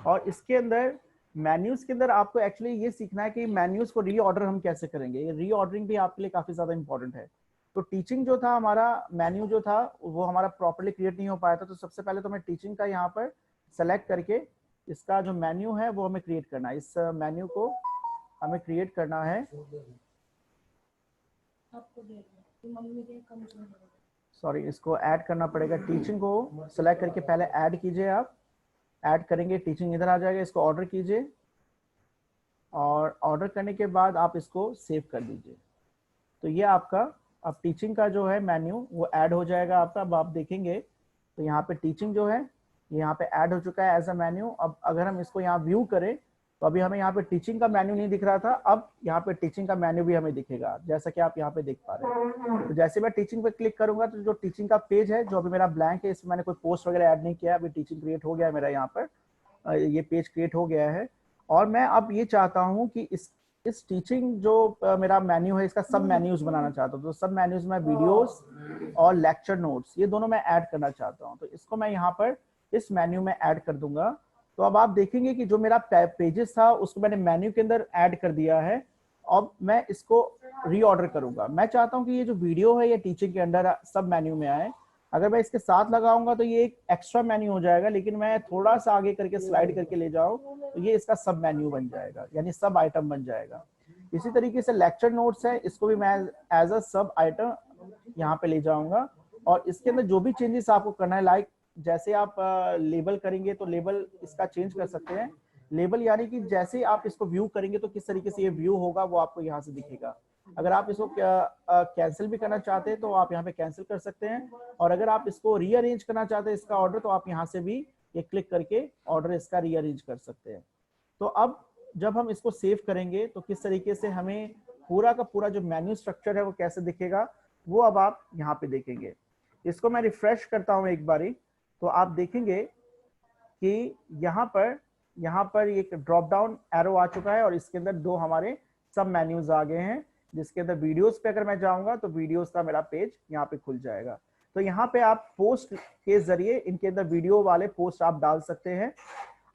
और इसके अंदर मेन्यूज के अंदर आपको एक्चुअली ये सीखना है कि मेन्यूज को रीऑर्डर हम कैसे करेंगे। ये रीऑर्डरिंग भी आपके लिए काफी ज्यादा इंपॉर्टेंट है। तो टीचिंग जो था हमारा मेन्यू जो था वो हमारा प्रॉपर्ली क्रिएट नहीं हो पाया था, तो सबसे पहले तो मैं टीचिंग का यहाँ पर सेलेक्ट करके इसका जो मेन्यू है वो हमें क्रिएट करना है। इस मेन्यू को हमें क्रिएट करना है। सॉरी, इसको ऐड करना पड़ेगा। टीचिंग को सेलेक्ट करके पहले ऐड कीजिए, आप ऐड करेंगे टीचिंग इधर आ जाएगा, इसको ऑर्डर कीजिए और ऑर्डर करने के बाद आप इसको सेव कर दीजिए। तो ये आपका अब टीचिंग का जो है मेन्यू वो ऐड हो जाएगा आपका। अब आप देखेंगे तो यहाँ पे टीचिंग जो है यहाँ पे ऐड हो चुका है एज अ मेन्यू। अब अगर हम इसको यहाँ व्यू करें तो अभी हमें यहाँ पे टीचिंग का मेन्यू नहीं दिख रहा था, अब यहाँ पे टीचिंग का मेन्यू भी हमें दिखेगा जैसा कि आप यहाँ पे देख पा रहे हैं। तो जैसे मैं टीचिंग पे क्लिक करूंगा तो जो टीचिंग का पेज है जो अभी मेरा ब्लैंक है, इसमें मैंने कोई पोस्ट वगैरह ऐड नहीं किया, अभी टीचिंग क्रिएट हो गया है मेरा, यहाँ पर ये पेज क्रिएट हो गया है। और मैं अब ये चाहता हूँ कि इस टीचिंग जो मेरा मेन्यू है इसका सब मेन्यूज बनाना चाहता हूँ। तो सब मेन्यूज में वीडियोस और लेक्चर नोट्स ये दोनों मैं ऐड करना चाहता हूँ, तो इसको मैं यहाँ पर इस मेन्यू में ऐड कर दूंगा। तो अब आप देखेंगे कि जो मेरा पेजेस था उसको मैंने मेन्यू के अंदर ऐड कर दिया है। अब मैं इसको रीऑर्डर करूंगा। मैं चाहता हूँ कि ये जो वीडियो है ये टीचिंग के अंडर सब मेन्यू में आए। अगर मैं इसके साथ लगाऊंगा तो ये एक एक्स्ट्रा मेन्यू हो जाएगा, लेकिन मैं थोड़ा सा आगे करके स्लाइड करके ले जाऊं तो ये इसका सब मेन्यू बन जाएगा, यानी सब आइटम बन जाएगा। इसी तरीके से लेक्चर नोट्स है, इसको भी मैं एज अ सब आइटम यहाँ पे ले जाऊंगा। और इसके अंदर जो भी चेंजेस आपको करना है, लाइक जैसे आप लेबल करेंगे तो लेबल इसका चेंज कर सकते हैं। लेबल यानी कि जैसे आप इसको व्यू करेंगे तो किस तरीके से ये व्यू होगा वो आपको यहाँ से दिखेगा। अगर आप इसको कैंसिल भी करना चाहते हैं तो आप यहाँ पे कैंसिल कर सकते हैं। और अगर आप इसको रीअरेंज करना चाहते हैं इसका ऑर्डर, तो आप यहाँ से भी ये क्लिक करके ऑर्डर इसका रीअरेंज कर सकते हैं। तो अब जब हम इसको सेव करेंगे तो किस तरीके से हमें पूरा का पूरा जो मेन्यू स्ट्रक्चर है वो कैसे दिखेगा वो अब आप यहाँ पे देखेंगे। इसको मैं रिफ्रेश करता हूँ एक बारी, तो आप देखेंगे कि यहाँ पर एक ड्रॉप डाउन एरो आ चुका है और इसके अंदर दो हमारे सब मेन्यूज आ गए हैं, जिसके अंदर वीडियोस पे अगर मैं जाऊंगा तो वीडियोस का मेरा पेज यहाँ पे खुल जाएगा। तो यहाँ पे आप पोस्ट के जरिए इनके अंदर वीडियो वाले पोस्ट आप डाल सकते हैं।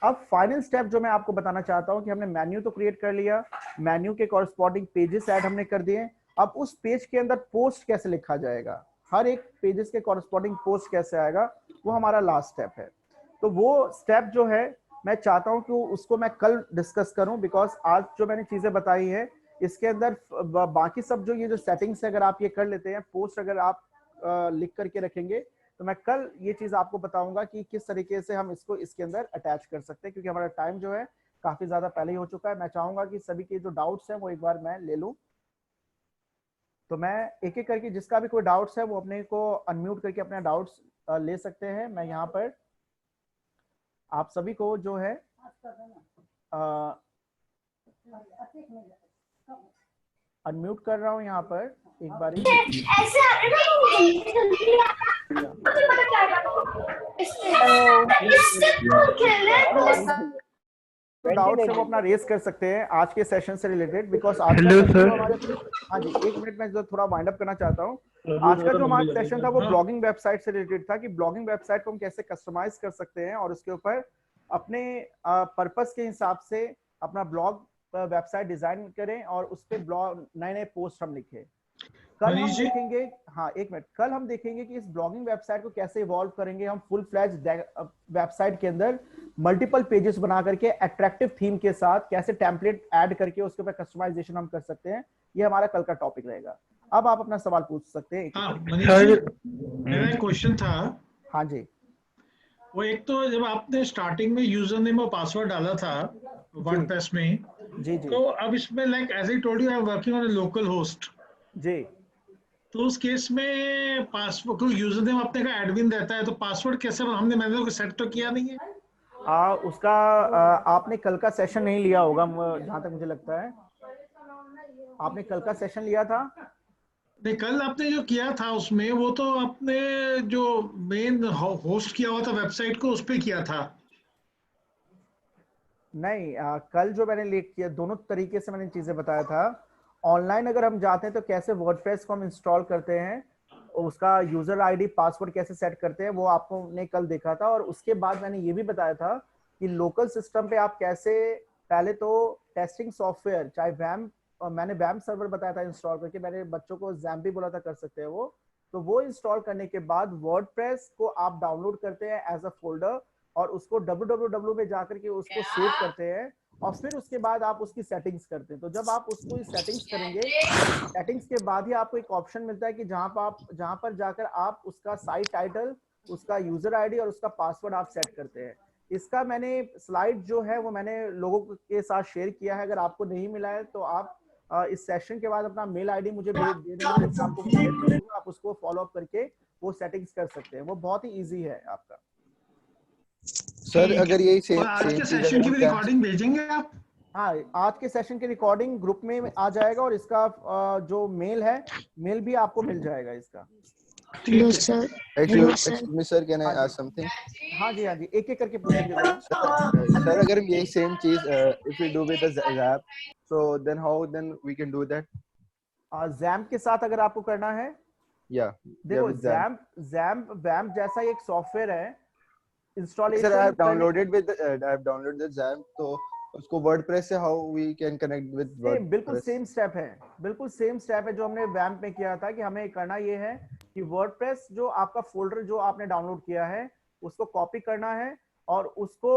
अब फाइनल स्टेप जो मैं आपको बताना चाहता हूं कि हमने मेन्यू तो क्रिएट कर लिया, मेन्यू के कॉरस्पॉन्डिंग पेजेस ऐड हमने कर दिए। अब उस पेज के अंदर पोस्ट कैसे लिखा जाएगा, हर एक पेजेस के कॉरस्पॉन्डिंग पोस्ट कैसे आएगा, वो हमारा लास्ट स्टेप है। तो वो स्टेप जो है मैं चाहता हूं कि उसको मैं कल डिस्कस करूं, बिकॉज आज जो मैंने चीजें बताई है इसके अंदर बाकी सब जो ये जो सेटिंग्स है अगर आप ये कर लेते हैं, पोस्ट अगर आप लिख करके रखेंगे, तो मैं कल ये चीज आपको बताऊंगा कि किस तरीके से हम इसको इसके अंदर अटैच कर सकते हैं, क्योंकि हमारा टाइम जो है काफी ज्यादा पहले ही हो चुका है। मैं चाहूंगा कि सभी के जो डाउट्स हैं वो एक बार मैं ले लूं। तो मैं एक एक करके जिसका भी कोई डाउट्स है वो अपने को अनम्यूट करके अपने डाउट्स ले सकते हैं। मैं यहाँ पर आप सभी को जो है अनम्यूट कर रहा हूँ यहाँ पर। एक बारी ऐसे आ रहे ना जल्दी डाउट्स है वो अपना रेस कर सकते हैं आज के सेशन से रिलेटेड, बिकॉज आज का हेलो सेशन सर। जो हमारे, हाँ जी एक मिनट में जो थोड़ा वाइंड अप करना चाहता हूँ। आज का जो हमारा सेशन था वो ब्लॉगिंग वेबसाइट से रिलेटेड था कि ब्लॉगिंग वेबसाइट को हम कैसे कस्टमाइज कर सकते हैं और उसके ऊपर अपने पर्पस के हिसाब से अपना ब्लॉग वेबसाइट डिजाइन करें और उस पर ब्लॉग नए नए पोस्ट हम लिखें। कल हम देखेंगे, हाँ एक मिनट, कल हम देखेंगे कि इस ब्लॉगिंग वेबसाइट को कैसे इवॉल्व करेंगे हम फुल फ्लैज वेबसाइट के अंदर मल्टीपल पेजेस बना करके अट्रैक्टिव थीम के साथ कैसे टेम्पलेट ऐड करके उसके ऊपर कस्टमाइजेशन हम कर सकते हैं। ये हमारा कल का टॉपिक रहेगा। अब आप अपना सवाल पूछ सकते हैं। हाँ मनीष जी, मेरा एक क्वेश्चन था। हाँ जी। वो एक तो जब आपने स्टार्टिंग में यूजर नेम और पासवर्ड डाला था वर्डप्रेस में, जी जी तो अब इसमें like as I told you I am working on a local host, जी। तो उस केस में पासवर्ड को यूजर नेम अपने का एडमिन रहता है, तो पासवर्ड कैसे मैंने तो सेट तो किया नहीं है। उसका आपने कल का सेशन नहीं लिया होगा जहां तक मुझे लगता है। आपने कल का सेशन लिया था? नहीं, कल आपने जो किया था उसमें वो तो आपने जो मेन होस्ट किया हुआ था वेबसाइट को उस पे किया था। नहीं, कल जो मैंने लेट किया दोनों तरीके से मैंने चीजें बताया था। ऑनलाइन अगर हम जाते हैं तो कैसे वर्डप्रेस को हम इंस्टॉल करते हैं, उसका यूजर आईडी पासवर्ड कैसे सेट करते हैं, वो आपको ने कल देखा था। और उसके बाद मैंने ये भी बताया था कि लोकल सिस्टम पे आप कैसे पहले तो टेस्टिंग सॉफ्टवेयर चाहे वैम, मैंने वैम सर्वर बताया था इंस्टॉल करके, मैंने बच्चों को जैम भी बोला था कर सकते हैं वो। तो वो इंस्टॉल करने के बाद वर्डप्रेस को आप डाउनलोड करते हैं एज अ फोल्डर और उसको www में जाकर के उसको सेव करते हैं और फिर उसके बाद आप उसकी सेटिंग्स करते हैं। तो जब आप उसको सेटिंग्स करेंगे, सेटिंग्स के बाद ही आपको एक ऑप्शन मिलता है कि जहां पर जाकर आप उसका साइट टाइटल, उसका यूजर आईडी और उसका पासवर्ड आप सेट करते हैं। इसका मैंने स्लाइड जो है वो मैंने लोगों के साथ शेयर किया है। अगर आपको नहीं मिला है तो आप इस सेशन के बाद अपना मेल आईडी मुझे भेज दे देंगे, मैं आपको शेयर कर दूंगा, आप उसको फॉलो अप करके वो सेटिंग्स कर सकते हैं। वो बहुत ही इजी है आपका। सर अगर यही सेम और आज सेम के चीज सेशन अगर की हम भी रिकॉर्डिंग भेजेंगे आप? हाँ, आज के सेशन की रिकॉर्डिंग ग्रुप में आ जाएगा और इसका जो मेल है, मेल भी आपको मिल जाएगा इसका। Hello sir. Excuse me sir, can I हाँ जी, आस्क समथिंग? हाँ जी, हाँ जी, एक एक करके पूछेंगे जरा। सर अगर हम यही सेम चीज if we do with the zap, so then how then we can do that? जैम्प के साथ अगर आपको करना है, Yeah, देखो with zap. जैम्प वैम्प जैसा एक सॉफ्टवेयर है सर I इंस्टॉलेशन have करने। downloaded the zap, तो उसको वर्डप्रेस से how we can connect with same, बिल्कुल वर्डप्रेस? सेम स्टेप है, बिल्कुल सेम स्टेप है जो हमने वैम्प में किया था। कि हमें करना ये है कि वर्डप्रेस जो आपका फोल्डर जो आपने डाउनलोड किया है उसको कॉपी करना है और उसको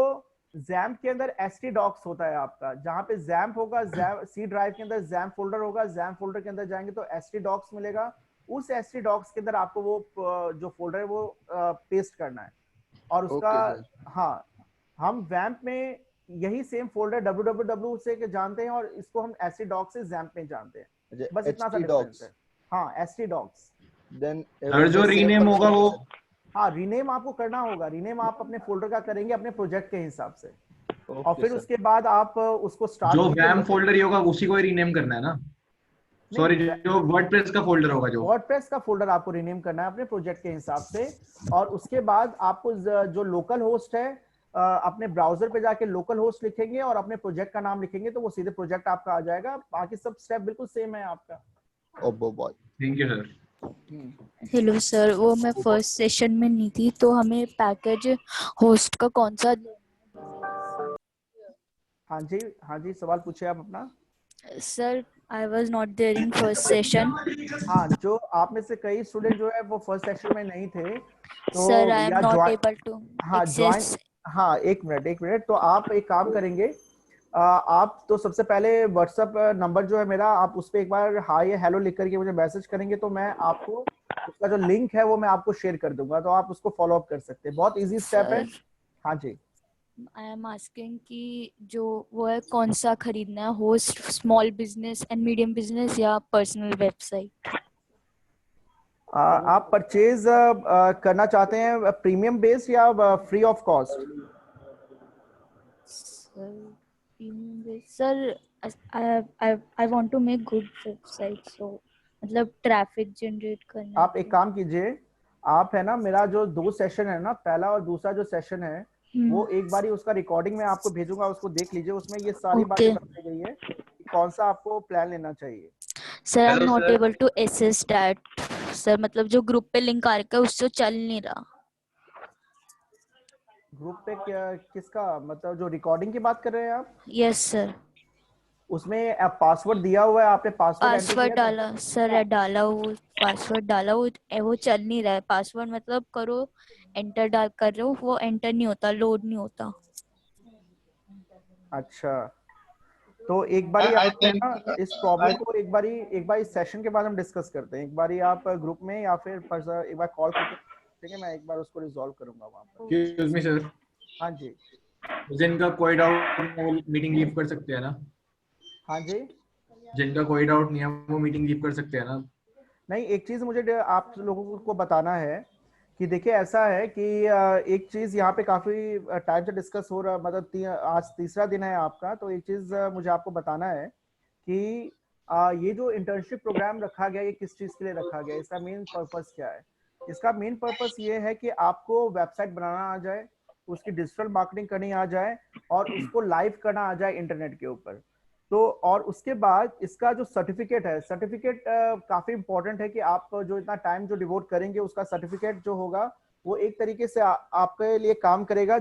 जैम्प के अंदर htdocs होता है आपका, जहां पे जैम्प होगा, सी ड्राइव के अंदर जैम्प फोल्डर होगा, जैम्प फोल्डर के अंदर जाएंगे तो htdocs मिलेगा। उस htdocs के अंदर आपको वो जो फोल्डर है वो पेस्ट करना है और उसका, Okay sir. हाँ, हम वैम्प में यही सेम फोल्डर www से जानते हैं और इसको हम htdocs से जैम्प में जानते हैं। बस इतना सा डिफरेंस htdocs. है। हाँ, htdocs। Then सर is जो the same रीनेम होगा functionality, वो, sir? हाँ, रीनेम आपको करना होगा। रीनेम आप अपने फोल्डर का करेंगे अपने प्रोजेक्ट के हिसाब से और Okay फिर sir. उसके बाद आप उसको स्टार्ट जो कीजिए। वैम फोल्डर ही होगा उसी को ही रीनेम करना है ना? सॉरी, नहीं, जो वर्डप्रेस का फोल्डर होगा जो। वर्डप्रेस का फोल्डर आपको रीनेम करना है अपने प्रोजेक्ट के हिसाब से और उसके बाद आपको जो लोकल होस्ट है, अपने ब्राउजर पे जाके लोकल होस्ट लिखेंगे और अपने प्रोजेक्ट का नाम लिखेंगे तो वो सीधे प्रोजेक्ट आपका आ जाएगा। बाकी सब स्टेप बिल्कुल सेम है आपका। Oh boy. Thank you sir. Hello sir, वो मैं फर्स्ट सेशन में नहीं थी, तो हमें पैकेज होस्ट का कौन सा? हाँ जी, हाँ जी, सवाल पूछिए आप अपना। Sir I was not there in first session. हाँ, जो आप में से कई स्टूडेंट जो है वो फर्स्ट सेशन में नहीं थे सर तो आई एम या नॉट ज्वाइन, एबल टू हाँ ज्वाइन, एक्सेस। हाँ एक मिनट एक मिनट, तो आप एक काम करेंगे, आप तो सबसे पहले व्हाट्सएप नंबर जो है मेरा, आप उस पर एक बार हाय हेलो लिख करके मुझे मैसेज करेंगे तो मैं आपको उसका जो लिंक है वो मैं आपको शेयर कर दूंगा, तो आप उसको फॉलो अप कर सकते हैं। बहुत इजी स्टेप है। सर हाँ जी, आई एम आस्किंग कि जो वो है कौन सा खरीदना है, host small business and medium business या पर्सनल वेबसाइट? आप परचेज करना चाहते हैं प्रीमियम बेस या free of cost? Sir, I want to make good website, so मतलब ट्रैफिक जनरेट करना। आप एक काम कीजिए, आप है ना मेरा जो 2 सेशन है ना, पहला और दूसरा जो सेशन है वो एक बारी उसका रिकॉर्डिंग मैं आपको भेजूंगा, उसको देख लीजिए, उसमें ये सारी बातें ओके बताई गई है कि कौन सा आपको प्लान लेना चाहिए। Sir, I am hello not sir. Able to access that sir, मतलब जो ग्रुप पे लिंक आ रखा है उससे चल नहीं रहा। ग्रुप पे क्या, किसका मतलब जो रिकॉर्डिंग की बात कर रहे हैं आप? यस सर, उसमें आप पासवर्ड दिया हुआ है, आपने पासवर्ड एंटर पासवर्ड किया था? डाला सर, डाला वो पासवर्ड डाला, वो चल नहीं रहा है। पासवर्ड मतलब करो, एंटर डाल कर रहे हो, वो एंटर नहीं होता, लोड नहीं होता। अच्छा, तो एक बारी I आप है think ना इस प्रॉब्लम को एक बारी इस सेशन के बाद हम डिस्कस करते हैं, एक बारी आप ग्रुप में या फिर एक बार कॉल करके, ठीक है, मैं एक बार उसको रिजॉल्व करूंगा वहां पर। एक्सक्यूज मी सर, हाँ जी। जिनका कोई डाउट वो मीटिंग लीव कर सकते हैं ना? हाँ जी। जिनका कोई डाउट नहीं है वो मीटिंग लीव कर सकते हैं ना? नहीं, एक चीज मुझे आप लोगों को बताना है कि देखिए ऐसा है कि एक चीज यहाँ पे काफी टाइम से डिस्कस हो रहा, मतलब आज तीसरा दिन है आपका, तो एक चीज मुझे आपको बताना है कि ये जो इंटर्नशिप प्रोग्राम रखा गया, ये किस चीज के लिए रखा गया, इसका मेन पर्पस क्या है? इसका मेन पर्पस ये है कि आपको वेबसाइट बनाना आ जाए, उसकी डिजिटल मार्केटिंग करनी आ जाए और उसको लाइव करना आ जाए इंटरनेट के ऊपर। तो और उसके बाद इसका जो सर्टिफिकेट है, सर्टिफिकेट काफी इंपॉर्टेंट है कि आप जो इतना टाइम जो डिवोट करेंगे उसका सर्टिफिकेट जो होगा वो एक तरीके से आपके लिए काम करेगा,